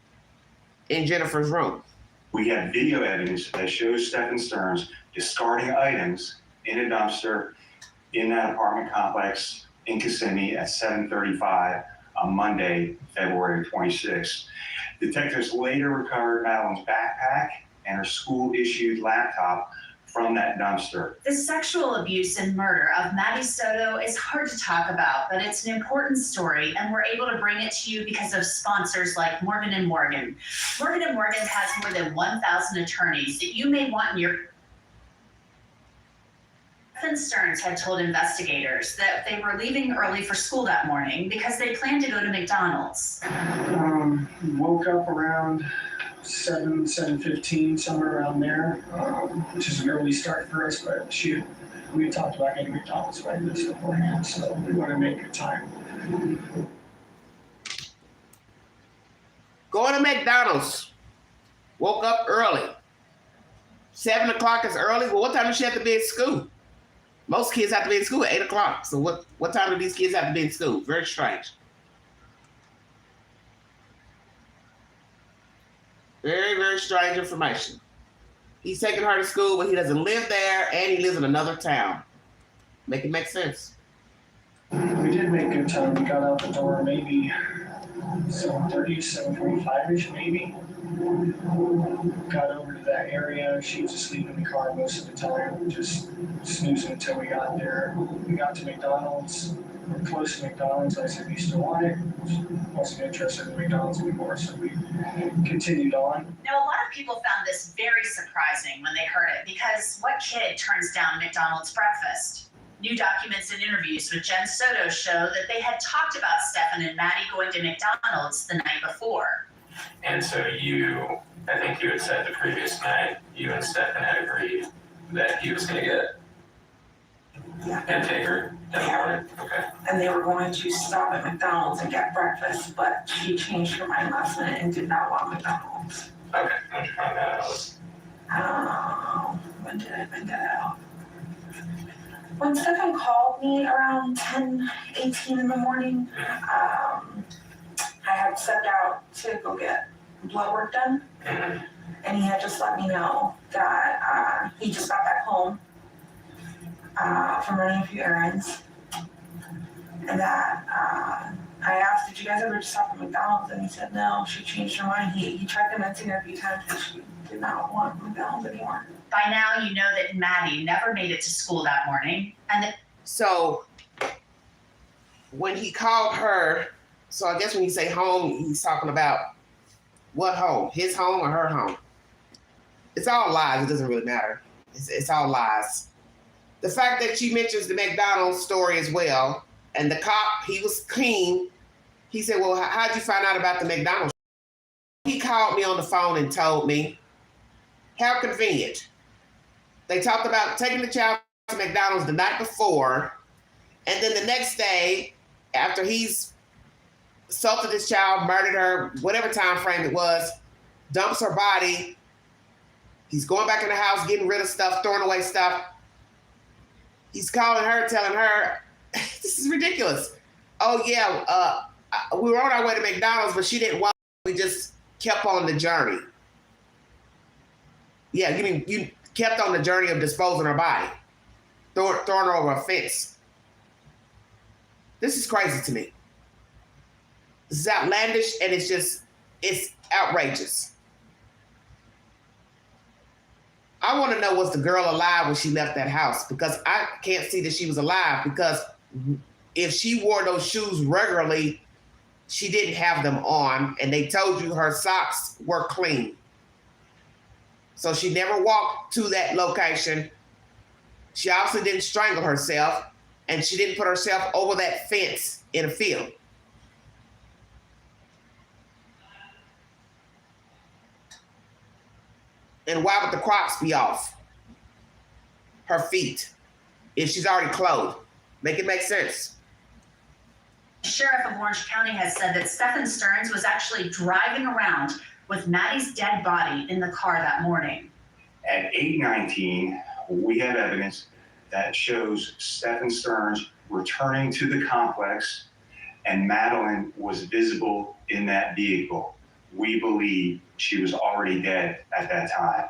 in Jennifer's room. We have video evidence that shows Stephen Stearns discarding items in a dumpster in that apartment complex in Kissimmee at 7:35 on Monday, February 26th. Detectives later recovered Madeleine's backpack and her school-issued laptop from that dumpster. The sexual abuse and murder of Madelaine Soto is hard to talk about, but it's an important story, and we're able to bring it to you because of sponsors like Morgan & Morgan. Morgan & Morgan has more than 1,000 attorneys that you may want in your... Stephen Stearns had told investigators that they were leaving early for school that morning because they planned to go to McDonald's. Woke up around 7:15, somewhere around there, which is an early start for us, but we had talked about getting McDonald's breakfast beforehand, so we want to make good time. Going to McDonald's. Woke up early. 7 o'clock is early. Well, what time does she have to be at school? Most kids have to be in school at 8 o'clock. So what time do these kids have to be in school? Very strange. Very, very strange information. He's taking her to school, but he doesn't live there, and he lives in another town. Make it make sense. We did make good time. We got out the door maybe 7:30, 7:45-ish maybe. Got over to that area. She was asleep in the car most of the time, just snoozing until we got there. We got to McDonald's. We're close to McDonald's. I said, "You still want it?" She wasn't interested in McDonald's anymore, so we continued on. Now, a lot of people found this very surprising when they heard it, because what kid turns down McDonald's breakfast? New documents and interviews with Jen Soto show that they had talked about Stephen and Maddie going to McDonald's the night before. And so I think you had said the previous night, you and Stephen had agreed that he was going to get and take her in the morning. Okay. And they were going to stop at McDonald's and get breakfast, but she changed her mind last minute and did not want McDonald's. Okay, when did you find that out? When did I find that out? When Stephen called me around 10:18 in the morning, I had stepped out to go get blood work done, and he had just let me know that he just got back home from running a few errands, and that I asked, "Did you guys ever just stop at McDonald's?" And he said no. She changed her mind. He tried convincing her a few times, but she did not want McDonald's anymore. By now, you know that Maddie never made it to school that morning, and that... So when he called her, so I guess when you say home, he's talking about what home? His home or her home? It's all lies. It doesn't really matter. It's all lies. The fact that she mentions the McDonald's story as well, and the cop, he was keen. He said, "Well, how'd you find out about the McDonald's?" He called me on the phone and told me. How convenient. They talked about taking the child to McDonald's the night before, and then the next day, after he's assaulted this child, murdered her, whatever time frame it was, dumps her body. He's going back in the house, getting rid of stuff, throwing away stuff. He's calling her, telling her, this is ridiculous. Oh yeah, we were on our way to McDonald's, but she didn't want. We just kept on the journey. Yeah, you mean you kept on the journey of disposing her body, throwing her over a fence. This is crazy to me. This is outlandish, and it's outrageous. I want to know, was the girl alive when she left that house? Because I can't see that she was alive, because if she wore those shoes regularly, she didn't have them on, and they told you her socks were clean. So she never walked to that location. She obviously didn't strangle herself, and she didn't put herself over that fence in a field. And why would the Crocs be off her feet if she's already clothed? Make it make sense. The sheriff of Orange County has said that Stephen Stearns was actually driving around with Maddie's dead body in the car that morning. At 8:19, we have evidence that shows Stephen Stearns returning to the complex, and Madelaine was visible in that vehicle. We believe she was already dead at that time.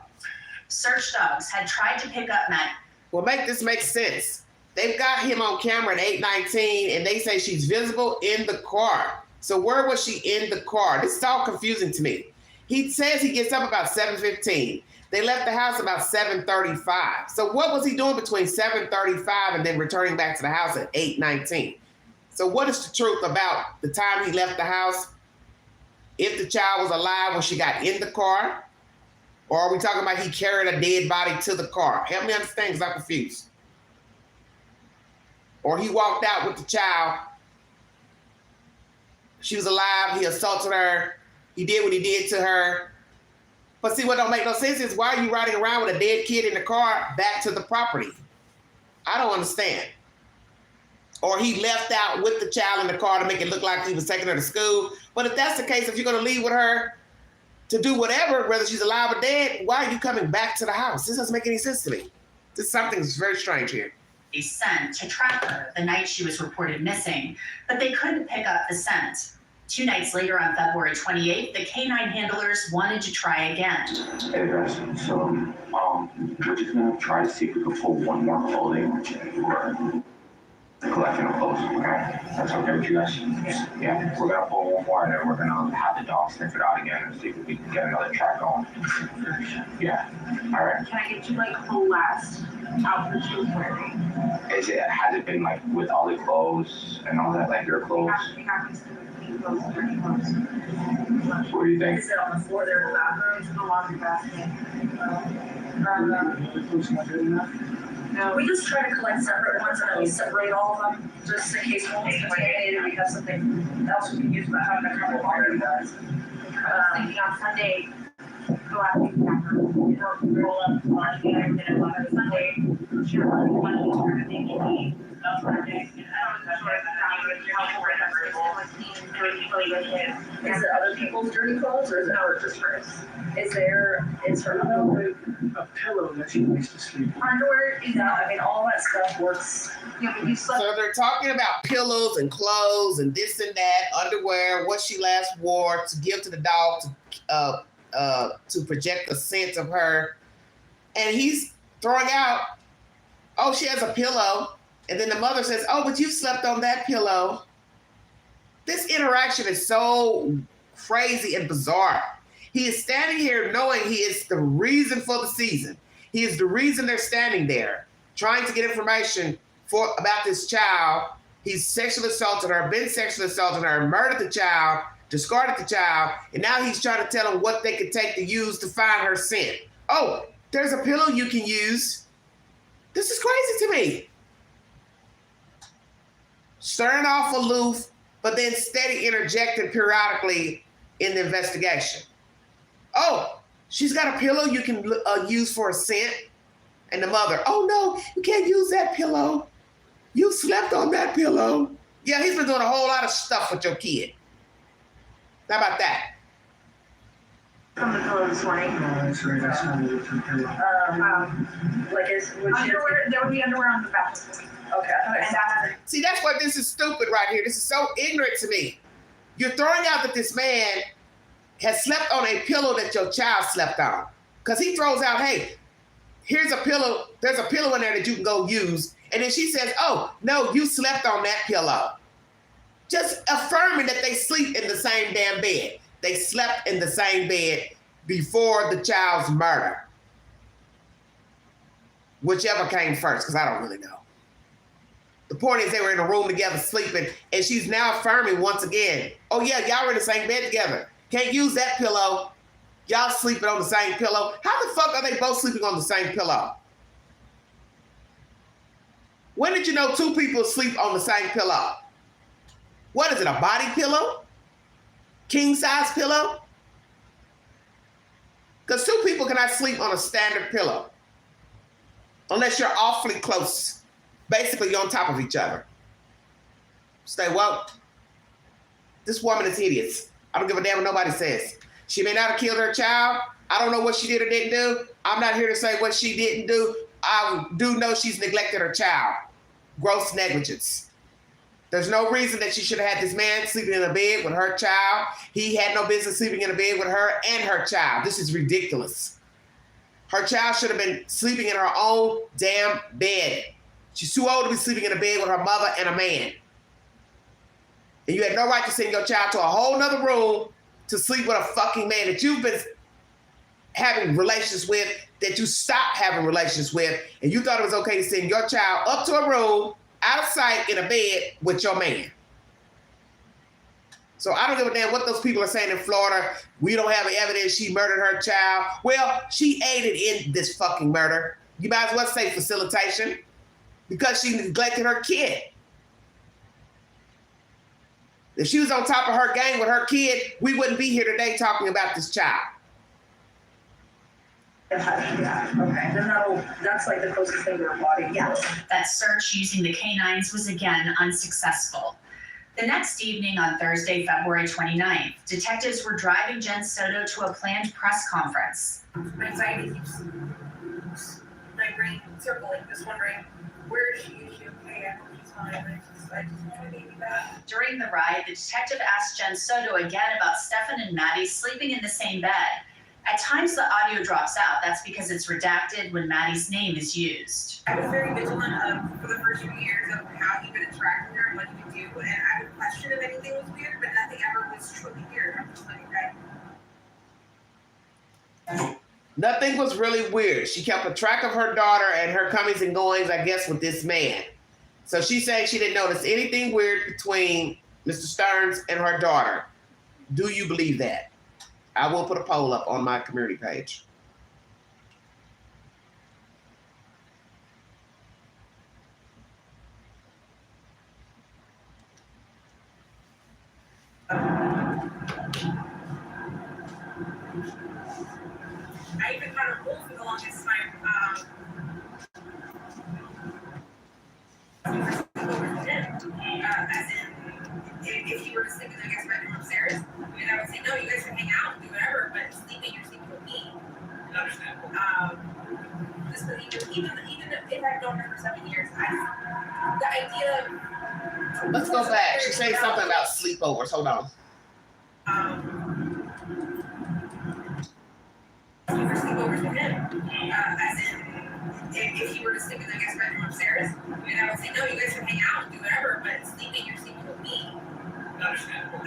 Search dogs had tried to pick up Matt. Well, make this make sense. They've got him on camera at 8:19, and they say she's visible in the car. So where was she in the car? This is all confusing to me. He says he gets up about 7:15. They left the house about 7:35. So what was he doing between 7:35 and then returning back to the house at 8:19? So what is the truth about the time he left the house? If the child was alive when she got in the car? Or are we talking about he carried a dead body to the car? Help me understand, because I'm confused. Or he walked out with the child. She was alive. He assaulted her. He did what he did to her. But see, what don't make no sense is, why are you riding around with a dead kid in the car back to the property? I don't understand. Or he left out with the child in the car to make it look like he was taking her to school. But if that's the case, if you're going to leave with her to do whatever, whether she's alive or dead, why are you coming back to the house? This doesn't make any sense to me. Something's very strange here. They sent to track her the night she was reported missing, but they couldn't pick up the scent. 2 nights later, on February 28th, the canine handlers wanted to try again. Hey guys, so we're just gonna try to see if we can pull one more clothing or collection of clothes, okay? That's okay with you guys? Yeah, we're gonna pull one more and then we're gonna have the dog sniff it out again and see if we can get another track going. Yeah, all right. Can I get you like the last outfit she was wearing? Has it been like with all the clothes and all that, like your clothes? We have to clean clothes, dirty clothes. What do you think? Is it on the floor there in the bathroom? To the laundry basket? No, we just try to collect separate ones and then we separate all of them, just in case one was contaminated, we have something else we can use, but having a couple of already does. Thinking on Sunday, go out and roll up the laundry and then on Sunday, sure, one of the turn thing you need. Is it other people's dirty clothes or is it just hers? Is her underwear? A pillow that she likes to sleep on. Underwear, I mean, all that stuff works. Yeah, but you slept. So they're talking about pillows and clothes and this and that, underwear, what she last wore to give to the dog to project the scent of her. And he's throwing out, oh, she has a pillow. And then the mother says, oh, but you slept on that pillow. This interaction is so crazy and bizarre. He is standing here knowing he is the reason for the season. He is the reason they're standing there, trying to get information about this child. He's sexually assaulted her, been sexually assaulted her, murdered the child, discarded the child, and now he's trying to tell them what they could take to use to find her scent. Oh, there's a pillow you can use. This is crazy to me. Starting off aloof, but then steady interjecting periodically in the investigation. Oh, she's got a pillow you can use for a scent. And the mother, oh no, you can't use that pillow. You slept on that pillow. Yeah, he's been doing a whole lot of stuff with your kid. How about that? From the pillow this morning. No, that's right. That's not a different pillow. Underwear, there would be underwear on the bathroom. Okay, I thought See, that's why this is stupid right here. This is so ignorant to me. You're throwing out that this man has slept on a pillow that your child slept on. Because he throws out, hey, here's a pillow. There's a pillow in there that you can go use. And then she says, oh, no, you slept on that pillow. Just affirming that they sleep in the same damn bed. They slept in the same bed before the child's murder. Whichever came first, because I don't really know. The point is they were in a room together sleeping, and she's now affirming once again, oh yeah, y'all were in the same bed together. Can't use that pillow. Y'all sleeping on the same pillow. How the fuck are they both sleeping on the same pillow? When did you know two people sleep on the same pillow? What is it, a body pillow? King size pillow? Because two people cannot sleep on a standard pillow. Unless you're awfully close. Basically, you're on top of each other. Stay woke. This woman is hideous. I don't give a damn what nobody says. She may not have killed her child. I don't know what she did or didn't do. I'm not here to say what she didn't do. I do know she's neglected her child. Gross negligence. There's no reason that she should have had this man sleeping in a bed with her child. He had no business sleeping in a bed with her and her child. This is ridiculous. Her child should have been sleeping in her own damn bed. She's too old to be sleeping in a bed with her mother and a man. And you had no right to send your child to a whole nother room to sleep with a fucking man that you've been having relations with, that you stopped having relations with, and you thought it was okay to send your child up to a room, out of sight, in a bed with your man. So I don't give a damn what those people are saying in Florida. We don't have evidence she murdered her child. Well, she aided in this fucking murder. You might as well say facilitation, because she neglected her kid. If she was on top of her game with her kid, we wouldn't be here today talking about this child. Yeah, okay. That's like the closest thing to her body. Yeah, that search using the canines was again unsuccessful. The next evening on Thursday, February 29th, detectives were driving Jen Soto to a planned press conference. My anxiety keeps my brain circling, just wondering, where is she? Is she okay? I hope she's fine. I just want to be back. During the ride, the detective asked Jen Soto again about Stefan and Maddie sleeping in the same bed. At times, the audio drops out. That's because it's redacted when Maddie's name is used. I was very vigilant for the first few years of how he would interact with her and what he would do, and I would question if anything was weird, but nothing ever was truly weird. I'm just like, okay. Nothing was really weird. She kept a track of her daughter and her comings and goings, I guess, with this man. So she's saying she didn't notice anything weird between Mr. Stearns and her daughter. Do you believe that? I will put a poll up on my community page. I even had a rule for the longest time. As in, if he were to sleep in the guest bedroom upstairs, and I would say, no, you guys can hang out and do whatever, but you're sleeping with me. Understandable. Even if I've known her for 7 years, the idea of... Let's go back. She's saying something about sleepovers. Hold on. Sleepovers with him. As in, if he were to sleep in the guest bedroom upstairs, and I would say, no, you guys can hang out and do whatever, but you're sleeping with me. Understandable.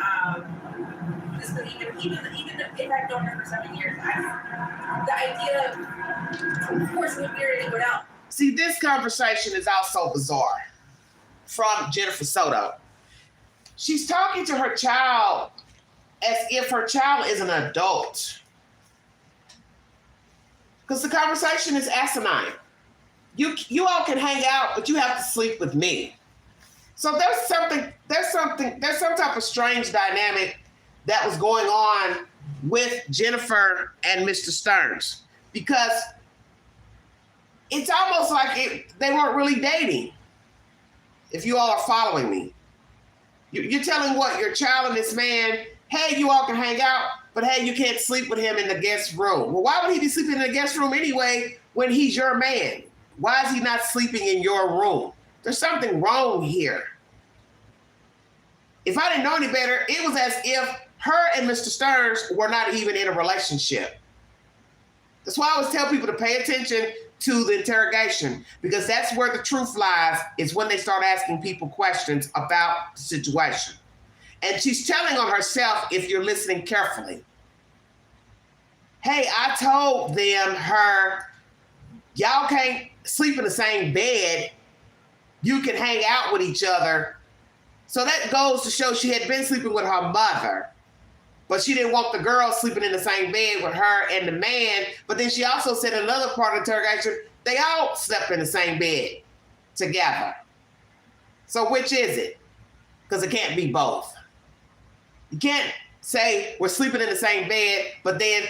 Even if I've known her for 7 years, the idea of course, it would weird anyone out. See, this conversation is also bizarre from Jennifer Soto. She's talking to her child as if her child is an adult. Because the conversation is asinine. You all can hang out, but you have to sleep with me. So there's some type of strange dynamic that was going on with Jennifer and Mr. Stearns, because it's almost like they weren't really dating. If you all are following me, you're telling your child and this man, hey, you all can hang out, but hey, you can't sleep with him in the guest room. Well, why would he be sleeping in the guest room anyway when he's your man? Why is he not sleeping in your room? There's something wrong here. If I didn't know any better, it was as if her and Mr. Stearns were not even in a relationship. That's why I always tell people to pay attention to the interrogation, because that's where the truth lies, is when they start asking people questions about the situation. And she's telling on herself if you're listening carefully. Hey, I told her, y'all can't sleep in the same bed. You can hang out with each other. So that goes to show she had been sleeping with her mother, but she didn't want the girl sleeping in the same bed with her and the man. But then she also said in another part of the interrogation, they all slept in the same bed together. So which is it? Because it can't be both. You can't say we're sleeping in the same bed, but then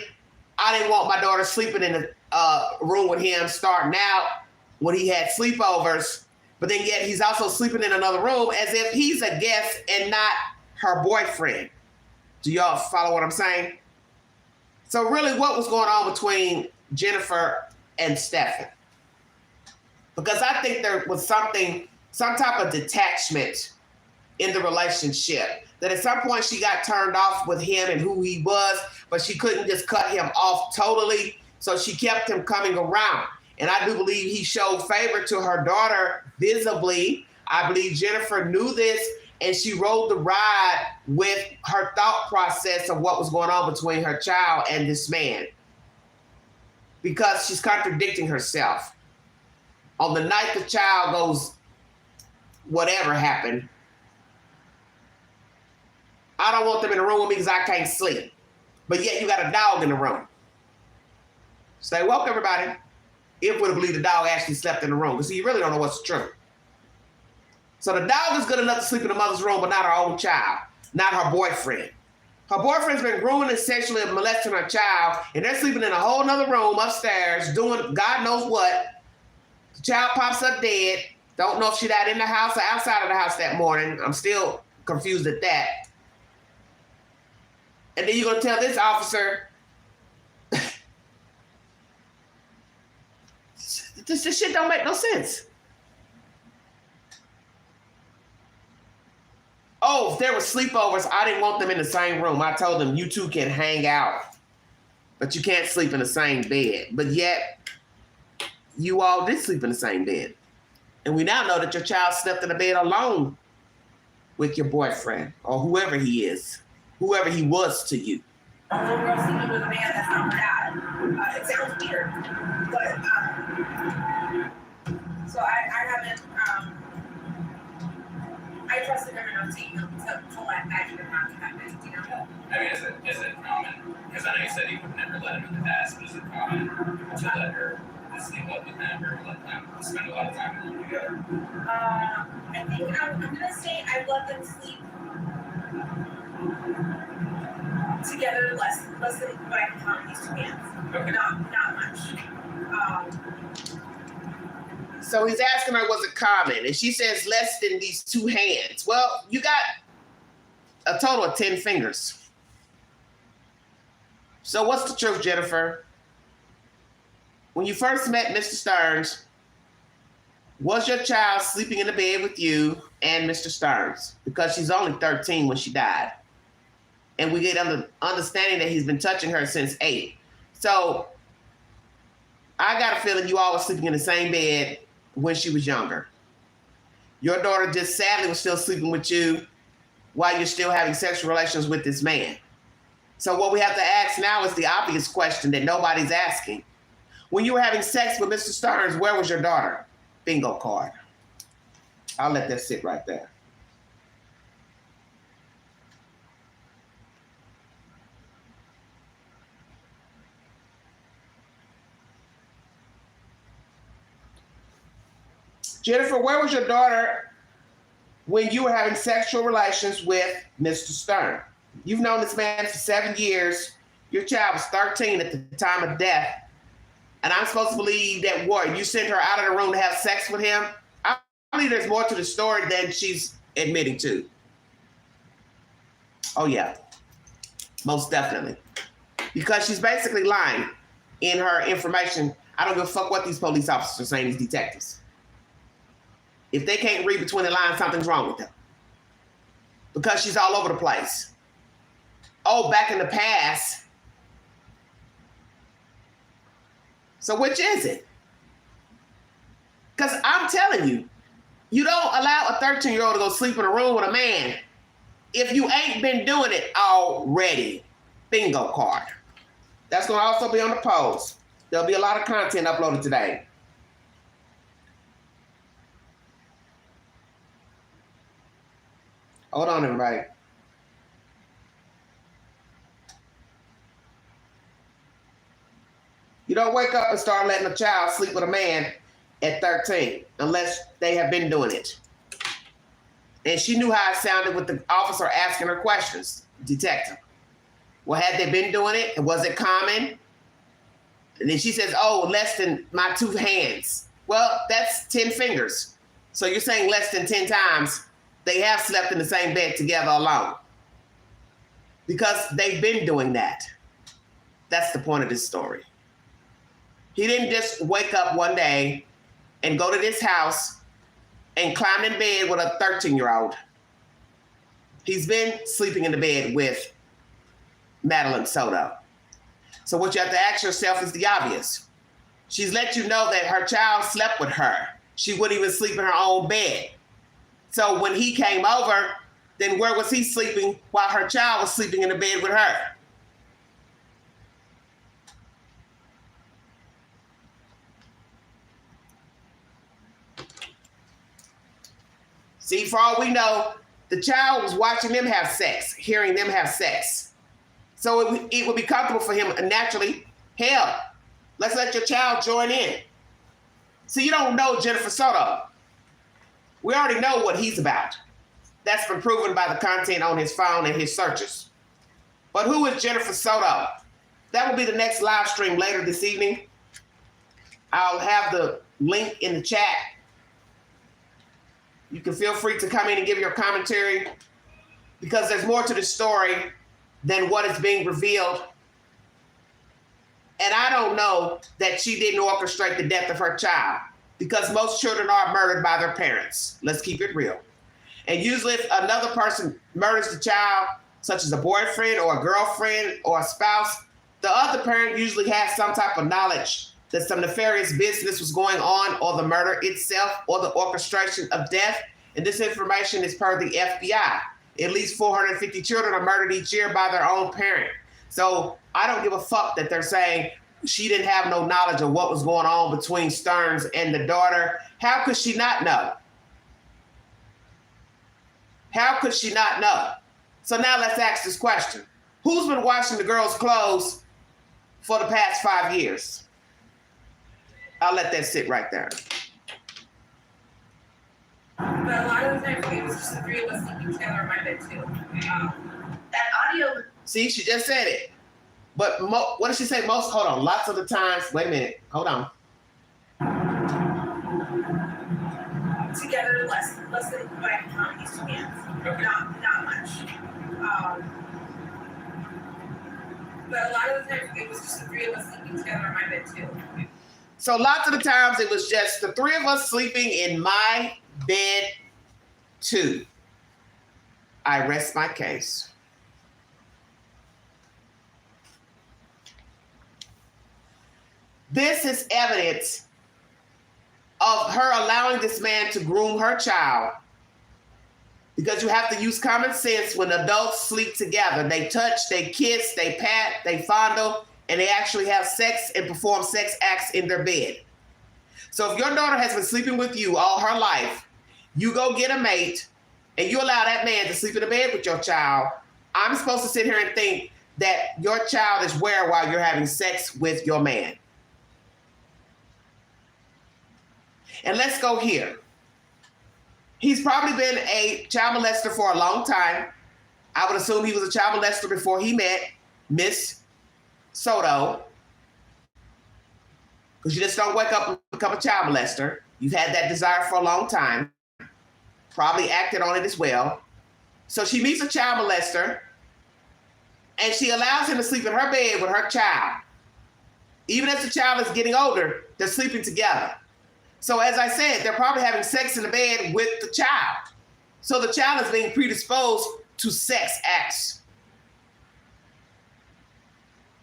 I didn't want my daughter sleeping in the room with him starting out when he had sleepovers, but then yet he's also sleeping in another room as if he's a guest and not her boyfriend. Do y'all follow what I'm saying? So really, what was going on between Jennifer and Stefan? Because I think there was some type of detachment in the relationship, that at some point she got turned off with him and who he was, but she couldn't just cut him off totally. So she kept him coming around. And I do believe he showed favor to her daughter visibly I believe Jennifer knew this, and she rode the ride with her thought process of what was going on between her child and this man. Because she's contradicting herself. On the night the child goes, whatever happened, I don't want them in the room with me because I can't sleep. But yet you got a dog in the room. Say, welcome everybody. If we believe the dog actually slept in the room. Because you really don't know what's true. So the dog is good enough to sleep in the mother's room, but not her own child. Not her boyfriend. Her boyfriend's been grooming and sexually molesting her child, and they're sleeping in a whole nother room upstairs doing God knows what. The child pops up dead. Don't know if she died in the house or outside of the house that morning. I'm still confused at that. And then you're going to tell this officer, this shit don't make no sense. Oh, if there were sleepovers, I didn't want them in the same room. I told them, you two can hang out, but you can't sleep in the same bed. But yet, you all did sleep in the same bed. And we now know that your child slept in the bed alone with your boyfriend or whoever he is, whoever he was to you. A little girl sleeping with a man that's not her dad. It sounds weird, but so I haven't. I trusted him enough to let that even happen. You know. I mean, is it common? Because I know you said you would never let him in the past, but is it common to let her sleep up with him or let them spend a lot of time alone together? I think I'm gonna say I let them sleep together less than what I can count on these two hands. Okay. Not much. So he's asking her, was it common? And she says less than these two hands. Well, you got a total of 10 fingers. So what's the truth, Jennifer? When you first met Mr. Stearns, was your child sleeping in the bed with you and Mr. Stearns? Because she's only 13 when she died. And we get understanding that he's been touching her since 8. So I got a feeling you all were sleeping in the same bed when she was younger. Your daughter just sadly was still sleeping with you while you're still having sexual relations with this man. So what we have to ask now is the obvious question that nobody's asking. When you were having sex with Mr. Stearns, where was your daughter? Bingo card. I'll let that sit right there. Jennifer, where was your daughter when you were having sexual relations with Mr. Stern? You've known this man for 7 years. Your child was 13 at the time of death. And I'm supposed to believe that what? You sent her out of the room to have sex with him? I believe there's more to the story than she's admitting to. Oh, yeah. Most definitely. Because she's basically lying in her information. I don't give a fuck what these police officers are saying, these detectives. If they can't read between the lines, something's wrong with them. Because she's all over the place. Oh, back in the past. So which is it? Because I'm telling you, you don't allow a 13-year-old to go sleep in a room with a man if you ain't been doing it already. Bingo card. That's going to also be on the post. There'll be a lot of content uploaded today. Hold on, everybody. You don't wake up and start letting a child sleep with a man at 13 unless they have been doing it. And she knew how it sounded with the officer asking her questions, detective. Well, had they been doing it? And was it common? And then she says, oh, less than my 2 hands. Well, that's 10 fingers. So you're saying less than 10 times they have slept in the same bed together alone. Because they've been doing that. That's the point of this story. He didn't just wake up one day and go to this house and climb in bed with a 13-year-old. He's been sleeping in the bed with Madelaine Soto. So what you have to ask yourself is the obvious. She's let you know that her child slept with her. She wouldn't even sleep in her own bed. So when he came over, then where was he sleeping while her child was sleeping in the bed with her? See, for all we know, the child was watching them have sex, hearing them have sex. So it would be comfortable for him naturally. Hell, let's let your child join in. See, you don't know Jennifer Soto. We already know what he's about. That's been proven by the content on his phone and his searches. But who is Jennifer Soto? That will be the next live stream later this evening. I'll have the link in the chat. You can feel free to come in and give your commentary because there's more to the story than what is being revealed. And I don't know that she didn't orchestrate the death of her child because most children are murdered by their parents. Let's keep it real. And usually if another person murders the child, such as a boyfriend or a girlfriend or a spouse, the other parent usually has some type of knowledge that some nefarious business was going on, or the murder itself, or the orchestration of death. And this information is per the FBI. At least 450 children are murdered each year by their own parent. So I don't give a fuck that they're saying she didn't have no knowledge of what was going on between Stearns and the daughter. How could she not know? How could she not know? So now let's ask this question. Who's been washing the girls' clothes for the past 5 years? I'll let that sit right there. But a lot of the times it was just the three of us sleeping together in my bed too. That audio. See, she just said it. But what did she say? Most, hold on, lots of the times, wait a minute, hold on. Together less than like these two hands. Okay. Not much. But a lot of the times it was just the three of us sleeping together in my bed too. So lots of the times it was just the three of us sleeping in my bed too. I rest my case. This is evidence of her allowing this man to groom her child, because you have to use common sense when adults sleep together. They touch, they kiss, they pat, they fondle, and they actually have sex and perform sex acts in their bed. So if your daughter has been sleeping with you all her life, you go get a mate and you allow that man to sleep in the bed with your child, I'm supposed to sit here and think that your child is where while you're having sex with your man. And let's go here. He's probably been a child molester for a long time. I would assume he was a child molester before he met Miss Soto, because you just don't wake up and become a child molester. You've had that desire for a long time, probably acted on it as well. So she meets a child molester and she allows him to sleep in her bed with her child. Even as the child is getting older, they're sleeping together. So as I said, they're probably having sex in the bed with the child. So the child is being predisposed to sex acts.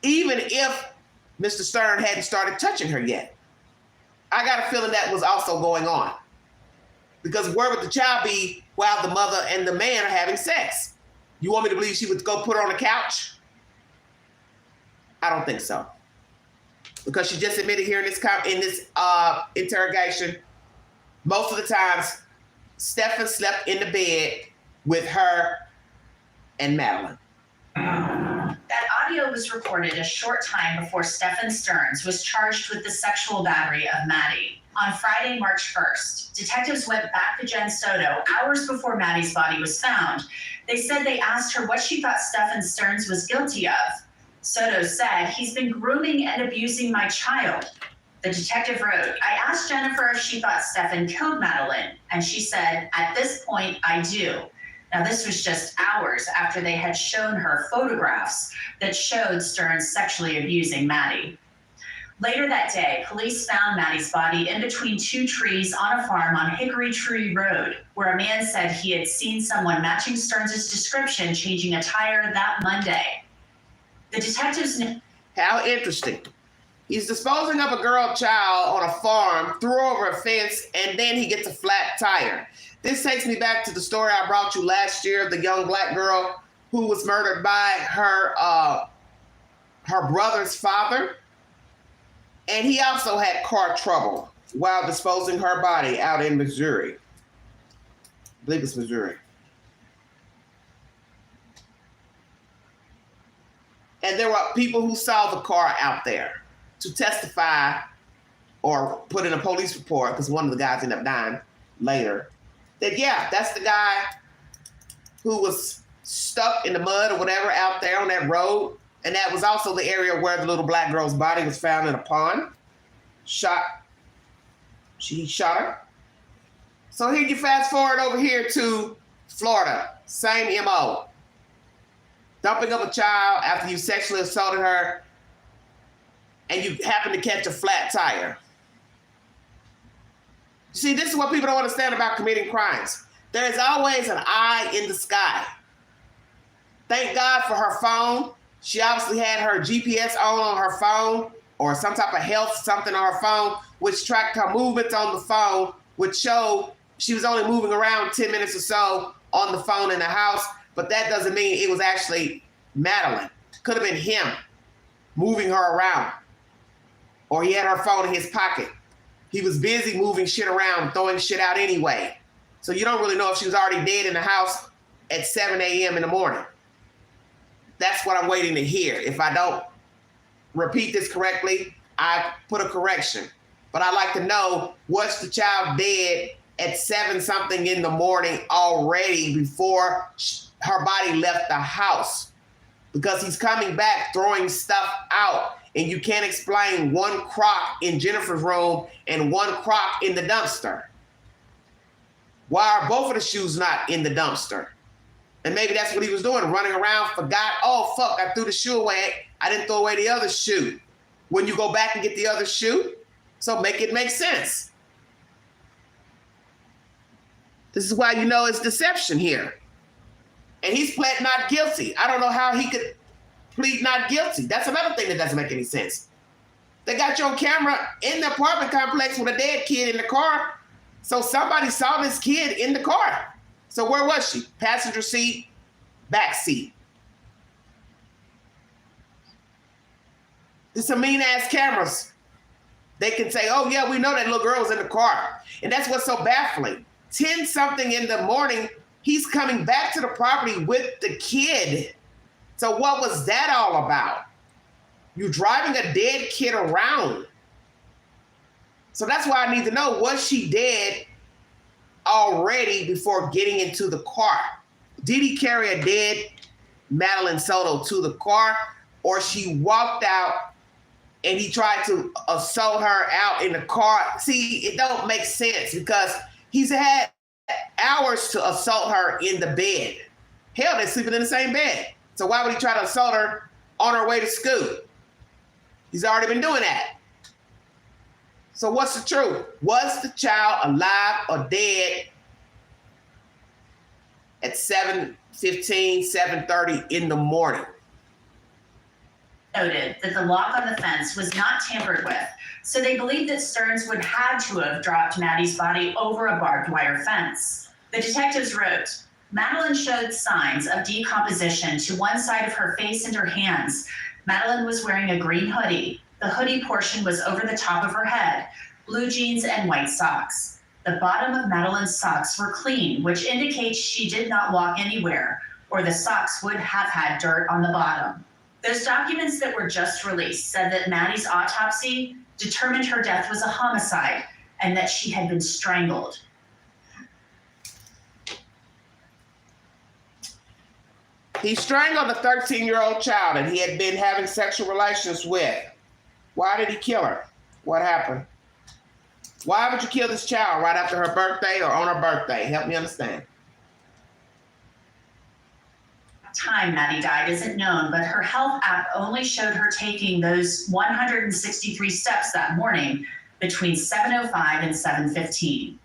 Even if Mr. Stern hadn't started touching her yet. I got a feeling that was also going on. Because where would the child be while the mother and the man are having sex? You want me to believe she would go put her on the couch? I don't think so. Because she just admitted here in this interrogation, most of the times, Stephen slept in the bed with her and Madelaine. That audio was recorded a short time before Stephen Stearns was charged with the sexual battery of Maddie. On Friday, March 1st, detectives went back to Jen Soto hours before Maddie's body was found. They said they asked her what she thought Stephen Stearns was guilty of. Soto said, "He's been grooming and abusing my child." The detective wrote, "I asked Jennifer if she thought Stephen killed Madelaine, and she said, at this point, I do." Now, this was just hours after they had shown her photographs that showed Stearns sexually abusing Maddie. Later that day, police found Maddie's body in between two trees on a farm on Hickory Tree Road, where a man said he had seen someone matching Stearns' description changing a tire that Monday. The detectives knew. How interesting. He's disposing of a girl child on a farm, threw over a fence, and then he gets a flat tire. This takes me back to the story I brought you last year, the young black girl who was murdered by her brother's father. And he also had car trouble while disposing her body out in Missouri. I believe it's Missouri. And there were people who saw the car out there to testify or put in a police report, because one of the guys ended up dying later, that yeah, that's the guy who was stuck in the mud or whatever out there on that road. And that was also the area where the little black girl's body was found in a pond. He shot her. So here you fast forward over here to Florida, same MO. Dumping up a child after you sexually assaulted her and you happen to catch a flat tire. See, this is what people don't understand about committing crimes. There is always an eye in the sky. Thank God for her phone. She obviously had her GPS on her phone or some type of health something on her phone, which tracked her movements on the phone, which showed she was only moving around 10 minutes or so on the phone in the house. But that doesn't mean it was actually Madelaine. Could have been him moving her around. Or he had her phone in his pocket. He was busy moving shit around, throwing shit out anyway. So you don't really know if she was already dead in the house at 7 a.m. in the morning. That's what I'm waiting to hear. If I don't repeat this correctly, I put a correction. But I'd like to know, was the child dead at 7 something in the morning already before her body left the house? Because he's coming back throwing stuff out. And you can't explain one crock in Jennifer's room and one crock in the dumpster. Why are both of the shoes not in the dumpster? And maybe that's what he was doing, running around, forgot, oh, fuck, I threw the shoe away. I didn't throw away the other shoe. When you go back and get the other shoe, so make it make sense. This is why you know it's deception here. And he's pled not guilty. I don't know how he could plead not guilty. That's another thing that doesn't make any sense. They got you on camera in the apartment complex with a dead kid in the car. So somebody saw this kid in the car. So where was she? Passenger seat, back seat. There's some mean ass cameras. They can say, oh yeah, we know that little girl was in the car. And that's what's so baffling. 10 something in the morning, he's coming back to the property with the kid. So what was that all about? You driving a dead kid around. So that's why I need to know, was she dead already before getting into the car? Did he carry a dead Madelaine Soto to the car, or she walked out and he tried to assault her out in the car? See, it don't make sense because he's had hours to assault her in the bed. Hell, they're sleeping in the same bed. So why would he try to assault her on her way to school? He's already been doing that. So what's the truth? Was the child alive or dead at 7:15, 7:30 in the morning? Noted that the lock on the fence was not tampered with, so they believed that Stearns would have to have dropped Maddie's body over a barbed wire fence. The detectives wrote, Madelaine showed signs of decomposition to one side of her face and her hands. Madelaine was wearing a green hoodie. The hoodie portion was over the top of her head, blue jeans and white socks. The bottom of Madelaine's socks were clean, which indicates she did not walk anywhere, or the socks would have had dirt on the bottom. Those documents that were just released said that Maddie's autopsy determined her death was a homicide and that she had been strangled. He strangled a 13-year-old child that he had been having sexual relations with. Why did he kill her? What happened? Why would you kill this child right after her birthday or on her birthday? Help me understand. Time Maddie died isn't known, but her health app only showed her taking those 163 steps that morning between 7:05 and 7:15.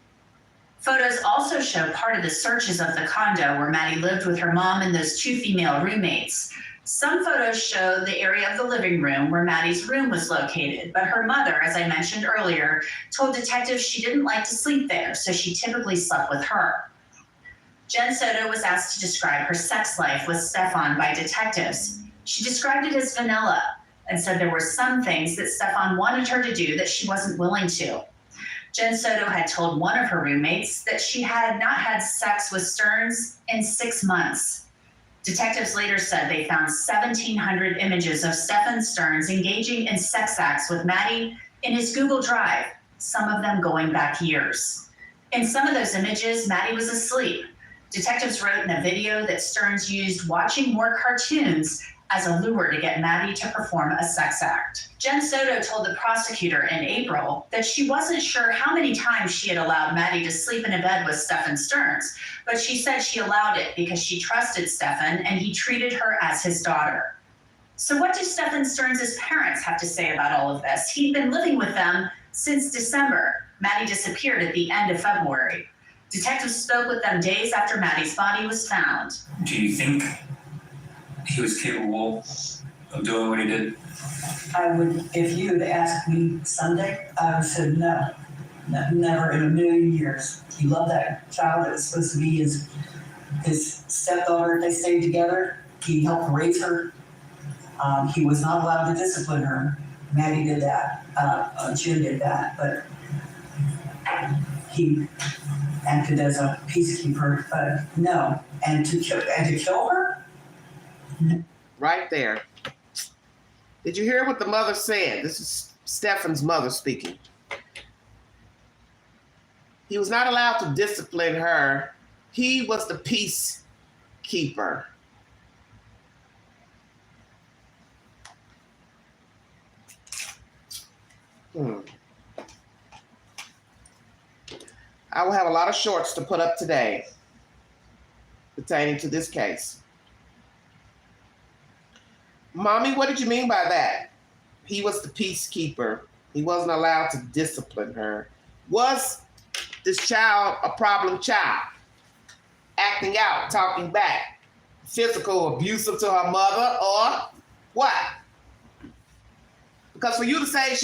Photos also show part of the searches of the condo where Maddie lived with her mom and those 2 female roommates. Some photos show the area of the living room where Maddie's room was located, but her mother, as I mentioned earlier, told detectives she didn't like to sleep there, so she typically slept with her. Jen Soto was asked to describe her sex life with Stefan by detectives. She described it as vanilla and said there were some things that Stefan wanted her to do that she wasn't willing to. Jen Soto had told one of her roommates that she had not had sex with Stearns in 6 months. Detectives later said they found 1,700 images of Stefan Stearns engaging in sex acts with Maddie in his Google Drive, some of them going back years. In some of those images, Maddie was asleep. Detectives wrote in a video that Stearns used watching more cartoons as a lure to get Maddie to perform a sex act. Jen Soto told the prosecutor in April that she wasn't sure how many times she had allowed Maddie to sleep in a bed with Stefan Stearns, but she said she allowed it because she trusted Stefan and he treated her as his daughter. So what do Stefan Stearns' parents have to say about all of this? He'd been living with them since December. Maddie disappeared at the end of February. Detectives spoke with them days after Maddie's body was found. Do you think he was capable of doing what he did? I would, if you had asked me Sunday, I would have said no, never in a million years. He loved that child. It was supposed to be his stepdaughter. They stayed together. He helped raise her. He was not allowed to discipline her. Maddie did that. Jim did that, but he acted as a peacekeeper. No, and to kill her. Right there. Did you hear what the mother said? This is Stefan's mother speaking. He was not allowed to discipline her. He was the peacekeeper. I will have a lot of shorts to put up today pertaining to this case. Mommy, what did you mean by that? He was the peacekeeper. He wasn't allowed to discipline her. Was this child a problem child? Acting out, talking back, physical, abusive to her mother, or what? Because for you to say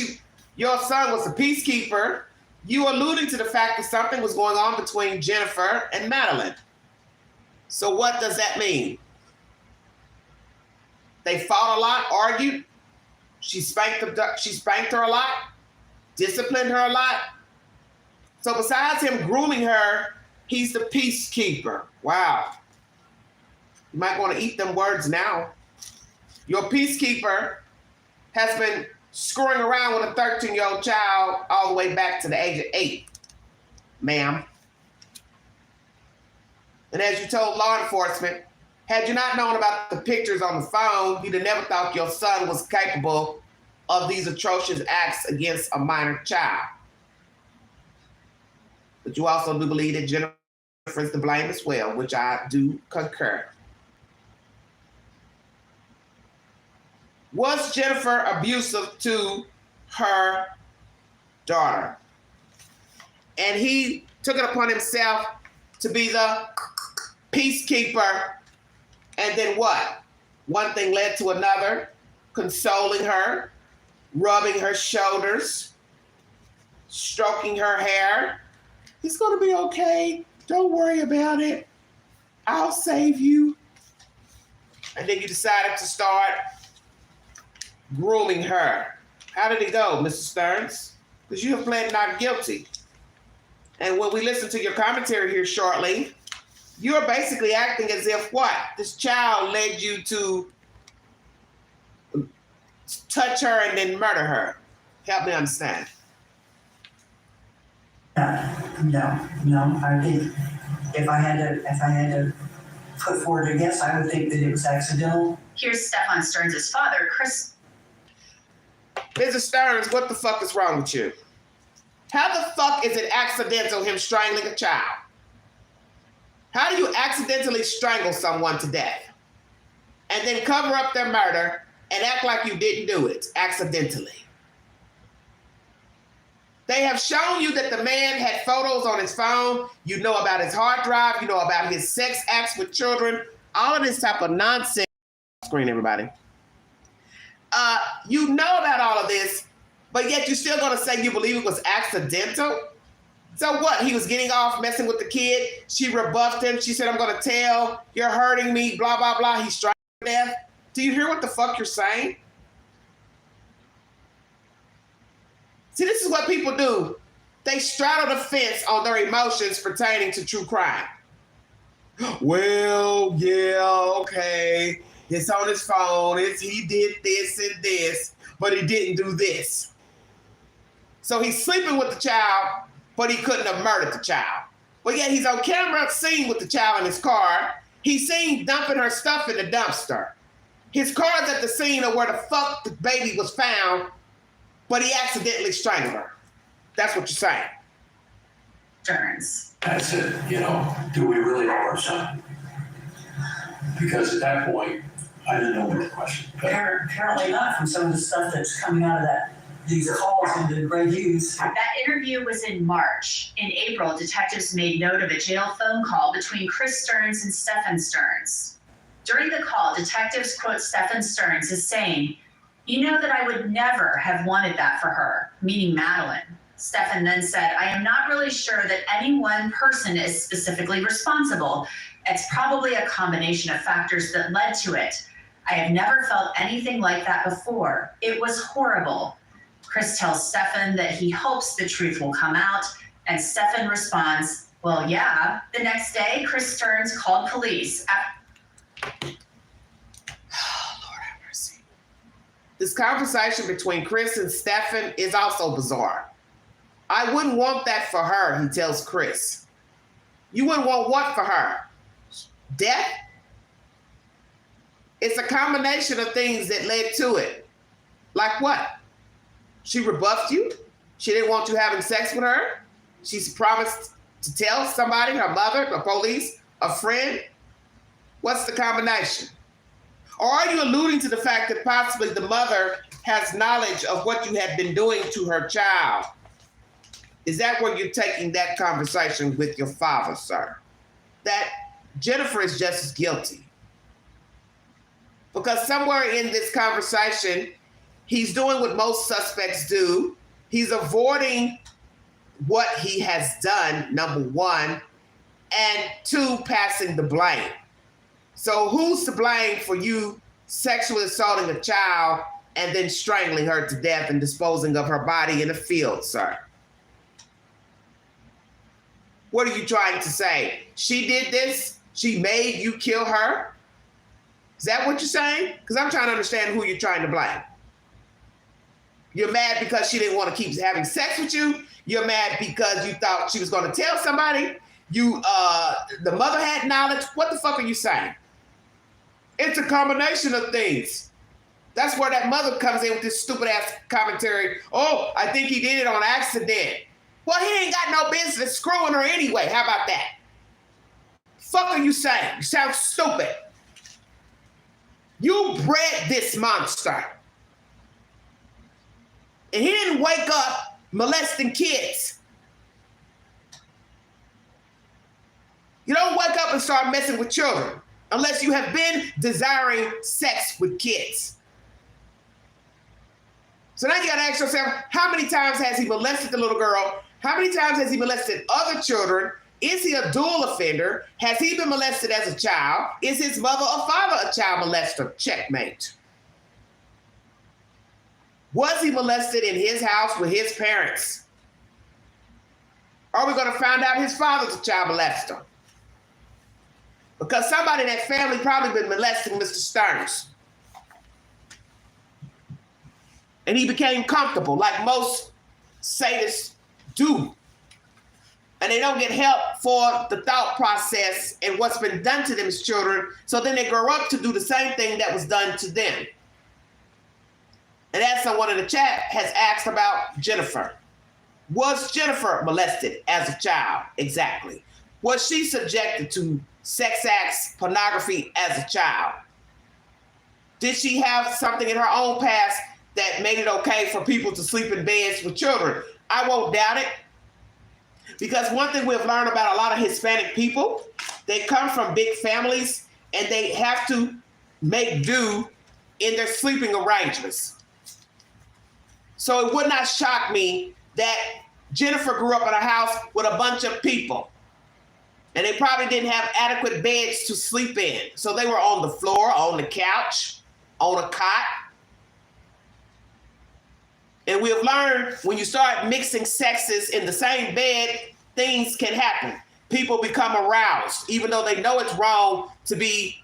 your son was a peacekeeper, you alluding to the fact that something was going on between Jennifer and Madelaine. So what does that mean? They fought a lot, argued. She spanked her a lot, disciplined her a lot. So besides him grooming her, he's the peacekeeper. Wow. You might want to eat them words now. Your peacekeeper has been screwing around with a 13-year-old child all the way back to the age of 8, ma'am. And as you told law enforcement, had you not known about the pictures on the phone, you'd have never thought your son was capable of these atrocious acts against a minor child. But you also do believe that Jennifer is to blame as well, which I do concur. Was Jennifer abusive to her daughter? And he took it upon himself to be the peacekeeper. And then what? One thing led to another, consoling her, rubbing her shoulders, stroking her hair. It's going to be okay. Don't worry about it. I'll save you. And then you decided to start grooming her. How did it go, Mr. Stearns? Because you have pled not guilty. And when we listen to your commentary here shortly, you're basically acting as if what? This child led you to touch her and then murder her. Help me understand. No. I think if I had to put forward a guess, I would think that it was accidental. Here's Stefan Stearns' father, Chris. Mrs. Stearns, what the fuck is wrong with you? How the fuck is it accidental him strangling a child? How do you accidentally strangle someone to death and then cover up their murder and act like you didn't do it accidentally? They have shown you that the man had photos on his phone. You know about his hard drive. You know about his sex acts with children. All of this type of nonsense screen, everybody. You know about all of this, but yet you're still going to say you believe it was accidental? So what? He was getting off messing with the kid. She rebuffed him. She said, I'm going to tell. You're hurting me, blah, blah, blah. He struck her to death. Do you hear what the fuck you're saying? See, this is what people do. They straddle the fence on their emotions pertaining to true crime. Well, yeah, okay. It's on his phone. He did this and this, but he didn't do this. So he's sleeping with the child, but he couldn't have murdered the child. But yet he's on camera seen with the child in his car. He's seen dumping her stuff in the dumpster. His car's at the scene of where the fuck the baby was found, but he accidentally strangled her. That's what you're saying. Stearns. That's it, do we really love our son? Because at that point, I didn't know what the question. Apparently not, from some of the stuff that's coming out of these calls into Grey Hughes. That interview was in March. In April, detectives made note of a jail phone call between Chris Stearns and Stephen Stearns. During the call, detectives quote Stephen Stearns as saying, "You know that I would never have wanted that for her," meaning Madelaine. Stephen then said, "I am not really sure that any one person is specifically responsible. It's probably a combination of factors that led to it. I have never felt anything like that before. It was horrible." Chris tells Stephen that he hopes the truth will come out, and Stephen responds, "Well, yeah." The next day, Chris Stearns called police. Lord have mercy. This conversation between Chris and Stephen is also bizarre. I wouldn't want that for her, he tells Chris. You wouldn't want what for her? Death? It's a combination of things that led to it. Like what? She rebuffed you? She didn't want you having sex with her? She's promised to tell somebody, her mother, the police, a friend? What's the combination? Or are you alluding to the fact that possibly the mother has knowledge of what you had been doing to her child? Is that where you're taking that conversation with your father, sir? That Jennifer is just as guilty. Because somewhere in this conversation, he's doing what most suspects do. He's avoiding what he has done, number one, and two, passing the blame. So who's to blame for you sexually assaulting a child and then strangling her to death and disposing of her body in a field, sir? What are you trying to say? She did this? She made you kill her? Is that what you're saying? Because I'm trying to understand who you're trying to blame. You're mad because she didn't want to keep having sex with you. You're mad because you thought she was going to tell somebody. The mother had knowledge. What the fuck are you saying? It's a combination of things. That's where that mother comes in with this stupid ass commentary. Oh, I think he did it on accident. Well, he ain't got no business screwing her anyway. How about that? Fuck are you saying? You sound stupid. You bred this monster. And he didn't wake up molesting kids. You don't wake up and start messing with children unless you have been desiring sex with kids. So now you gotta ask yourself, how many times has he molested the little girl? How many times has he molested other children? Is he a dual offender? Has he been molested as a child? Is his mother or father a child molester? Checkmate. Was he molested in his house with his parents? Are we going to find out his father's a child molester? Because somebody in that family probably been molesting Mr. Stearns. And he became comfortable, like most sadists do. And they don't get help for the thought process and what's been done to them as children. So then they grow up to do the same thing that was done to them. And as someone in the chat has asked about Jennifer. Was Jennifer molested as a child? Exactly. Was she subjected to sex acts, pornography as a child? Did she have something in her own past that made it okay for people to sleep in beds with children? I won't doubt it. Because one thing we've learned about a lot of Hispanic people, they come from big families and they have to make do in their sleeping arrangements. So it would not shock me that Jennifer grew up in a house with a bunch of people, and they probably didn't have adequate beds to sleep in. So they were on the floor, on the couch, on a cot. And we have learned when you start mixing sexes in the same bed, things can happen. People become aroused, even though they know it's wrong to be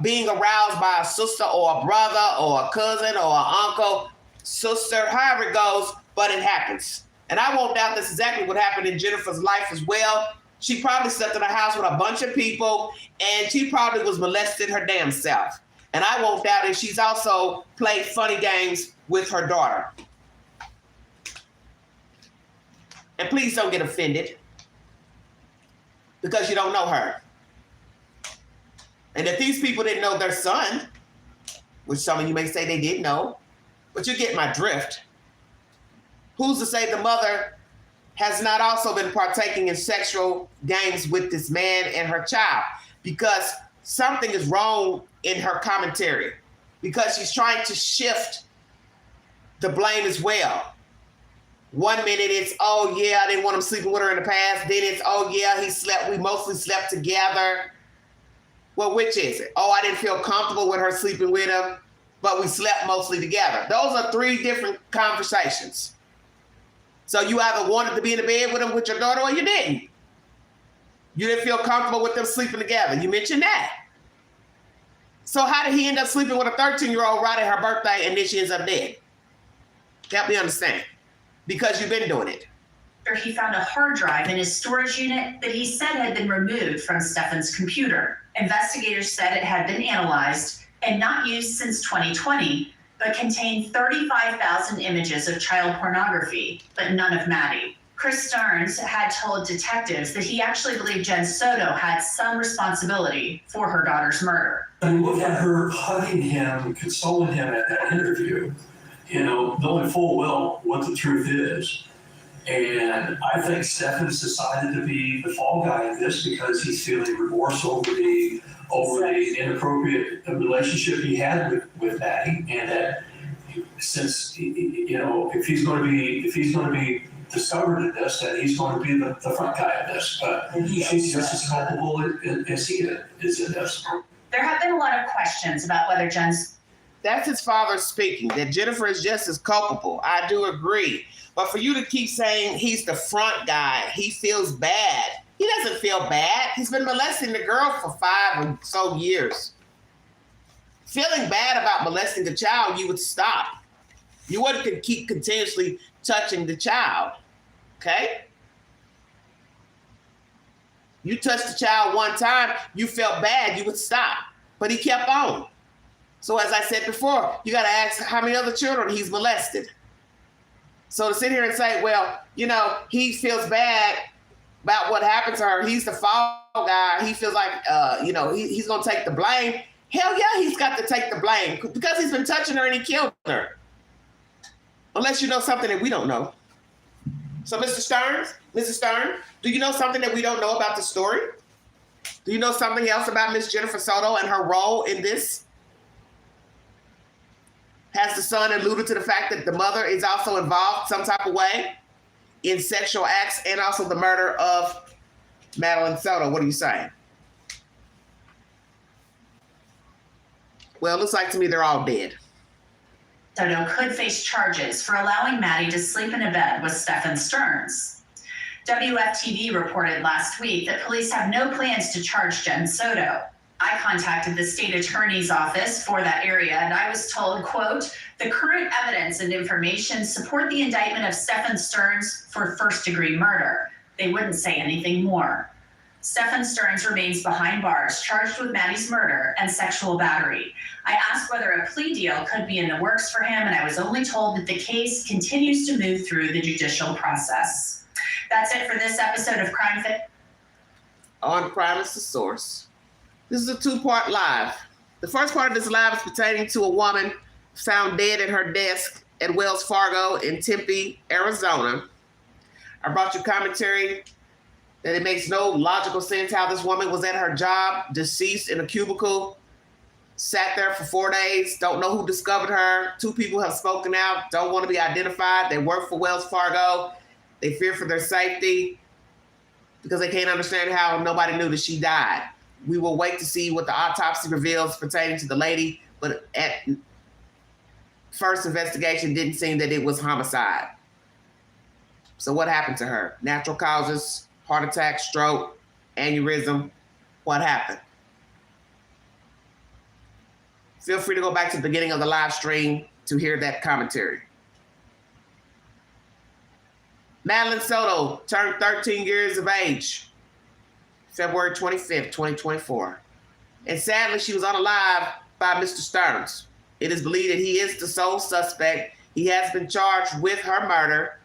being aroused by a sister or a brother or a cousin or an uncle, sister, however it goes, but it happens. And I won't doubt that's exactly what happened in Jennifer's life as well. She probably slept in a house with a bunch of people, and she probably was molested her damn self. And I won't doubt it. She's also played funny games with her daughter. And please don't get offended because you don't know her. And if these people didn't know their son, which some of you may say they did know, but you get my drift. Who's to say the mother has not also been partaking in sexual games with this man and her child? Because something is wrong in her commentary, because she's trying to shift the blame as well. 1 minute it's, oh yeah, I didn't want him sleeping with her in the past. Then it's, oh yeah, we mostly slept together. Well, which is it? Oh, I didn't feel comfortable with her sleeping with him, but we slept mostly together. Those are 3 different conversations. So you either wanted to be in the bed with him with your daughter or you didn't. You didn't feel comfortable with them sleeping together. You mentioned that. So how did he end up sleeping with a 13-year-old right at her birthday and then she ends up dead? Help me understand. Because you've been doing it. He found a hard drive in his storage unit that he said had been removed from Stefan's computer. Investigators said it had been analyzed and not used since 2020, but contained 35,000 images of child pornography, but none of Maddie. Chris Stearns had told detectives that he actually believed Jen Soto had some responsibility for her daughter's murder. And look at her hugging him, consoling him at that interview, knowing full well what the truth is. And I think Stefan's decided to be the fall guy in this because he's feeling remorse over the inappropriate relationship he had with Maddie, and that since if he's going to be discovered in this, that he's going to be the front guy in this. But she's just as culpable as he is in this. There have been a lot of questions about whether That's his father speaking, that Jennifer is just as culpable. I do agree. But for you to keep saying he's the front guy, he feels bad. He doesn't feel bad. He's been molesting the girl for 5 or so years. Feeling bad about molesting a child, you would stop. You wouldn't keep continuously touching the child, okay? You touched the child one time, you felt bad, you would stop. But he kept on. So as I said before, you got to ask how many other children he's molested. So to sit here and say, well, he feels bad about what happened to her. He's the fall guy. He feels like, he's going to take the blame. Hell yeah, he's got to take the blame because he's been touching her and he killed her. Unless you know something that we don't know. So Mrs. Stern, do you know something that we don't know about the story? Do you know something else about Miss Jennifer Soto and her role in this? Has the son alluded to the fact that the mother is also involved some type of way in sexual acts and also the murder of Madelaine Soto? What are you saying? Well, it looks like to me they're all dead. Soto could face charges for allowing Maddie to sleep in a bed with Stefan Stearns. WFTV reported last week that police have no plans to charge Jen Soto. I contacted the state attorney's office for that area, and I was told, quote, the current evidence and information support the indictment of Stefan Stearns for first-degree murder. They wouldn't say anything more. Stefan Stearns remains behind bars, charged with Maddie's murder and sexual battery. I asked whether a plea deal could be in the works for him, and I was only told that the case continues to move through the judicial process. That's it for this episode of Crime Fit. On Crime is the Source. This is a 2-part live. The first part of this live is pertaining to a woman found dead at her desk at Wells Fargo in Tempe, Arizona. I brought you commentary that it makes no logical sense how this woman was at her job, deceased in a cubicle, sat there for 4 days, don't know who discovered her. 2 people have spoken out, don't want to be identified. They work for Wells Fargo. They fear for their safety because they can't understand how nobody knew that she died. We will wait to see what the autopsy reveals pertaining to the lady, but at first investigation didn't seem that it was homicide. So what happened to her? Natural causes, heart attack, stroke, aneurysm. What happened? Feel free to go back to the beginning of the live stream to hear that commentary. Madelaine Soto turned 13 years of age, February 25th, 2024. And sadly, she was unalived by Mr. Stearns. It is believed that he is the sole suspect. He has been charged with her murder.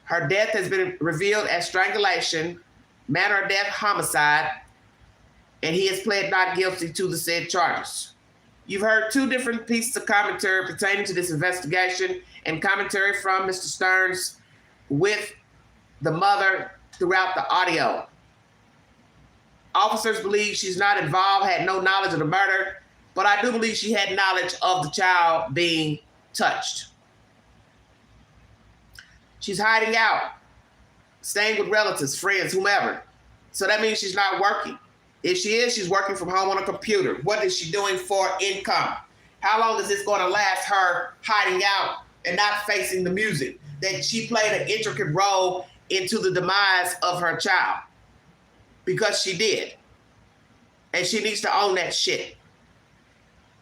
Her death has been revealed as strangulation, manner of death, homicide, and he has pled not guilty to the said charges. You've heard 2 different pieces of commentary pertaining to this investigation and commentary from Mr. Stearns with the mother throughout the audio. Officers believe she's not involved, had no knowledge of the murder, but I do believe she had knowledge of the child being touched. She's hiding out, staying with relatives, friends, whomever. So that means she's not working. If she is, she's working from home on a computer. What is she doing for income? How long is this going to last, her hiding out and not facing the music? That she played an intricate role into the demise of her child. Because she did. And she needs to own that shit.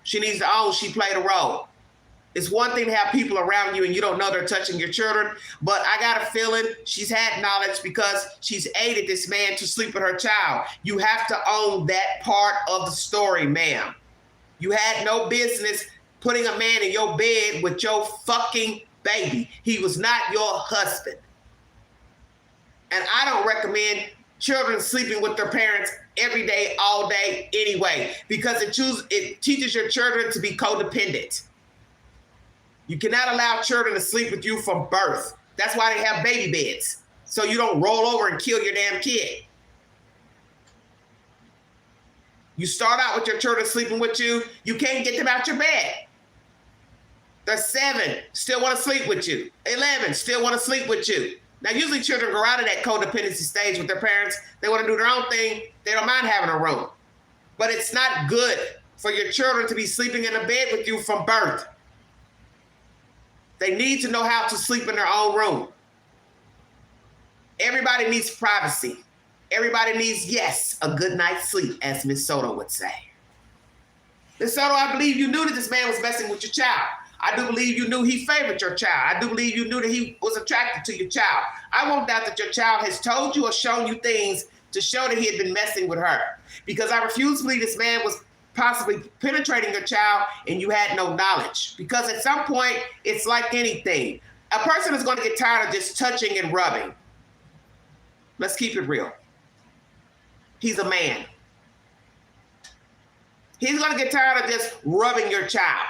She needs to own she played a role. It's one thing to have people around you and you don't know they're touching your children, but I got a feeling she's had knowledge because she's aided this man to sleep with her child. You have to own that part of the story, ma'am. You had no business putting a man in your bed with your fucking baby. He was not your husband. And I don't recommend children sleeping with their parents every day, all day, anyway, because it teaches your children to be codependent. You cannot allow children to sleep with you from birth. That's why they have baby beds, so you don't roll over and kill your damn kid. You start out with your children sleeping with you, you can't get them out your bed. They're 7, still want to sleep with you. 11, still want to sleep with you. Now, usually children grow out of that codependency stage with their parents. They want to do their own thing. They don't mind having a room. But it's not good for your children to be sleeping in a bed with you from birth. They need to know how to sleep in their own room. Everybody needs privacy. Everybody needs, yes, a good night's sleep, as Miss Soto would say. Miss Soto, I believe you knew that this man was messing with your child. I do believe you knew he favored your child. I do believe you knew that he was attracted to your child. I won't doubt that your child has told you or shown you things to show that he had been messing with her. Because I refuse to believe this man was possibly penetrating your child and you had no knowledge. Because at some point, it's like anything. A person is going to get tired of just touching and rubbing. Let's keep it real. He's a man. He's going to get tired of just rubbing your child,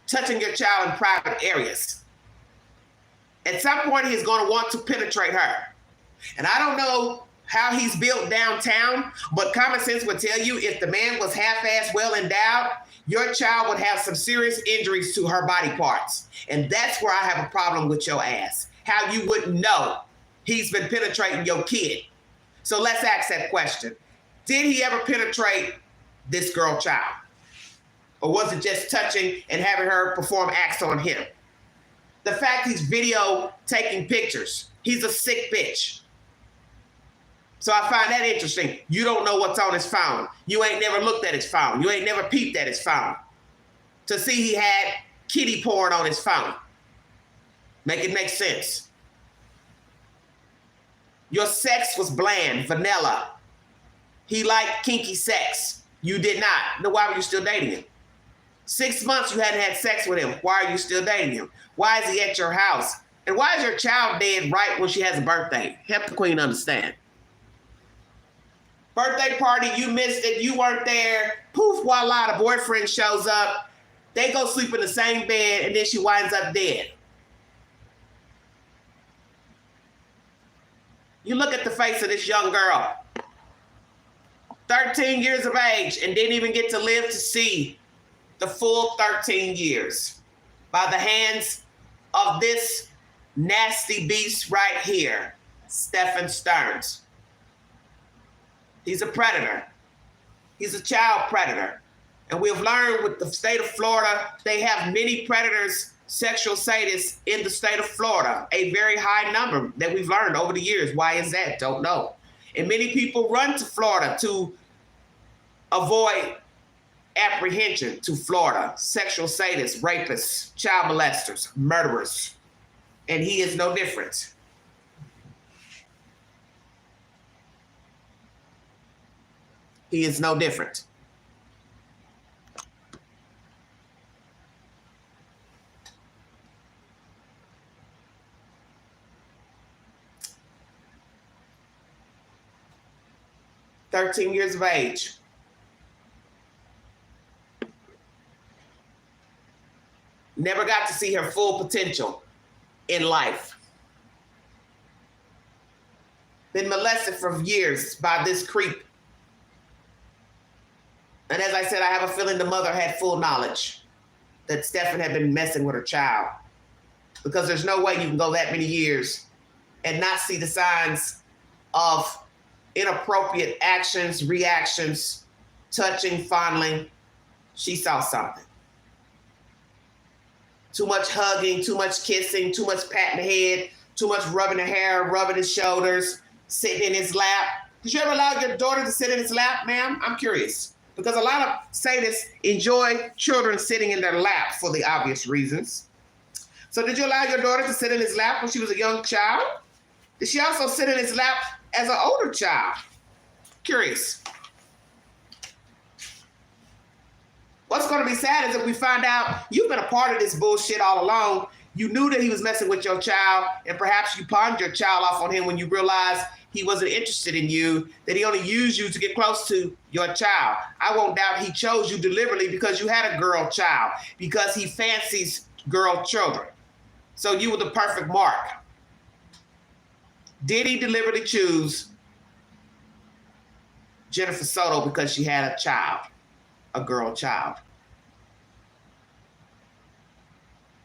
touching your child in private areas. At some point, he's going to want to penetrate her. And I don't know how he's built downtown, but common sense would tell you if the man was half-assed well endowed, your child would have some serious injuries to her body parts. And that's where I have a problem with your ass. How you wouldn't know he's been penetrating your kid. So let's ask that question. Did he ever penetrate this girl child? Or was it just touching and having her perform acts on him? The fact he's video taking pictures, he's a sick bitch. So I find that interesting. You don't know what's on his phone. You ain't never looked at his phone. You ain't never peeped at his phone to see he had kitty porn on his phone. Make it make sense. Your sex was bland, vanilla. He liked kinky sex. You did not. Then why were you still dating him? 6 months you hadn't had sex with him. Why are you still dating him? Why is he at your house? And why is your child dead right when she has a birthday? Help the queen understand. Birthday party, you missed it, you weren't there. Poof, voila, the boyfriend shows up. They go sleep in the same bed, and then she winds up dead. You look at the face of this young girl. 13 13 years of age and didn't even get to live to see the full 13 years by the hands of this nasty beast right here, Stephen Stearns. He's a predator. He's a child predator. And we've learned with the state of Florida, they have many predators, sexual sadists in the state of Florida, a very high number that we've learned over the years. Why is that? Don't know. And many people run to Florida to avoid apprehension to Florida. Sexual sadists, rapists, child molesters, murderers. And he is no different. He is no different. "13 years of age. Never got to see her full potential in life. Been molested for years by this creep. And as I said, I have a feeling the mother had full knowledge that Stephen had been messing with her child, because there's no way you can go that many years and not see the signs of inappropriate actions, reactions, touching, fondling. She saw something. Too much hugging, too much kissing, too much patting the head, too much rubbing the hair, rubbing his shoulders, sitting in his lap. Did you ever allow your daughter to sit in his lap, ma'am? I'm curious. Because a lot of sadists enjoy children sitting in their lap for the obvious reasons. So did you allow your daughter to sit in his lap when she was a young child? Did she also sit in his lap as an older child? Curious. What's going to be sad is if we find out you've been a part of this bullshit all along. You knew that he was messing with your child, and perhaps you pawned your child off on him when you realized he wasn't interested in you, that he only used you to get close to your child. I won't doubt he chose you deliberately because you had a girl child, because he fancies girl children. So you were the perfect mark. Did he deliberately choose Jennifer Soto because she had a child, a girl child?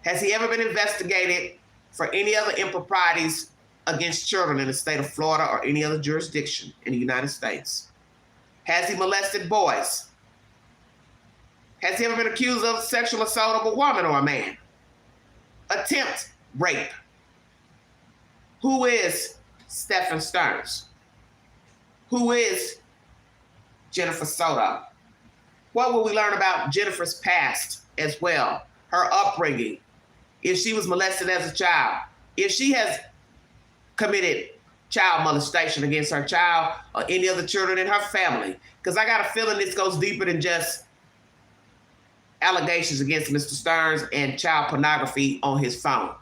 Has he ever been investigated for any other improprieties against children in the state of Florida or any other jurisdiction in the United States? Has he molested boys? Has he ever been accused of sexual assault of a woman or a man? Attempt rape. Who is Stephen Stearns? Who is Jennifer Soto? What will we learn about Jennifer's past as well? Her upbringing. If she was molested as a child. If she has committed child molestation against her child or any other children in her family. Because I got a feeling this goes deeper than just allegations against Mr. Stearns and child pornography on his phone.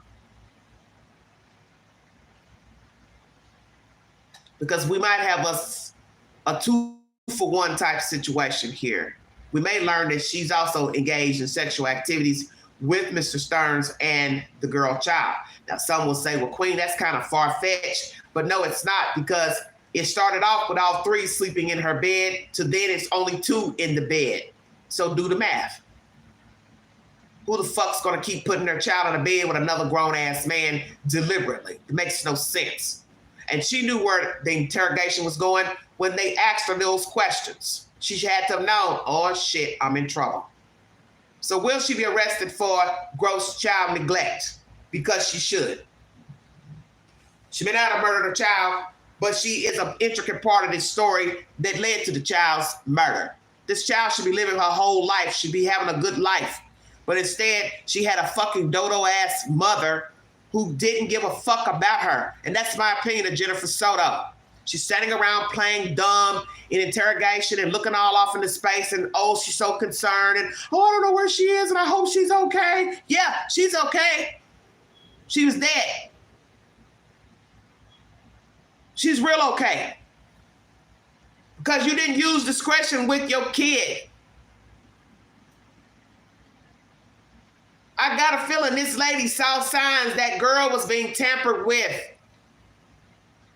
Because we might have a 2-for-1 type situation here. We may learn that she's also engaged in sexual activities with Mr. Stearns and the girl child. Now, some will say, well, Queen, that's kind of far-fetched. But no, it's not, because it started off with all three sleeping in her bed to then it's only 2 in the bed. So do the math. Who the fuck's gonna keep putting their child in a bed with another grown-ass man deliberately? It makes no sense. And she knew where the interrogation was going when they asked her those questions. She had to have known, oh shit, I'm in trouble. So will she be arrested for gross child neglect? Because she should. She may not have murdered her child, but she is an intricate part of this story that led to the child's murder. This child should be living her whole life, should be having a good life. But instead, she had a fucking dodo-ass mother who didn't give a fuck about her. And that's my opinion of Jennifer Soto. She's standing around playing dumb in interrogation and looking all off into space and, oh, she's so concerned and, oh, I don't know where she is and I hope she's okay. Yeah, she's okay. She was dead. She's real okay. Because you didn't use discretion with your kid. I got a feeling this lady saw signs that girl was being tampered with.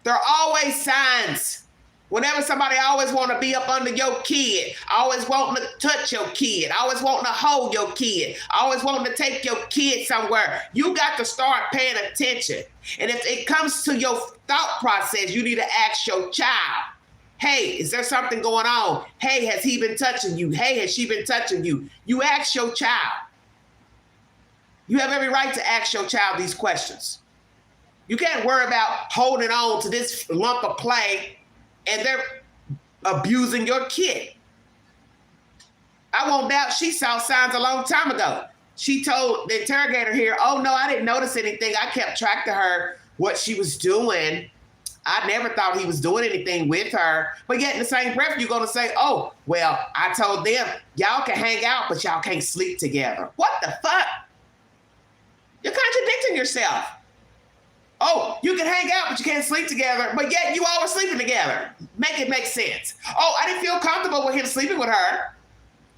There are always signs Whenever somebody always want to be up under your kid, always wanting to touch your kid, always wanting to hold your kid, always wanting to take your kid somewhere, you got to start paying attention. And if it comes to your thought process, you need to ask your child, hey, is there something going on? Hey, has he been touching you? Hey, has she been touching you? You ask your child. You have every right to ask your child these questions. You can't worry about holding on to this lump of clay and they're abusing your kid. I won't doubt she saw signs a long time ago. She told the interrogator here, oh no, I didn't notice anything. I kept track to her what she was doing. I never thought he was doing anything with her. But yet in the same breath, you're gonna say, oh, well, I told them, y'all can hang out, but y'all can't sleep together. What the fuck? You're contradicting yourself. Oh, you can hang out, but you can't sleep together, but yet you all were sleeping together. Make it make sense. Oh, I didn't feel comfortable with him sleeping with her.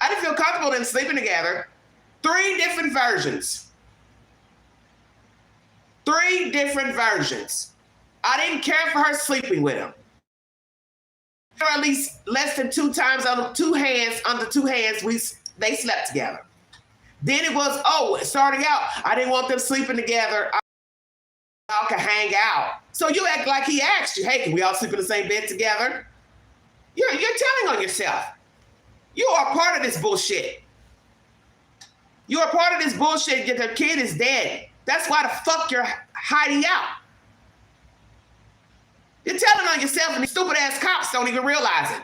I didn't feel comfortable with them sleeping together. 3 different versions. 3 different versions. I didn't care for her sleeping with him. Or at least less than 2 times on 2 hands, under 2 hands, they slept together. Then it was, oh, starting out, I didn't want them sleeping together. Y'all can hang out. So you act like he asked you, hey, can we all sleep in the same bed together? You're telling on yourself. You are part of this bullshit. You are part of this bullshit that the kid is dead. That's why the fuck you're hiding out. You're telling on yourself and these stupid ass cops don't even realize it.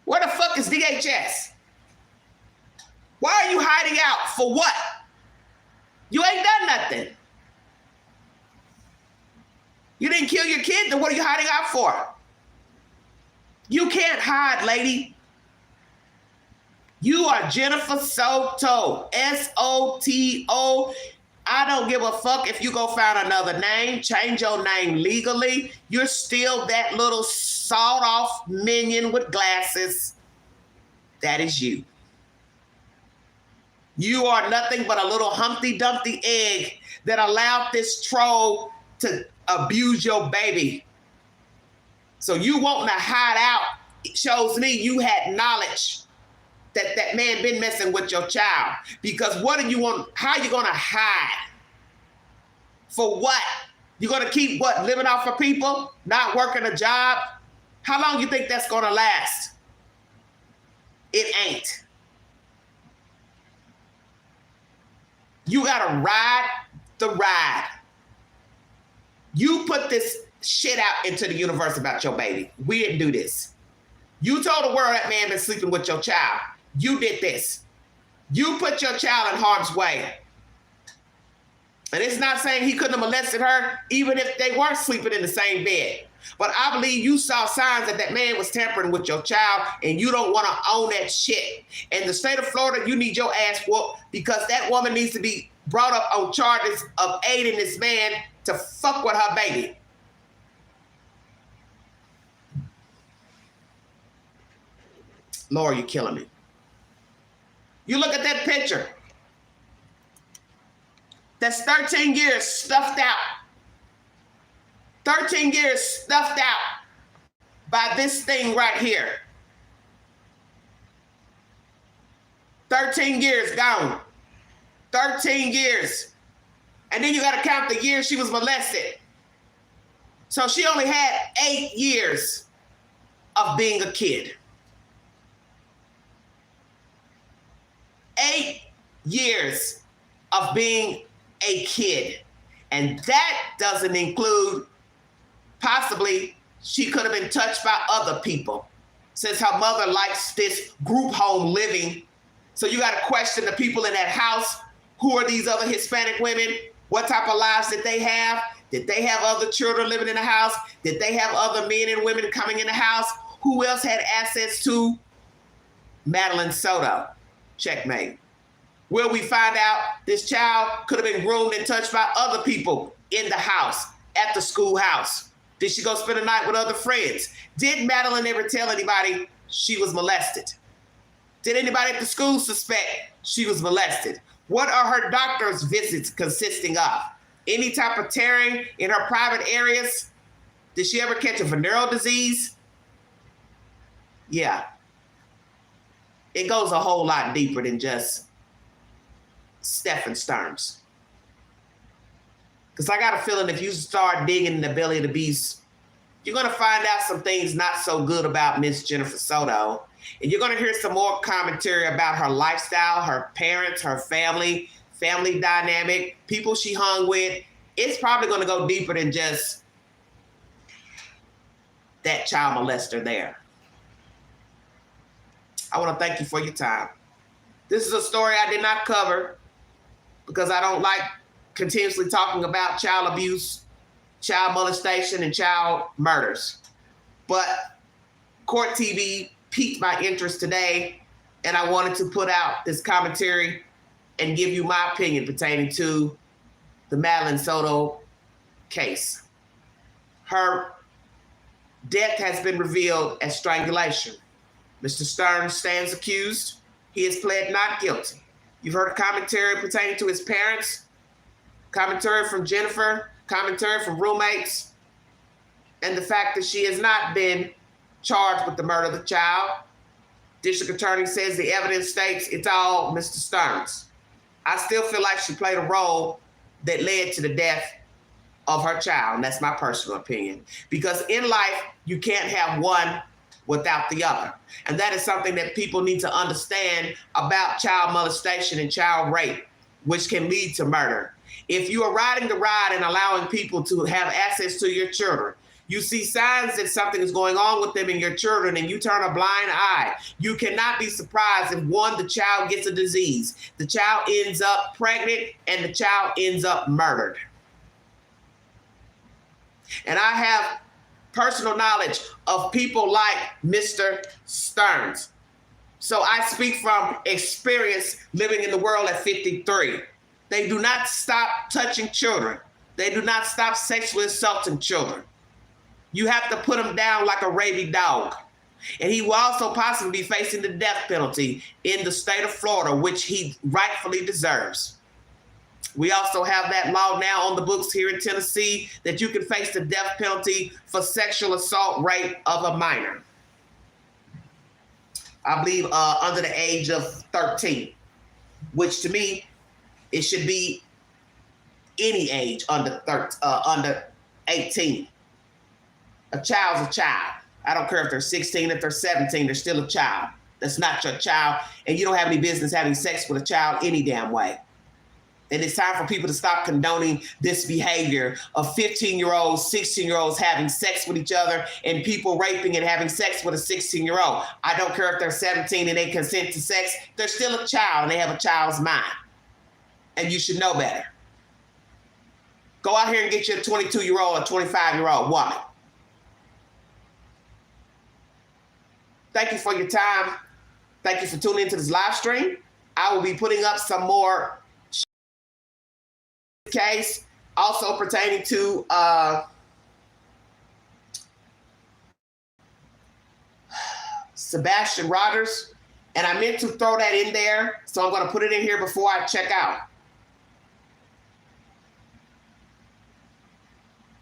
Where the fuck is DHS? Why are you hiding out? For what? You ain't done nothing. You didn't kill your kid, then what are you hiding out for? You can't hide, lady. You are Jennifer Soto, S-O-T-O. I don't give a fuck if you go find another name, change your name legally. You're still that little sawed-off minion with glasses. That is you. You are nothing but a little Humpty Dumpty egg that allowed this troll to abuse your baby. So you wanting to hide out, it shows me you had knowledge that that man been messing with your child. Because what do you want? How are you going to hide? For what? You're going to keep what? Living off of people? Not working a job? How long you think that's going to last? It ain't. You got to ride the ride. You put this shit out into the universe about your baby. We didn't do this. You told the world that man been sleeping with your child. You did this. You put your child in harm's way. And it's not saying he couldn't have molested her, even if they weren't sleeping in the same bed. But I believe you saw signs that that man was tampering with your child, and you don't want to own that shit. In the state of Florida, you need your ass whooped because that woman needs to be brought up on charges of aiding this man to fuck with her baby. Laura, you're killing me. You look at that picture. That's 13 years stuffed out. 13 years stuffed out by this thing right here. 13 years gone. 13 years. And then you got to count the years she was molested. So she only had 8 years of being a kid. 8 years of being a kid. And that doesn't include possibly she could have been touched by other people since her mother likes this group home living. So you got to question the people in that house. Who are these other Hispanic women? What type of lives did they have? Did they have other children living in the house? Did they have other men and women coming in the house? Who else had access to Madelaine Soto? Checkmate. Will we find out this child could have been groomed and touched by other people in the house, at the schoolhouse? Did she go spend the night with other friends? Did Madelaine ever tell anybody she was molested? Did anybody at the school suspect she was molested? What are her doctor's visits consisting of? Any type of tearing in her private areas? Did she ever catch a venereal disease? Yeah. It goes a whole lot deeper than just Stephen Stearns. Because I got a feeling if you start digging in the belly of the beast, you're going to find out some things not so good about Miss Jennifer Soto. And you're going to hear some more commentary about her lifestyle, her parents, her family dynamic, people she hung with. It's probably going to go deeper than just that child molester there. I want to thank you for your time. This is a story I did not cover because I don't like continuously talking about child abuse, child molestation, and child murders. But Court TV piqued my interest today, and I wanted to put out this commentary and give you my opinion pertaining to the Madelaine Soto case. Her death has been revealed as strangulation. Mr. Stearns stands accused. He has pled not guilty. You've heard a commentary pertaining to his parents, commentary from Jennifer, commentary from roommates, and the fact that she has not been charged with the murder of the child. District Attorney says the evidence states it's all Mr. Stearns. I still feel like she played a role that led to the death of her child, and that's my personal opinion. Because in life, you can't have one without the other. And that is something that people need to understand about child molestation and child rape, which can lead to murder. If you are riding the ride and allowing people to have access to your children, you see signs that something is going on with them and your children, and you turn a blind eye. You cannot be surprised if, one, the child gets a disease, the child ends up pregnant, and the child ends up murdered. And I have personal knowledge of people like Mr. Stearns. So I speak from experience living in the world at 53. They do not stop touching children. They do not stop sexually assaulting children. You have to put him down like a rabid dog. And he will also possibly be facing the death penalty in the state of Florida, which he rightfully deserves. We also have that law now on the books here in Tennessee that you can face the death penalty for sexual assault rape of a minor. I believe under the age of 13, which to me, it should be any age under 18. A child's a child. I don't care if they're 16, if they're 17, they're still a child. That's not your child, and you don't have any business having sex with a child any damn way. And it's time for people to stop condoning this behavior of 15-year-olds, 16-year-olds having sex with each other and people raping and having sex with a 16-year-old. I don't care if they're 17 and they consent to sex. They're still a child and they have a child's mind. And you should know better. Go out here and get your 22-year-old or 25-year-old woman. Thank you for your time. Thank you for tuning into this live stream. I will be putting up some more case also pertaining to Sebastian Rogers, and I meant to throw that in there, so I'm going to put it in here before I check out.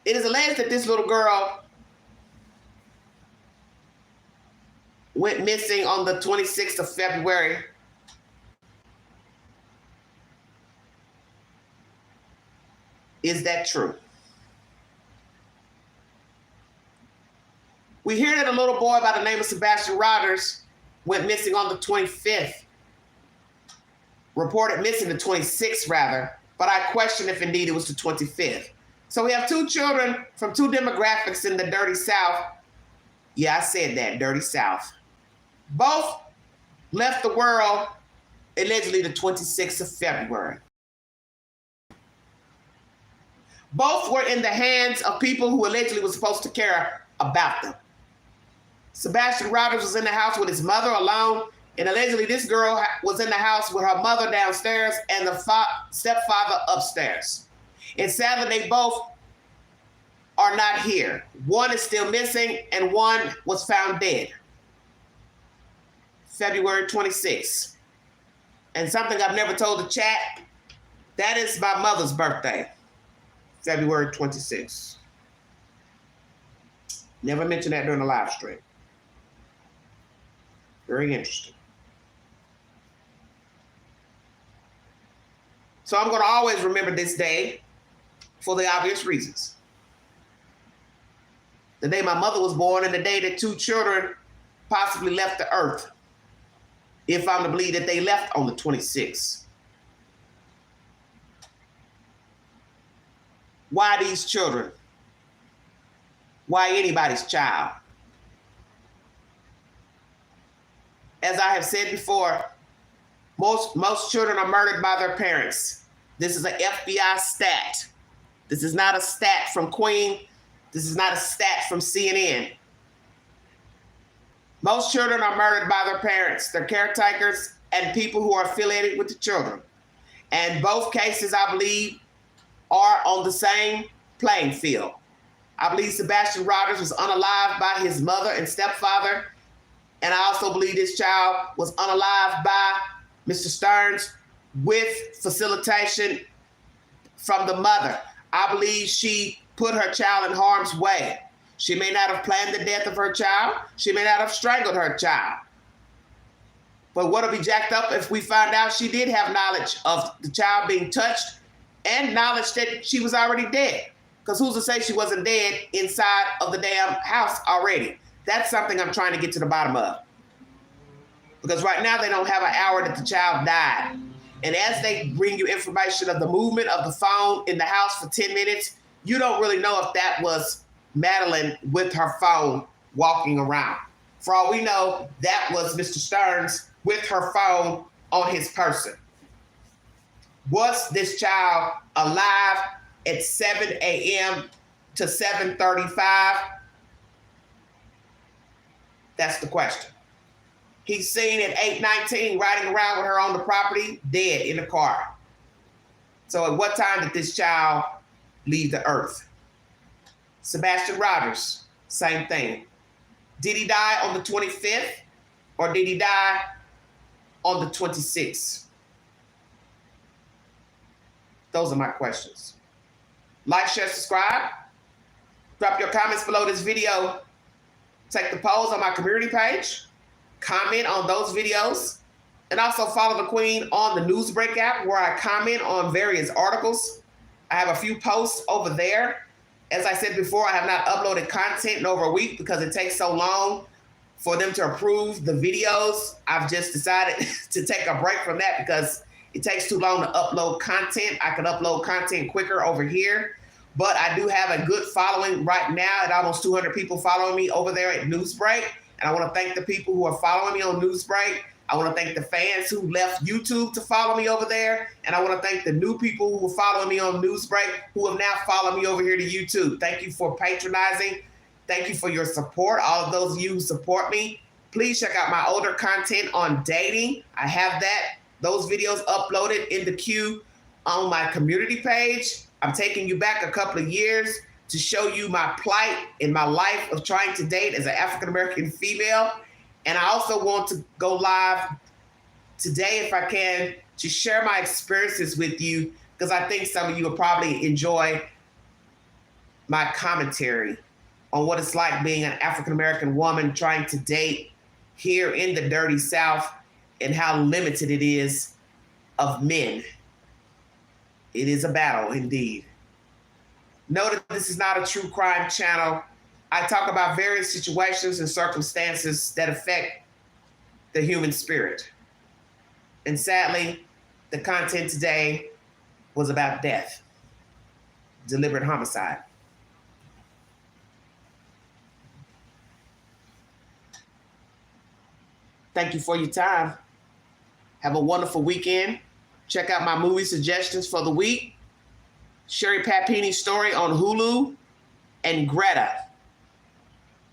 It is alleged that this little girl went missing on the 26th of February. Is that true? We hear that a little boy by the name of Sebastian Rogers went missing on the 25th. Reported missing the 26th, rather, but I question if indeed it was the 25th. So we have two children from two demographics in the dirty South. Yeah, I said that, dirty South. Both left the world allegedly the 26th of February. Both were in the hands of people who allegedly were supposed to care about them. Sebastian Rogers was in the house with his mother alone, and allegedly this girl was in the house with her mother downstairs and the stepfather upstairs. And sadly, they both are not here. One is still missing, and one was found dead. February 26th. And something I've never told the chat, that is my mother's birthday. February 26th. Never mentioned that during the live stream. Very interesting. So I'm going to always remember this day for the obvious reasons. The day my mother was born and the day that 2 children possibly left the earth. If I'm to believe that they left on the 26th. Why these children? Why anybody's child? As I have said before, most children are murdered by their parents. This is an FBI stat. This is not a stat from Queen. This is not a stat from CNN. Most children are murdered by their parents, their caretakers, and people who are affiliated with the children. And both cases, I believe, are on the same playing field. I believe Sebastian Rogers was unalived by his mother and stepfather. And I also believe this child was unalived by Mr. Stearns with facilitation from the mother. I believe she put her child in harm's way. She may not have planned the death of her child. She may not have strangled her child. But what'll be jacked up if we find out she did have knowledge of the child being touched and knowledge that she was already dead? Because who's to say she wasn't dead inside of the damn house already? That's something I'm trying to get to the bottom of. Because right now they don't have an hour that the child died. And as they bring you information of the movement of the phone in the house for 10 minutes, you don't really know if that was Madelaine with her phone walking around. For all we know, that was Mr. Stearns with her phone on his person. Was this child alive at 7 a.m. to 7:35? That's the question. He's seen at 8:19 riding around with her on the property, dead in the car. So at what time did this child leave the earth? Sebastian Rogers, same thing. Did he die on the 25th or did he die on the 26th? Those are my questions. Like, share, subscribe. Drop your comments below this video. Take the polls on my community page. Comment on those videos. And also follow the Queen on the Newsbreak app where I comment on various articles. I have a few posts over there. As I said before, I have not uploaded content in over a week because it takes so long for them to approve the videos. I've just decided to take a break from that because it takes too long to upload content. I can upload content quicker over here. But I do have a good following right now at almost 200 people following me over there at Newsbreak. And I want to thank the people who are following me on Newsbreak. I want to thank the fans who left YouTube to follow me over there. And I want to thank the new people who were following me on Newsbreak who have now followed me over here to YouTube. Thank you for patronizing. Thank you for your support. All of those of you who support me, please check out my older content on dating. I have those videos uploaded in the queue on my community page. I'm taking you back a couple of years to show you my plight in my life of trying to date as an African-American female. And I also want to go live today, if I can, to share my experiences with you, because I think some of you will probably enjoy my commentary on what it's like being an African-American woman trying to date here in the dirty South and how limited it is of men. It is a battle indeed. Note that this is not a true crime channel. I talk about various situations and circumstances that affect the human spirit. And sadly, the content today was about death, deliberate homicide. Thank you for your time. Have a wonderful weekend. Check out my movie suggestions for the week. Sherry Papini's story on Hulu, and Greta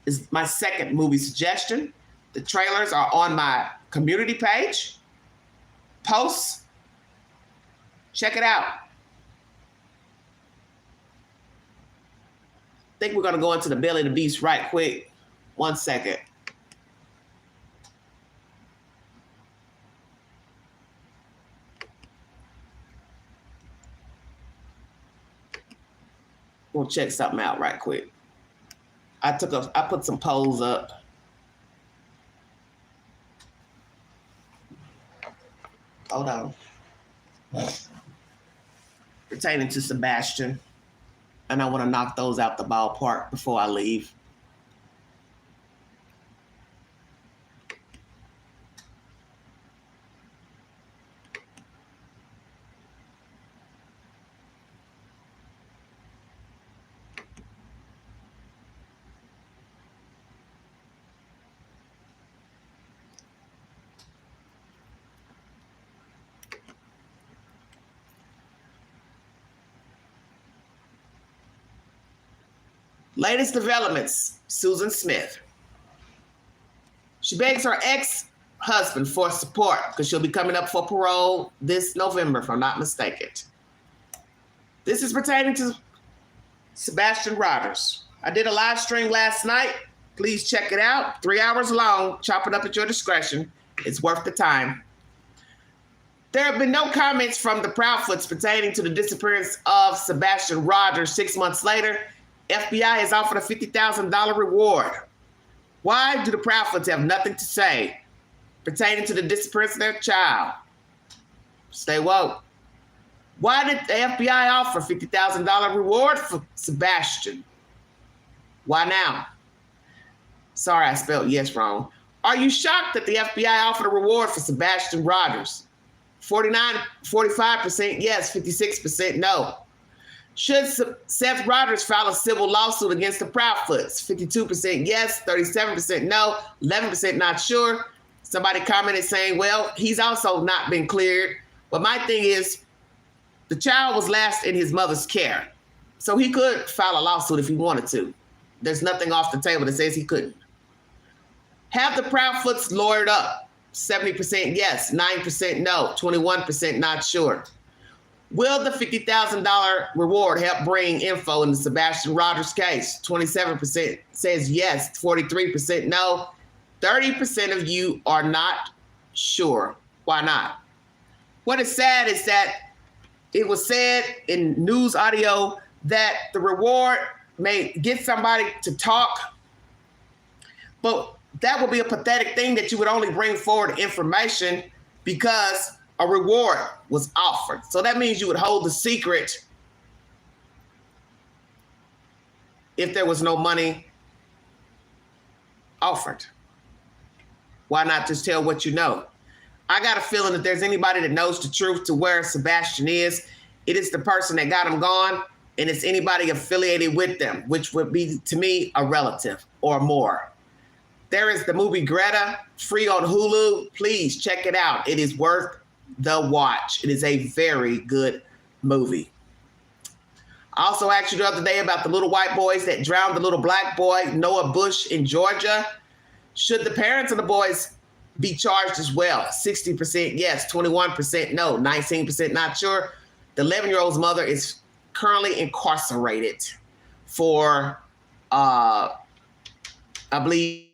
is my second movie suggestion. The trailers are on my community page. Posts. Check it out. I think we're going to go into the belly of the beast right quick. 1 second. We'll check something out right quick. I put some polls up. Hold on. Pertaining to Sebastian. And I want to knock those out the ballpark before I leave. Latest developments, Susan Smith. She begs her ex-husband for support because she'll be coming up for parole this November, if I'm not mistaken. This is pertaining to Sebastian Rogers. I did a live stream last night. Please check it out. 3 hours long. Chop it up at your discretion. It's worth the time. There have been no comments from the Proudfoots pertaining to the disappearance of Sebastian Rogers. 6 months later, FBI has offered a $50,000 reward. Why do the Proudfoots have nothing to say pertaining to the disappearance of their child? Stay woke. Why did the FBI offer $50,000 reward for Sebastian? Why now? Sorry, I spelled yes wrong. Are you shocked that the FBI offered a reward for Sebastian Rogers? 45% yes, 56% no. Should Seth Rogers file a civil lawsuit against the Proudfoots? 52% yes, 37% no, 11% not sure. Somebody commented saying, well, he's also not been cleared. But my thing is, the child was last in his mother's care. So he could file a lawsuit if he wanted to. There's nothing off the table that says he couldn't. Have the Proudfoots lawyered up? 70% yes, 9% no, 21% not sure. Will the $50,000 reward help bring info in the Sebastian Rogers case? 27% says yes, 43% no. 30% of you are not sure. Why not? What is sad is that it was said in news audio that the reward may get somebody to talk, but that would be a pathetic thing that you would only bring forward information because a reward was offered. So that means you would hold the secret if there was no money offered. Why not just tell what you know? I got a feeling that there's anybody that knows the truth to where Sebastian is, it is the person that got him gone, and it's anybody affiliated with them, which would be, to me, a relative or more. There is the movie Greta, free on Hulu. Please check it out. It is worth the watch. It is a very good movie. I also asked you the other day about the little white boys that drowned the little black boy, Noah Bush, in Georgia. Should the parents of the boys be charged as well? 60% yes, 21% no, 19% not sure. The 11-year-old's mother is currently incarcerated for, I believe,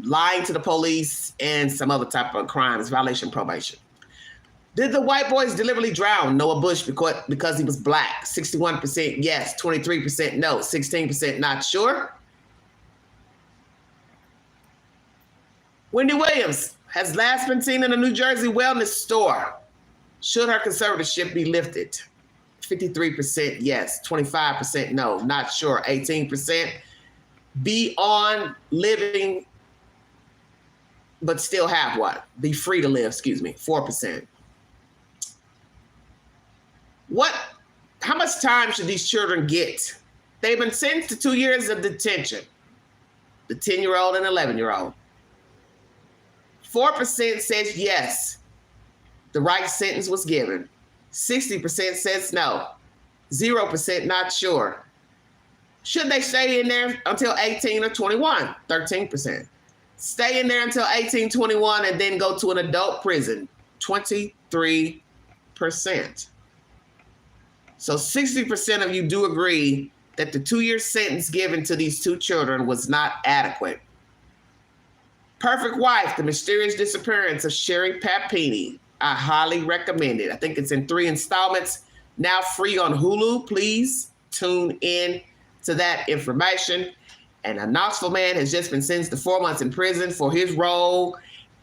lying to the police and some other type of crimes, violation of probation. Did the white boys deliberately drown Noah Bush because he was black? 61% yes, 23% no, 16% not sure. Wendy Williams has last been seen in a New Jersey wellness store. Should her conservatorship be lifted? 53% yes, 25% no, not sure, 18%. Be on living, but still have what? Be free to live, 4%. How much time should these children get? They've been sentenced to 2 years of detention. The 10-year-old and 11-year-old. 4% says yes, the right sentence was given. 60% says no. 0% not sure. Should they stay in there until 18 or 21? 13%. Stay in there until 18, 21, and then go to an adult prison. 23%. So 60% of you do agree that the 2-year sentence given to these two children was not adequate. Perfect Wife, the mysterious disappearance of Sherry Papini. I highly recommend it. I think it's in 3 installments, now free on Hulu. Please tune in to that information. And a Knoxville man has just been sentenced to 4 months in prison for his role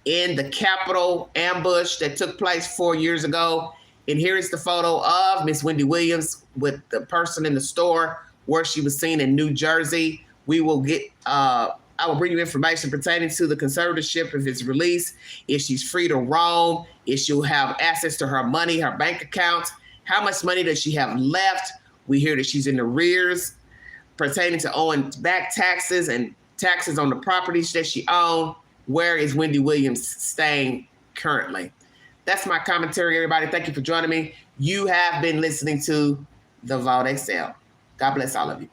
in the Capitol ambush that took place 4 years ago. And here is the photo of Miss Wendy Williams with the person in the store where she was seen in New Jersey. We will get, I will bring you information pertaining to the conservatorship of his release, if she's free to roam, if she'll have access to her money, her bank accounts, how much money does she have left. We hear that she's in arrears pertaining to owing back taxes and taxes on the properties that she owned. Where is Wendy Williams staying currently? That's my commentary, everybody. Thank you for joining me. You have been listening to The Vault Excel. God bless all of you.